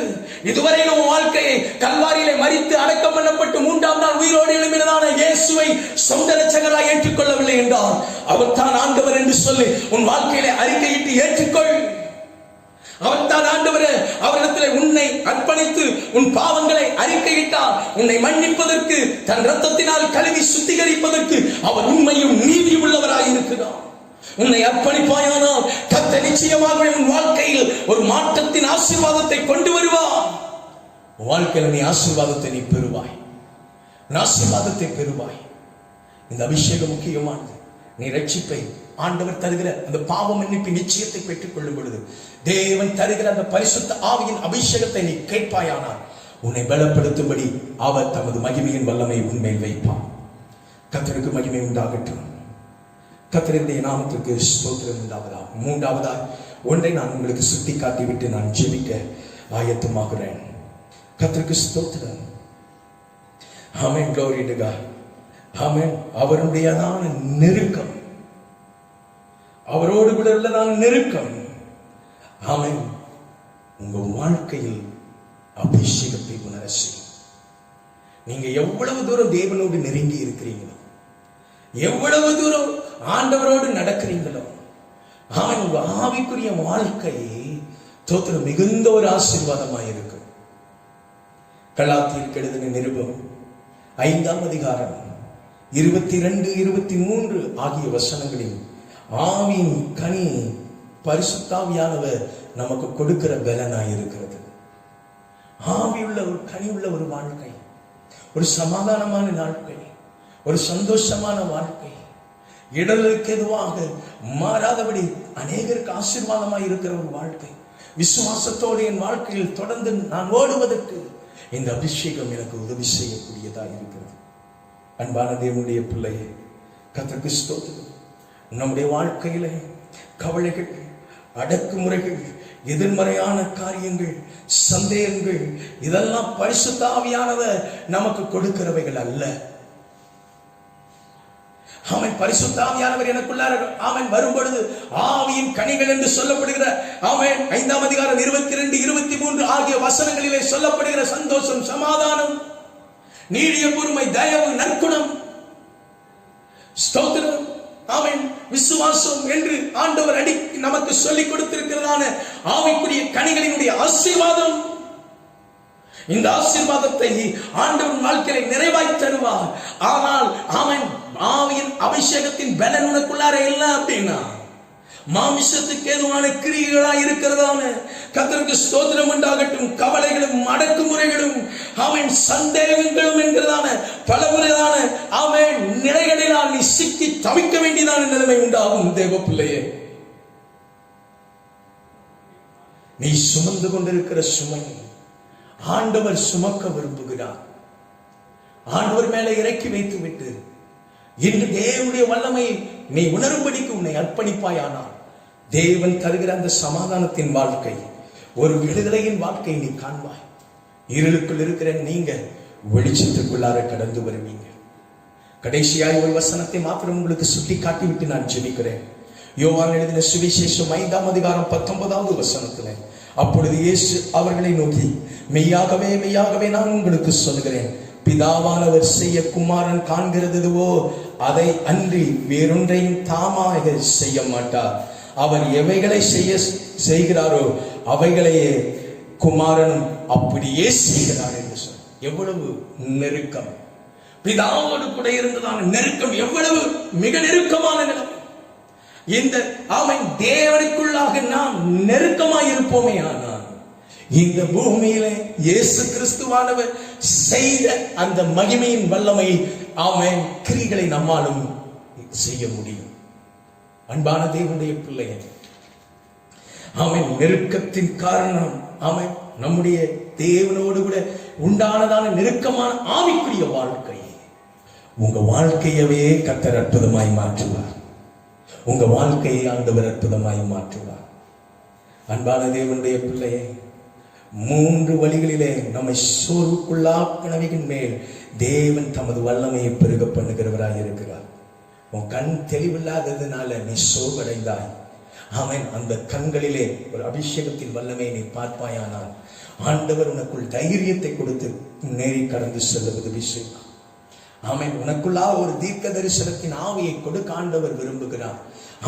இதுவரையிலும் வாழ்க்கையை கல்வாரியிலே மரித்து அடக்கம் பண்ணப்பட்டு 3ஆம் நாள் உயிரோடு எழும்பினதான இயேசுவை சொந்த இரட்சகராய் ஏற்றுக்கொள்ளவில்லை என்றால் அவர் தான் ஆண்டவர் என்று சொல்லி உன் வாழ்க்கையிலே அறிக்கையிட்டு ஏற்றுக்கொள். அவர் தான் ஆண்டவர். அவரிடத்தில் உன்னை அர்ப்பணித்து உன் பாவங்களை அறிக்கையிட்டார். உன்னை மன்னிப்பதற்கு தன் இரத்தத்தினால் கழுவி சுத்திகரிப்பதற்கு அவர் உண்மையும் நீதி உள்ளவராய் இருக்கிறார். உன்னை அர்ப்பணிப்பாயானால் கர்த்தர் நிச்சயமாக உன் வாழ்க்கையில் ஒரு மாற்றத்தின் ஆசீர்வாதத்தை கொண்டு வருவார். உன் வாழ்க்கையில நீ ஆசீர்வாதத்தை நீ பெறுவாய், ஆசீர்வாதத்தை பெறுவாய். இந்த அபிஷேகம் முக்கியமானது. நீ ரட்சிப்பை ஆண்டவர் தருகிற அந்த பாவ மன்னிப்பு நிச்சயத்தை பெற்றுக் கொள்ளும் பொழுது தேவன் தருகிற அந்த பரிசுத்த ஆவியின் அபிஷேகத்தை நீ கேட்பாயானால் உன்னை பலப்படுத்தும்படி அவர் தமது மகிமையின் வல்லமை உன்மேல் வைப்பார். கர்த்தருக்கு மகிமை உண்டாகட்டும். கர்த்தருடைய நாமத்திற்கு ஸ்தோத்திரம் உண்டாவதா. மூன்றாவதாய் ஒன்றை நான் உங்களுக்கு சுட்டி காட்டிவிட்டு நான் ஜெபிக்க ஆயத்தமாகிறேன். கர்த்தருக்கு ஸ்தோத்திரம். ஆமென். glory to God. ஆமென். அவருடையதான நெருக்கம், அவரோடு கூட உள்ளதான நெருக்கம், ஆமென், உங்க வாழ்க்கையில் அபிஷேகத்தை உணர செய்யும். நீங்க எவ்வளவு தூரம் தேவனோடு நெருங்கி இருக்கிறீங்களோ, எவ்வளவு தூரம் ஆண்டவரோடு நடக்கிறீங்களோ, ஆமென், உங்க ஆவிக்குரிய வாழ்க்கை தோத்திரம் மிகுந்த ஒரு ஆசீர்வாதமாய் இருக்கும். கலாத்தியருக்கு எழுதின நிருபம் 5ஆம் அதிகாரம் 22, 23 ஆகிய வசனங்களில் ஆவியின் கனி பரிசுத்தாவியானவர் நமக்கு கொடுக்கிற பலனாய் இருக்கிறது. ஆவியுள்ள ஒரு கனி உள்ள ஒரு வாழ்க்கை, ஒரு சமாதானமான வாழ்க்கை, ஒரு சந்தோஷமான வாழ்க்கை, இடலுக்கு எதுவாக மாறாதபடி அநேகருக்கு ஆசீர்வாதமாய் இருக்கிற ஒரு வாழ்க்கை, விசுவாசத்தோடு என் வாழ்க்கையில் தொடர்ந்து நான் ஓடுவதற்கு இந்த அபிஷேகம் எனக்கு உதவி செய்யக்கூடியதாக இருக்கிறது. அன்பான தேவனுடைய பிள்ளையே, கர்த்தருக்கு ஸ்தோத்திரம். நம்முடைய வாழ்க்கையில கவலைகள், அடக்குமுறைகள், எதிர்மறையான காரியங்கள், சந்தேகங்கள், இதெல்லாம் பரிசுத்த ஆவியானவர் நமக்கு கொடுக்கிறவைகள் அல்ல. அவன் பரிசுத்த ஆவியானவர் எனக்குள்ளார அவன் வரும்பொழுது ஆவியின் கனிகள் என்று சொல்லப்படுகிற அவன் 5ஆம் அதிகாரம் 22, 23 ஆகிய வசனங்களிலே சொல்லப்படுகிற சந்தோஷம், சமாதானம், நீடிய பொறுமை, தயவு, நற்குணம், ஸ்தோத்திரம், அவன் விசுவாசம் என்று ஆண்டவர் நமக்கு சொல்லிக் கொடுத்திருக்கிறதான ஆவிக்குரிய கனிகளினுடைய ஆசீர்வாதம். இந்த ஆசீர்வாதத்தை ஆண்டவன் வாழ்க்கையை நிறைவாய் தருவார். ஆனால் அவன் ஆவியின் அபிஷேகத்தின் பலன் உனக்குள்ளார இல்ல அப்படின்னா மாமிசத்துக்கு ஏதுவான கிரியைகளாய் இருக்கிறதான கர்த்தருக்கு ஸ்தோத்திரம் உண்டாகட்டும், கவலைகளும் அடக்குமுறைகளும் அவன் சந்தேகங்களும் என்கிறதான பலமுறையான அவன் நிலைகளினால் நீ சிக்கி தவிக்க வேண்டியதான நிலைமை உண்டாகும். தேவ பிள்ளையே, நீ சுமந்து கொண்டிருக்கிற சுமை ஆண்டவர் சுமக்க விரும்புகிறார். ஆண்டவர் மேலே இறக்கி வைத்து விட்டு இன்று தேவனுடைய வல்லமை நீ உணரும்படிக்கு உன்னை அர்ப்பணிப்பாயானால் தேவன் தருகிற அந்த சமாதானத்தின் வாழ்க்கை, ஒரு விடுதலையின் வாழ்க்கை நீ காண்பாய். இருளுக்குள் இருக்கிற நீங்க வெளிச்சத்துக்குள்ளார கடந்து வருவீங்க. கடைசியாய் ஒரு வசனத்தை மாத்திரம் உங்களுக்கு சுட்டி காட்டிவிட்டு நான் ஜெபிக்கிறேன். யோவான் எழுதின சுவிசேஷம் 5ஆம் அதிகாரம் 19வது வசனத்துல, அப்பொழுது இயேசு அவர்களை நோக்கி, மெய்யாகவே மெய்யாகவே நான் உங்களுக்கு சொல்கிறேன், பிதாவானவர் செய்ய குமாரன் காண்கிறதுவோ அதை அன்றி வேறொன்றையும் தாமாக செய்ய மாட்டார். அவர் எவைகளை செய்கிறாரோ அவைகளையே குமாரனும் அப்படியே செய்கிறார் என்று சொல். எவ்வளவு நெருக்கம்! பிதாவோடு கூட இருந்ததான நெருக்கம் எவ்வளவு மிக நெருக்கமான நிலைமை! இந்த அவன் தேவனுக்குள்ளாக நாம் நெருக்கமாய் இருப்போமே ஆனால் இந்த பூமியிலே இயேசு கிறிஸ்துவானவர் செய்த அந்த மகிமையின் வல்லமை அவன் கிரிகளை நம்மாலும் செய்ய முடியும். அன்பான தேவனுடைய பிள்ளையே, அவன் நெருக்கத்தின் காரணம் அவன் நம்முடைய தேவனோடு கூட உண்டானதான நெருக்கமான ஆவிக்குரிய வாழ்க்கை. உங்க வாழ்க்கையவே கர்த்தர் அற்புதமாய் மாற்றுவார். உங்க வாழ்க்கையை ஆண்டவர் அற்புதமாய் மாற்றுவார். அன்பான தேவனுடைய பிள்ளையே, 3 வழிகளிலே நம்மை சோர்வுக்குள்ளாக்கினவையின் மேல் தேவன் தமது வல்லமையை பெருக பண்ணுகிறவராய் இருக்கிறார். உன் கண் தெளிவில்லாததுனால நீ சோர்வடைந்தாய். அவன் அந்த கண்களிலே ஒரு அபிஷேகத்தின் வல்லமையை நீ பார்ப்பாயானால் ஆண்டவர் உனக்குள் தைரியத்தை கொடுத்து முன்னேறி கடந்து செல்வது விஷயம். அவன் உனக்குள்ளா ஒரு தீர்க்க தரிசனத்தின் ஆவியை கொடுக்க ஆண்டவர் விரும்புகிறார்.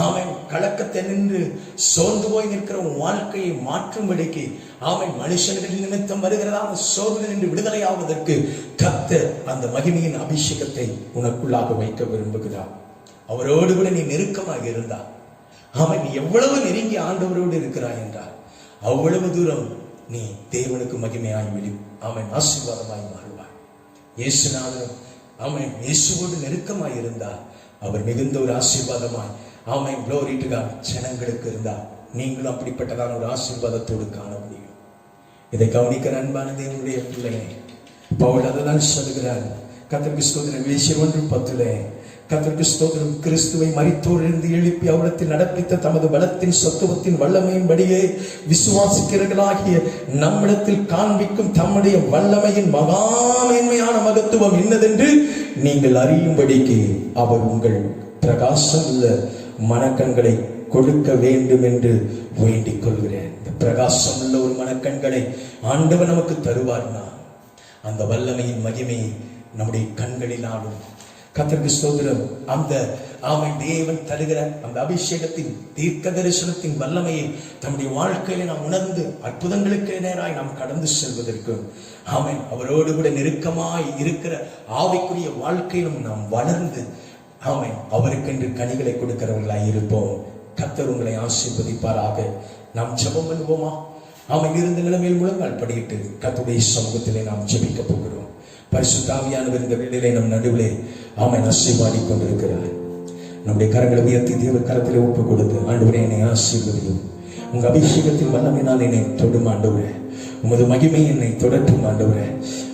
அவன் கலக்கத்தை நின்று சோர்ந்து போய் நிற்கிற வாழ்க்கையை மாற்றும்படிக்கு அவன் மனுஷன்களின் நிமித்தம் வருகிறதான சோர்வு நின்று விடுதலையாவதற்கு கர்த்தர் அந்த மகிமையின் அபிஷேகத்தை உனக்குள்ளாக வைக்க விரும்புகிறார். அவரோடு கூட நீ நெருக்கமாக இருந்தார். அவன் எவ்வளவு நெருங்கி ஆண்டவரோடு இருக்கிறாய் என்றார் அவ்வளவு தூரம் நீ தேவனுக்கு மகிமையாய் ஆமென் ஆசீர்வாதமாய் மாறுவார். இயேசுநாதனும் ஆமென் இயேசுவோடு நெருக்கமாய் இருந்தார். அவர் மிகுந்த ஒரு ஆசீர்வாதமாய் ஆமென் glory to God ஜனங்களுக்கு இருந்தார். நீங்களும் அப்படிப்பட்டதான ஒரு ஆசீர்வாதத்தோடு காண முடியும். இதை கவனிக்கிற அன்பான தேவனுடைய பிள்ளையே, பவுல் அதுதான் சொல்லுகிறார். கர்த்தருக்கு ஸ்தோத்திரம். எபேசியர் 1:10 கர்த்தருக்கு ஸ்தோத்திரம். கிறிஸ்துவை மரித்தோரிலிருந்து எழுப்பி அவரிடத்தில் நடப்பித்த தமது பலத்தின் சத்துவத்தின் வல்லமையின்படியே விசுவாசிக்கிறவர்களாகிய நம்மிடத்தில் காண்பிக்கும் தம்முடைய வல்லமையின் மகாமேன்மையான மகத்துவம் என்னதென்று நீங்கள் அறியும்படிக்கு அவர் உங்கள் பிரகாசம் உள்ள மனக்கண்களை கொடுக்க வேண்டும் என்று வேண்டிக் கொள்கிறேன். இந்த பிரகாசம் உள்ள ஒரு மனக்கண்களை ஆண்டவர் நமக்கு தருவார்னா அந்த வல்லமையின் மகிமையை நம்முடைய கண்களினாலும் கர்த்தருக்கு ஸ்தோத்திரம் அந்த ஆமென் தேவன் தருகிற அந்த அபிஷேகத்தின் தீர்க்க தரிசனத்தின் வல்லமையை நம்முடைய வாழ்க்கையில நாம் உணர்ந்து அற்புதங்களுக்கு நேராய் நாம் கடந்து செல்வதற்கு ஆமென் அவரோடு கூட நெருக்கமாய் இருக்கிற ஆவிக்குரிய வாழ்க்கையிலும் நாம் வளர்ந்து ஆமென் அவருக்கென்று கனிகளை கொடுக்கிறவர்களாய் இருப்போம். கர்த்தர் உங்களை ஆசீர்வதிப்பாராக. நாம் ஜெபம் பண்ணுவோமா? ஆமென் இருந்த நிலைமையில் முழங்கால் படியிட்டு கர்த்தருடைய சமூகத்திலே நாம் ஜெபிக்க போகிறோம். பரிசுத்த ஆவியானவர் இந்த வேளையிலே நம் நடுவிலே ஆமென் ஆசீர்வாடி கொண்டிருக்கிறார். நம்முடைய கரங்களை உயர்த்தி தேவ கரத்திலே ஒப்பு கொடுத்து, ஆண்டவரே என்னை ஆசீர்வதியும், உங்க அபிஷேகத்தின் வல்லமையினால் என்னை தொடும் ஆண்டவரே, உமது மகிமை என்னை தொடட்டும் ஆண்டவரே.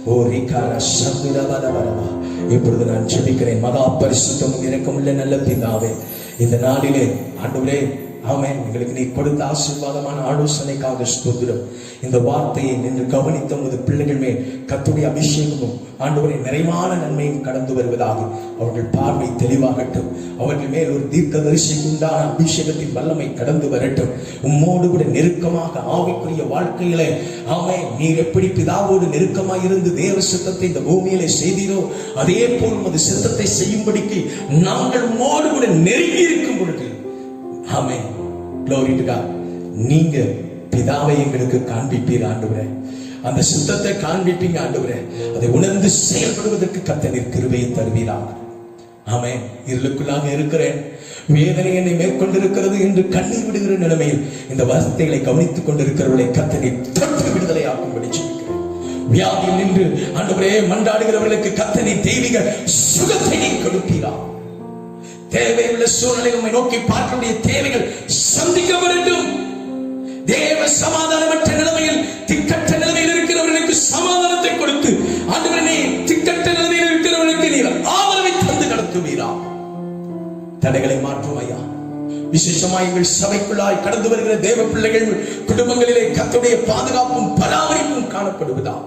ஓ ரீகாரா சந்திரவரவரவா. இப்பொழுது நான் ஜெபிக்கிறேன். மகா பரிசுத்தமும் இரக்கமுள்ள நல்ல பிதாவே, இந்த நாளிலே ஆண்டவரே ஆமென் எங்களுக்கு நீ கொடுத்த ஆசீர்வாதமான ஆலோசனைக்காக ஸ்தோத்திரம். இந்த வார்த்தையை நின்று கவனித்த உமது பிள்ளைகள் மேல் கர்த்தருடைய அபிஷேகமும் ஆண்டவரே நிறைவான நன்மையும் கடந்து வருவதாக அவர்கள் பார்வை தெளிவாகட்டும். அவர்கள் மேல் ஒரு தீர்க்கதரிசிக்கு உண்டான அபிஷேகத்தின் வல்லமை கடந்து வரட்டும். உம்மோடு கூட நெருக்கமாக ஆவிக்குரிய வாழ்க்கையிலே ஆமென் நீர் எப்படி பிதாவோடு நெருக்கமாக இருந்து தேவ சித்தத்தை இந்த பூமியிலே செய்தீரோ அதே போல் உமது சித்தத்தை செய்யும்படிக்கு நாங்கள் உம்மோடு கூட நெருங்கி இருக்கும் பொழுது ஆமென் glory to God நீங்க பிதாவை எங்களுக்கு காண்பிப்பீர் ஆண்டவரே. அந்த சித்தத்தை காண்பிப்பீங்க ஆண்டவரே. அதை உணர்ந்து செயல்படுவதற்கு கர்த்தர் கிருபையை தருவீராக. ஆமென். இருளுக்குள்ளாக இருக்கிறேன், வேதனை என்னை மேற்கொண்டிருக்கிறது என்று கண்ணீர் விடுகிற நிலைமையில் இந்த வார்த்தைகளை கவனித்துக் கொண்டிருக்கிறவர்களை கர்த்தரை தொட்டு விடுதலை ஆக்கும்படி ஜெபிக்கிறேன். வியாதியில் நின்று ஆண்டவரே மன்றாடுகிறவர்களுக்கு கர்த்தரை தெய்வீக சுகத்தை நீ கொடுப்பீரா. தேவையுள்ள சூழ்நிலை நோக்கி பார்க்கக்கூடிய தேவைகள் சந்திக்கப்படட்டும். தேவ சமாதானமற்ற நிலைமையில் திக்கற்ற நிலைமையில் இருக்கிறவர்களுக்கு சமாதானத்தை கொடுத்து ஆண்டவரே திக்கற்ற நிலைமையில் இருக்கிறவர்களுக்கு நீர் ஆதரவை தந்து நடத்துவீரா. தடைகளை மாற்றும் ஐயா. விசேஷமாய் எங்கள் சபைக்குள்ளாய் கடந்து வருகிற தேவ பிள்ளைகள் குடும்பங்களிலே கர்த்தருடைய பாதுகாப்பும் பராமரிப்பும் காணப்படுவதா.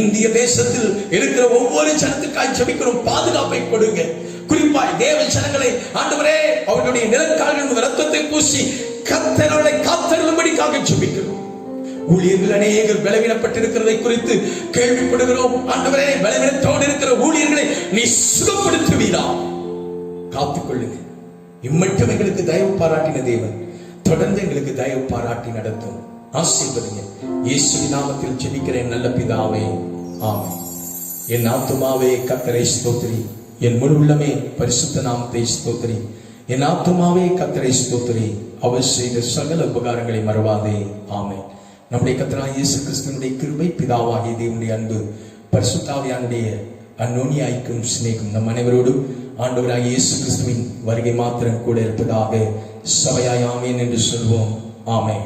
இந்திய தேசத்தில் இருக்கிற ஒவ்வொரு ஜனத்துக்காய் ஜெபிக்கிறோம். பாதுகாப்பை கொடுங்க. குறிப்பாய் தேவ ஜனங்களை ஆண்டவரே அவர்களுடைய நிலக்கால்கள் ரத்தத்தை பூசி கர்த்தரை காத்தருளும்படியாக ஜெபிக்கிறோம். ஊழியர்கள் அநேகர் பலவீனப்பட்டிருக்கிறதை குறித்து கேள்விப்படுகிறோம். ஆண்டவரே பலவீனத்தோடு இருக்கிற ஊழியர்களை நீ சுகப்படுத்துவீரா. காத்துக்கொள்ளுங்க. இம்மட்டும் எங்களுக்கு தயவு பாராட்டின தேவன் தொடர்ந்து எங்களுக்கு தயவு பாராட்டி நடத்தும். ஆசீர்வதிங்க. இயேசுவின் நாமத்தில் ஜெபிக்கிறேன் நல்ல பிதாவே, ஆமென். என் ஆத்துமாவே கர்த்தரை ஸ்தோத்திரி, என் முழு உள்ளமே பரிசுத்த நாமத்தை ஸ்தோத்திரி. என் ஆத்துமாவே கர்த்தரை ஸ்தோத்திரி, அவர் செய்த சகல உபகாரங்களை மறவாதே. ஆமென். நம்முடைய கர்த்தராகிய இயேசு கிறிஸ்துவினுடைய கிருபை, பிதாவாகிய தேவனுடைய அன்பு, பரிசுத்த ஆவியானுடைய அந்யோன்ய ஐக்கியம் சிநேகம் நம் அனைவரோடும் ஆண்டவராகிய இயேசு கிறிஸ்துவின் வருகை மாத்திரம் கூட இருப்பதாக சபையாய் ஆமென் என்று சொல்வோம். ஆமென்.